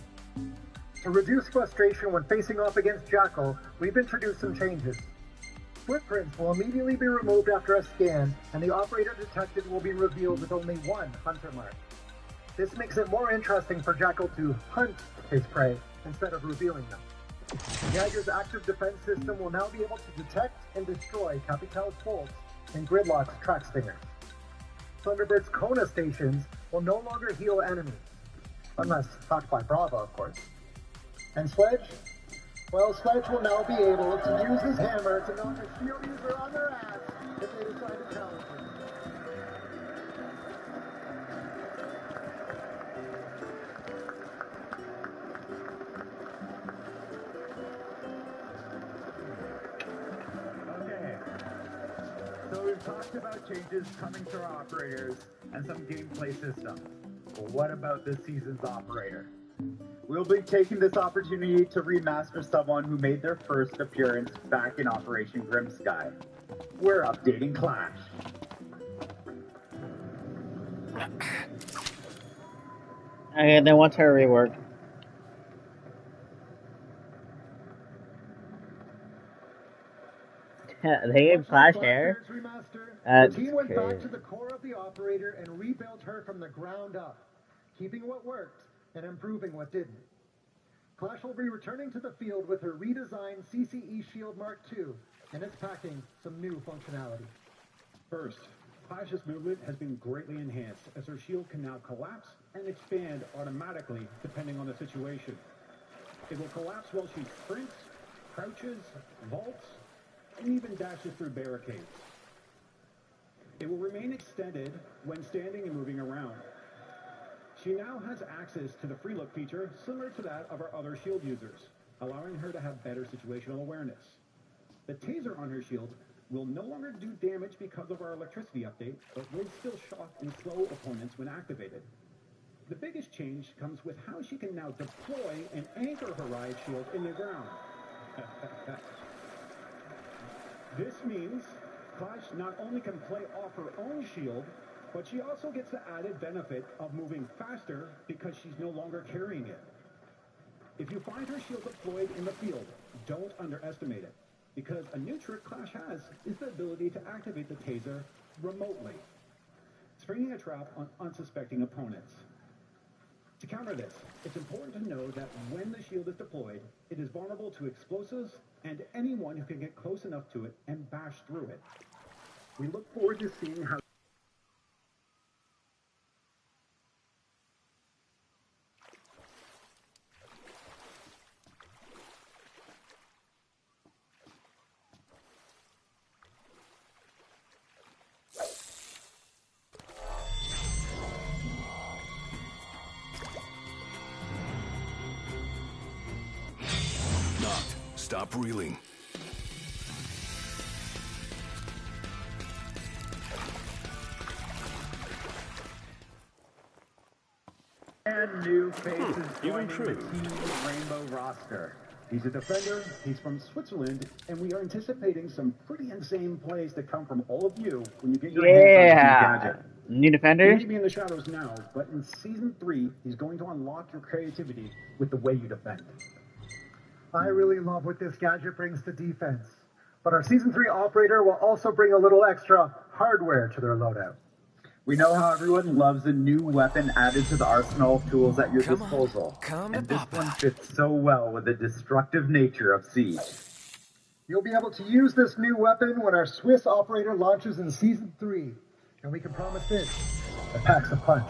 To reduce frustration when facing off against Jackal, we've introduced some changes. Footprints will immediately be removed after a scan, and the operator detected will be revealed with only one hunter mark. This makes it more interesting for Jackal to hunt his prey instead of revealing them. Jaeger's active defense system will now be able to detect and destroy Capital's bolts and Gridlock's track stingers. Thunderbird's Kona stations will no longer heal enemies, unless hacked by Brava, of course. And Sledge? Well, Sledge will now be able to use his hammer to knock a shield user on their ass if they decide to challenge him. So we've talked about changes coming to our operators and some gameplay systems. But what about this season's operator? We'll be taking this opportunity to remaster someone who made their first appearance back in Operation Grimsky. We're updating Clash. Okay, then what's her rework? They gave Clash hair? That's the team went crazy. back to the core of the operator and rebuilt her from the ground up, keeping what worked and improving what didn't. Clash will be returning to the field with her redesigned CCE Shield Mark II, and it's packing some new functionality. First, Clash's movement has been greatly enhanced as her shield can now collapse and expand automatically depending on the situation. It will collapse while she sprints, crouches, vaults, and even dashes through barricades. It will remain extended when standing and moving around. She now has access to the free look feature similar to that of our other shield users, allowing her to have better situational awareness. The taser on her shield will no longer do damage because of our electricity update, but will still shock and slow opponents when activated. The biggest change comes with how she can now deploy and anchor her riot shield in the ground. This means Clash not only can play off her own shield, but she also gets the added benefit of moving faster because she's no longer carrying it. If you find her shield deployed in the field, don't underestimate it, because a new trick Clash has is the ability to activate the taser remotely, springing a trap on unsuspecting opponents. To counter this, it's important to know that when the shield is deployed, it is vulnerable to explosives and anyone who can get close enough to it and bash through it. We look forward to seeing how Stop reeling. And new faces joining the Team Rainbow roster. He's a defender, he's from Switzerland, and we are anticipating some pretty insane plays to come from all of you when you get your hands on this gadget. New defender? He may be in the shadows now, but in Season 3, he's going to unlock your creativity with the way you defend. I really love what this gadget brings to defense, but our Season 3 operator will also bring a little extra hardware to their loadout. We know how everyone loves a new weapon added to the arsenal of tools at your disposal, and this one fits so well with the destructive nature of Siege. You'll be able to use this new weapon when our Swiss operator launches in Season 3. And we can promise this, it packs a punch.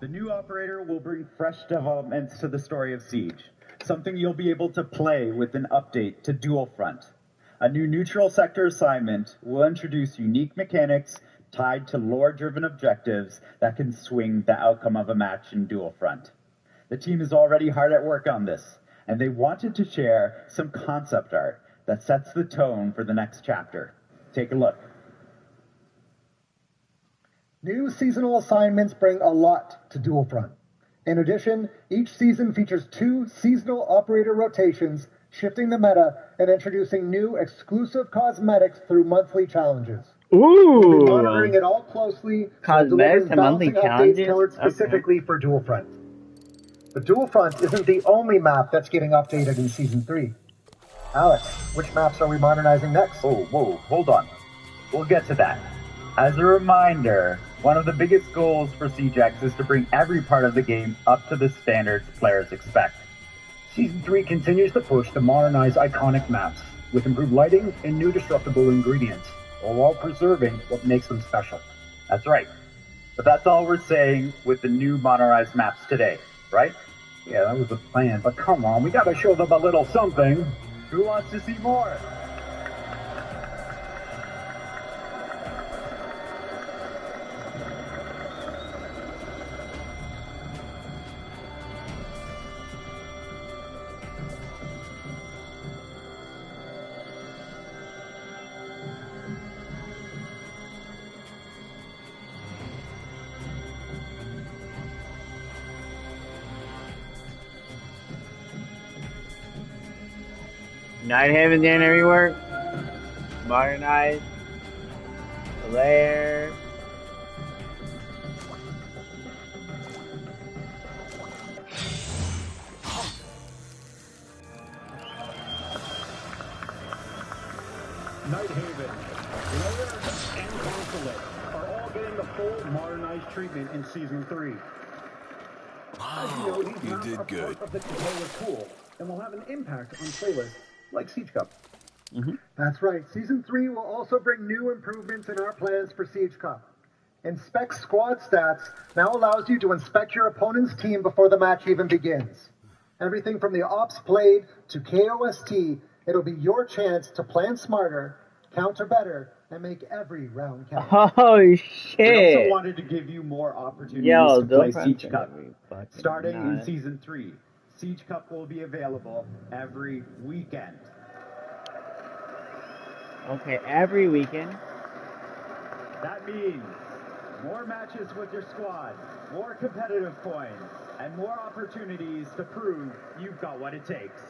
The new operator will bring fresh developments to the story of Siege, something you'll be able to play with an update to Dual Front. A new neutral sector assignment will introduce unique mechanics tied to lore-driven objectives that can swing the outcome of a match in Dual Front. The team is already hard at work on this, and they wanted to share some concept art that sets the tone for the next chapter. Take a look. New seasonal assignments bring a lot to Dual Front. In addition, each season features 2 seasonal operator rotations, shifting the meta and introducing new exclusive cosmetics through monthly challenges. Ooh! We'll be monitoring it all closely. Cosmetics and monthly challenges? Tailored specifically for Dual Front. But Dual Front isn't the only map that's getting updated in Season 3. Alex, which maps are we modernizing next? Oh, whoa, hold on. We'll get to that. As a reminder, one of the biggest goals for CJX is to bring every part of the game up to the standards players expect. Season 3 continues to push to modernize iconic maps with improved lighting and new destructible ingredients, all while preserving what makes them special. That's right. But that's all we're saying with the new modernized maps today, right? Yeah, that was the plan, but come on, we gotta show them a little something. Who wants to see more? Night Haven's getting everywhere. Modernized. Lair. Night Haven, Lair, and Consulate are all getting the full modernized treatment in Season 3. Wow, you did good. Of the tutorial pool, and will have an impact on playlists like Siege Cup. That's right. Season 3 will also bring new improvements in our plans for Siege Cup. Inspect Squad Stats now allows you to inspect your opponent's team before the match even begins. Everything from the ops played to KOST, it'll be your chance to plan smarter, counter better, and make every round count. Oh shit! We also wanted to give you more opportunities to play Siege Cup. Starting in Season 3, Siege Cup will be available every weekend. Okay, every weekend. That means more matches with your squad, more competitive points, and more opportunities to prove you've got what it takes.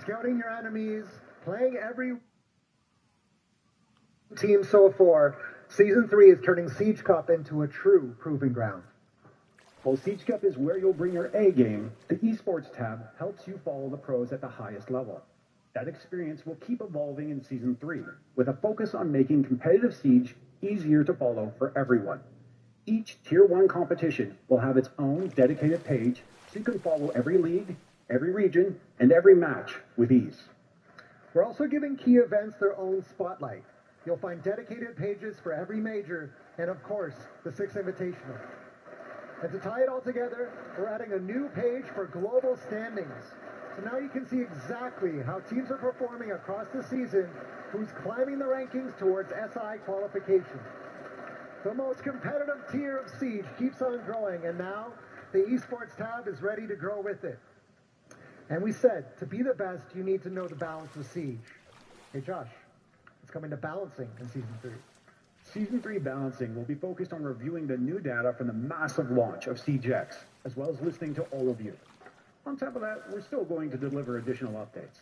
Scouting your enemies, playing every team so far, Season 3 is turning Siege Cup into a true proving ground. While Siege Cup is where you'll bring your A game, the esports tab helps you follow the pros at the highest level. That experience will keep evolving in Season 3, with a focus on making competitive Siege easier to follow for everyone. Each Tier 1 competition will have its own dedicated page, so you can follow every league, every region, and every match with ease. We're also giving key events their own spotlight. You'll find dedicated pages for every major, and of course, the 6 Invitational. And to tie it all together, we're adding a new page for global standings. So now you can see exactly how teams are performing across the season, who's climbing the rankings towards SI qualification. The most competitive tier of Siege keeps on growing, and now the esports tab is ready to grow with it. And we said, to be the best, you need to know the balance of Siege. Hey Josh, it's coming to balancing in Season 3. Season 3 balancing will be focused on reviewing the new data from the massive launch of CJX, as well as listening to all of you. On top of that, we're still going to deliver additional updates.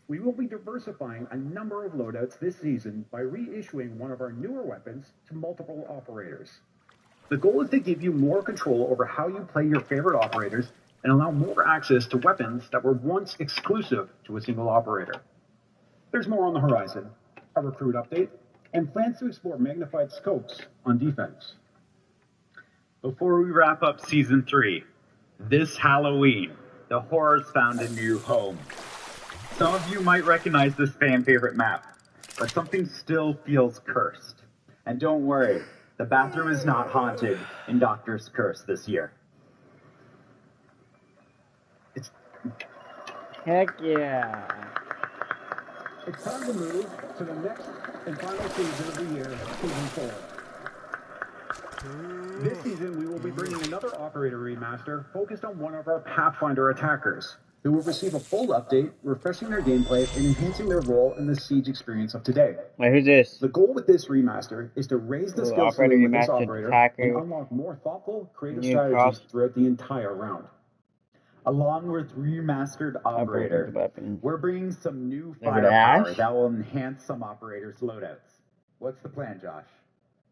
We will be diversifying a number of loadouts this season by reissuing one of our newer weapons to multiple operators. The goal is to give you more control over how you play your favorite operators and allow more access to weapons that were once exclusive to a single operator. There's more on the horizon, a recruit update, and plans to explore magnified scopes on defense. Before we wrap up Season 3, this Halloween, the horrors found a new home. Some of you might recognize this fan favorite map, but something still feels cursed. And don't worry, the bathroom is not haunted in Doctor's Curse this year. Heck yeah. It's time to move to the next and final season of the year, Season 4. This season, we will be bringing another operator remaster focused on one of our Pathfinder attackers, who will receive a full update, refreshing their gameplay and enhancing their role in the Siege experience of today. Wait, who's this? The goal with this remaster is to raise the skill ceiling with this operator and unlock more thoughtful, creative strategies throughout the entire round. Along with remastered operator, we're bringing some new firepower that will enhance some operators' loadouts. What's the plan, Josh?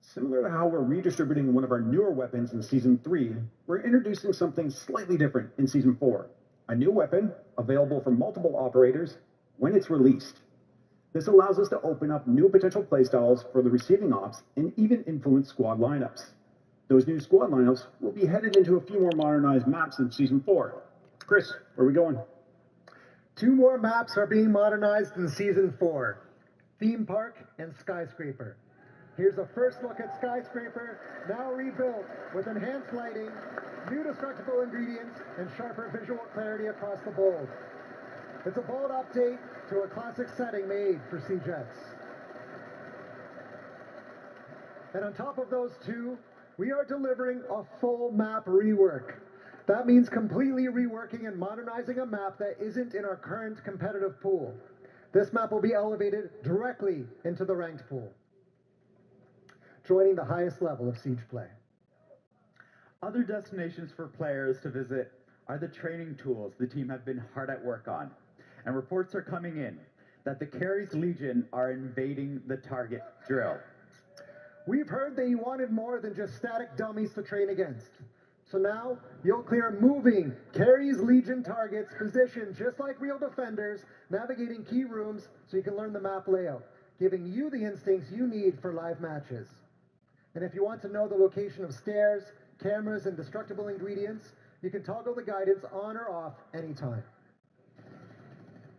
Similar to how we're redistributing one of our newer weapons in Season 3, we're introducing something slightly different in Season 4. A new weapon, available for multiple operators when it's released. This allows us to open up new potential playstyles for the receiving ops and even influence squad lineups. Those new squad lineups will be headed into a few more modernized maps in Season 4. Chris, where are we going? 2 more maps are being modernized in Season 4. Theme Park and Skyscraper. Here's a first look at Skyscraper, now rebuilt with enhanced lighting, new destructible ingredients, and sharper visual clarity across the bold. It's a bold update to a classic setting made for Siege X. And on top of those 2, we are delivering a full map rework. That means completely reworking and modernizing a map that isn't in our current competitive pool. This map will be elevated directly into the ranked pool, joining the highest level of Siege play. Other destinations for players to visit are the training tools the team have been hard at work on. And reports are coming in that the Carries Legion are invading the target drill. We've heard that you wanted more than just static dummies to train against. So now, you'll clear moving Carries Legion targets positioned just like real defenders, navigating key rooms so you can learn the map layout, giving you the instincts you need for live matches. And if you want to know the location of stairs, cameras, and destructible ingredients, you can toggle the guidance on or off anytime.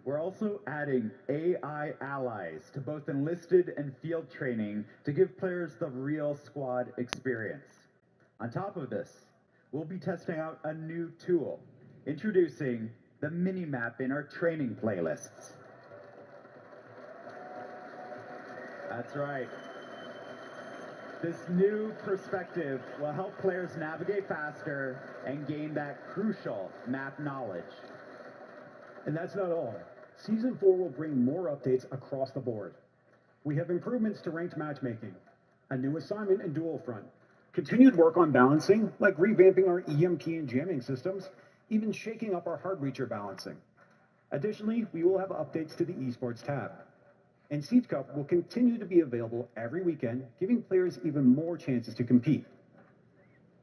We're also adding AI allies to both enlisted and field training to give players the real squad experience. On top of this, we'll be testing out a new tool, introducing the mini-map in our training playlists. That's right. This new perspective will help players navigate faster and gain that crucial map knowledge. And that's not all. Season 4 will bring more updates across the board. We have improvements to ranked matchmaking, a new assignment in Dual Front, continued work on balancing, like revamping our EMP and jamming systems, even shaking up our hard reacher balancing. Additionally, we will have updates to the esports tab. And Siege Cup will continue to be available every weekend, giving players even more chances to compete.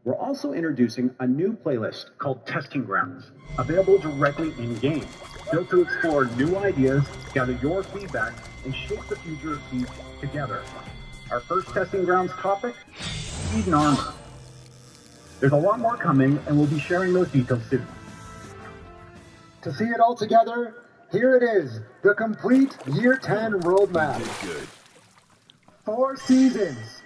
We're also introducing a new playlist called Testing Grounds, available directly in-game, built to explore new ideas, gather your feedback, and shape the future of Siege together. Our first Testing Grounds topic, Speed and Armor. There's a lot more coming, and we'll be sharing those details soon. To see it all together, here it is, the complete Year 10 roadmap. Good. 4 seasons,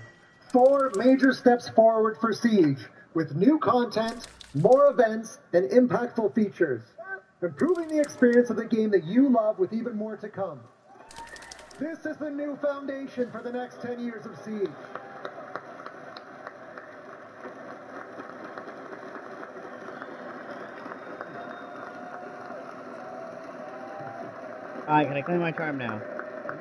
4 major steps forward for Siege, with new content, more events, and impactful features, improving the experience of the game that you love with even more to come. This is the new foundation for the next 10 years of Siege. Alright, can I claim my charm now? The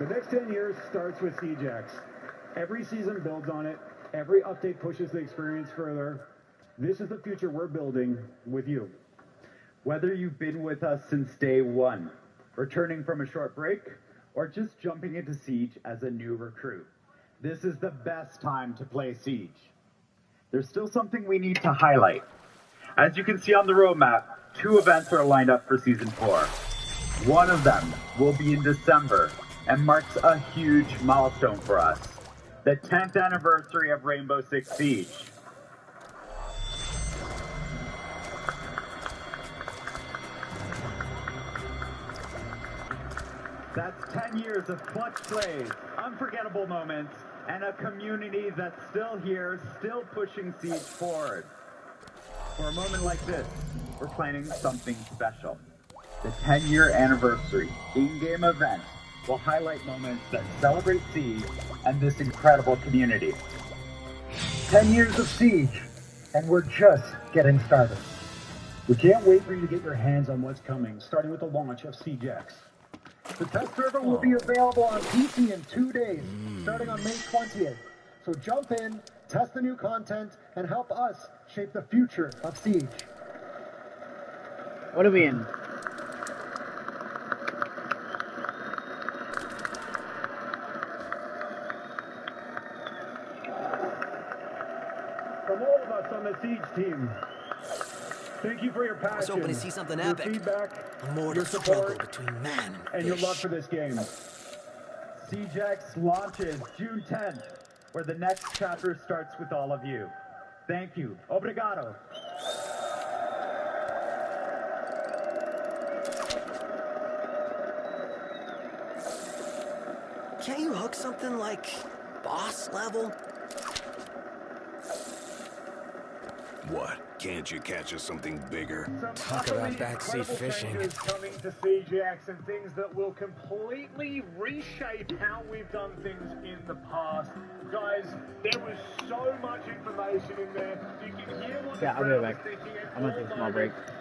next 10 years starts with Siege X. Every season builds on it. Every update pushes the experience further. This is the future we're building with you. Whether you've been with us since day one, returning from a short break, or just jumping into Siege as a new recruit, this is the best time to play Siege. There's still something we need to highlight. As you can see on the roadmap, 2 events are lined up for Season 4. One of them will be in December and marks a huge milestone for us, the 10th anniversary of Rainbow Six Siege. That's 10 years of clutch plays, unforgettable moments, and a community that's still here, still pushing Siege forward. For a moment like this, we're planning something special. The 10-year anniversary in-game event will highlight moments that celebrate Siege and this incredible community. 10 years of Siege, and we're just getting started. We can't wait for you to get your hands on what's coming, starting with the launch of Siege X. The test server will be available on PC in 2 days, starting on May 20th. So jump in, test the new content, and help us shape the future of Siege. What are we in? From all of us on the Siege team, thank you for your passion. I was hoping to see something your epic. feedback, A mortal your support, struggle between man and and your fish. love for this game. Siege X launches June 10th, where the next chapter starts with all of you. Thank you. Obrigado. Can't you hook something like boss level? What? Can't you catch us something bigger? Talk about backseat fishing. Changes coming to Siege X and things that will completely reshape how we've done things in the past. Guys, there was so much information in there. You can hear what Yeah, I'll be right back. thinking at I'm gonna take a all small break. moments.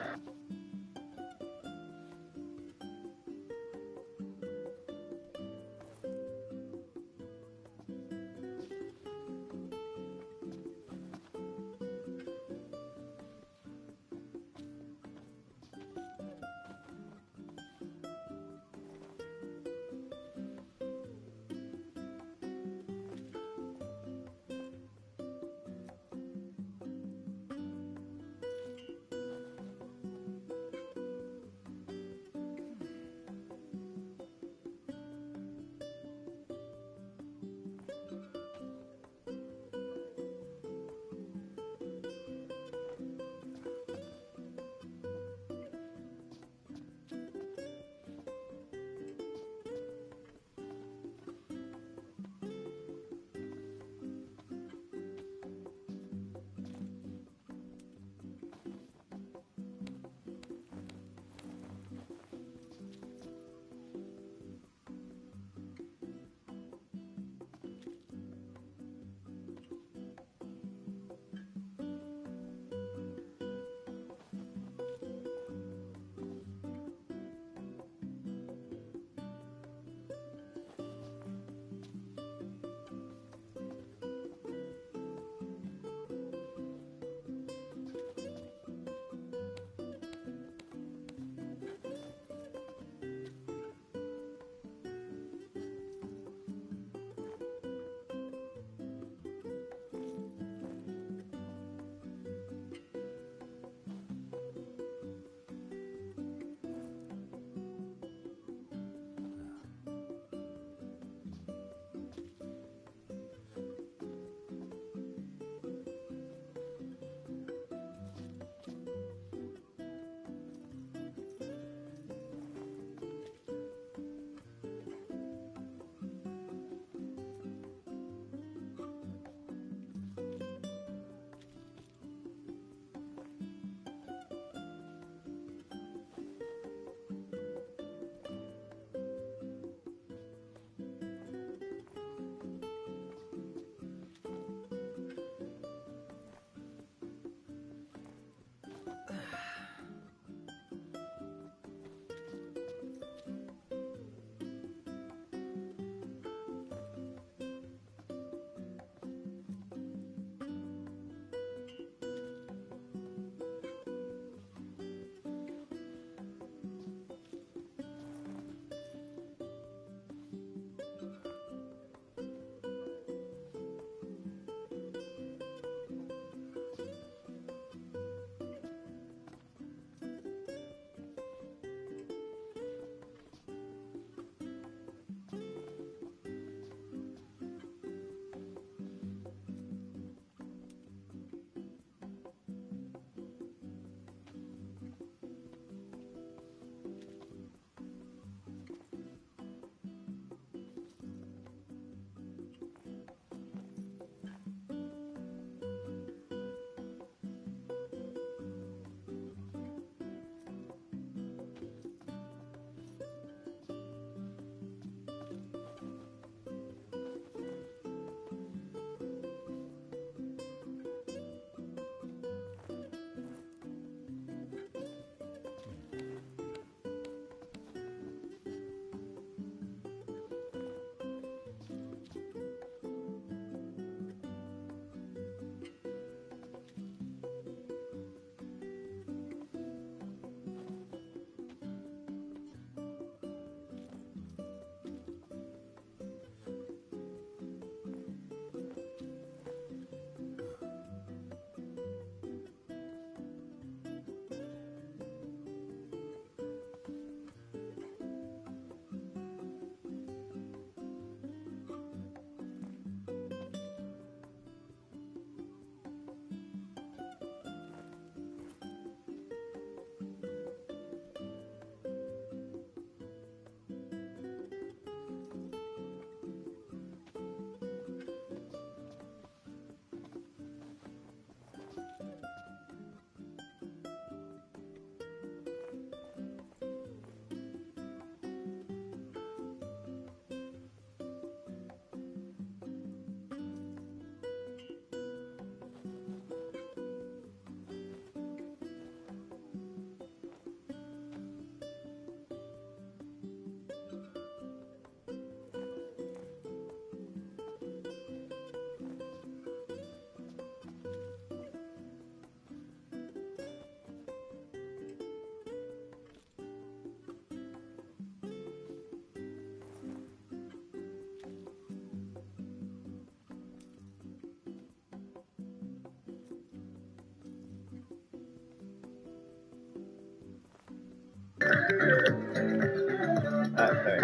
Sorry.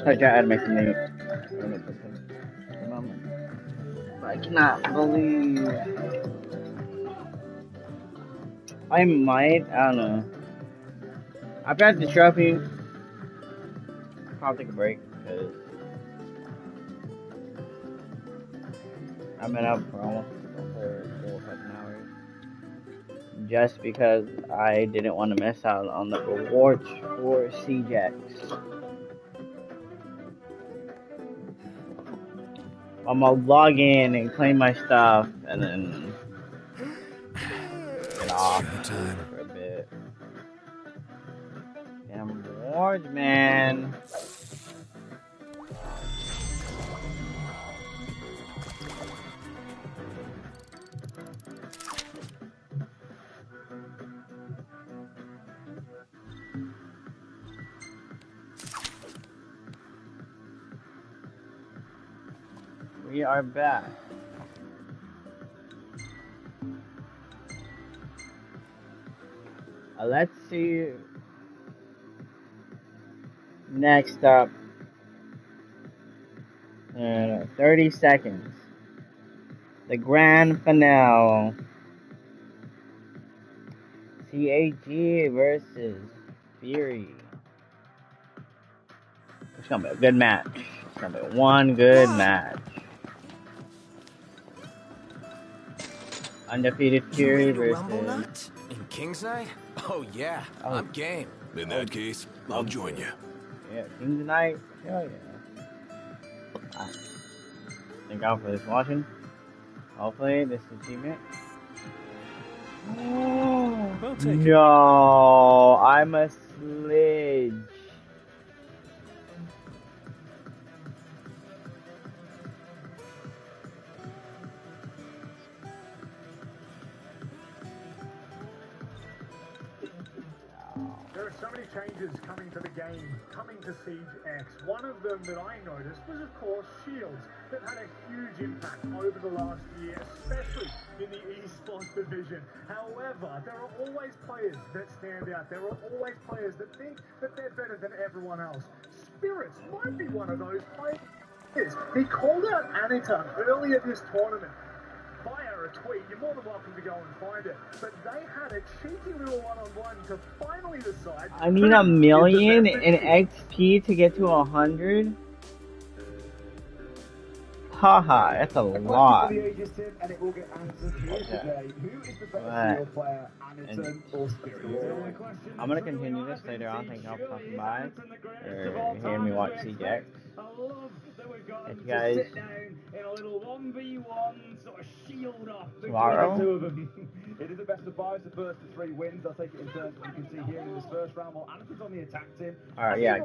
I tried to make some new. I cannot believe. I might. I don't know. I've got the trophy. I'll take a break because I've been up for almost 4 hours. Just because I didn't want to miss out on the rewards for CJX. I'm gonna log in and claim my stuff and then get off for a bit. Damn rewards, man. We are back. Let's see. Next up, 30 seconds. The grand finale. CAG versus Fury. It's gonna be a good match. It's gonna be one good match. Undefeated Fury versus... In King's Night? Oh yeah, I'm game. In that case, I'll join you. Yeah, King's Night? Hell yeah. Thank y'all for this watching. Hopefully this achievement. Well taken. No, I'm a slidge. There are so many changes coming to the game, coming to Siege X. One of them that I noticed was, of course, shields that had a huge impact over the last year, especially in the esports division. However, there are always players that stand out. There are always players that think that they're better than everyone else. Spirits might be one of those players. He called out Anita earlier this tournament via a tweet. You're more than welcome to go and find it. But they had a cheeky little one-on-one to finally decide. I need 1 million in XP to get to 100? Haha, that's a lot. I'm gonna continue this later on. Thank y'all for stopping by or hearing me watch CJX. If you guys tomorrow. It is the best of 5, the first of 3 wins. I'll take it in turns. You can see here in this first round while Anakin's on the attack team. Alright, yeah.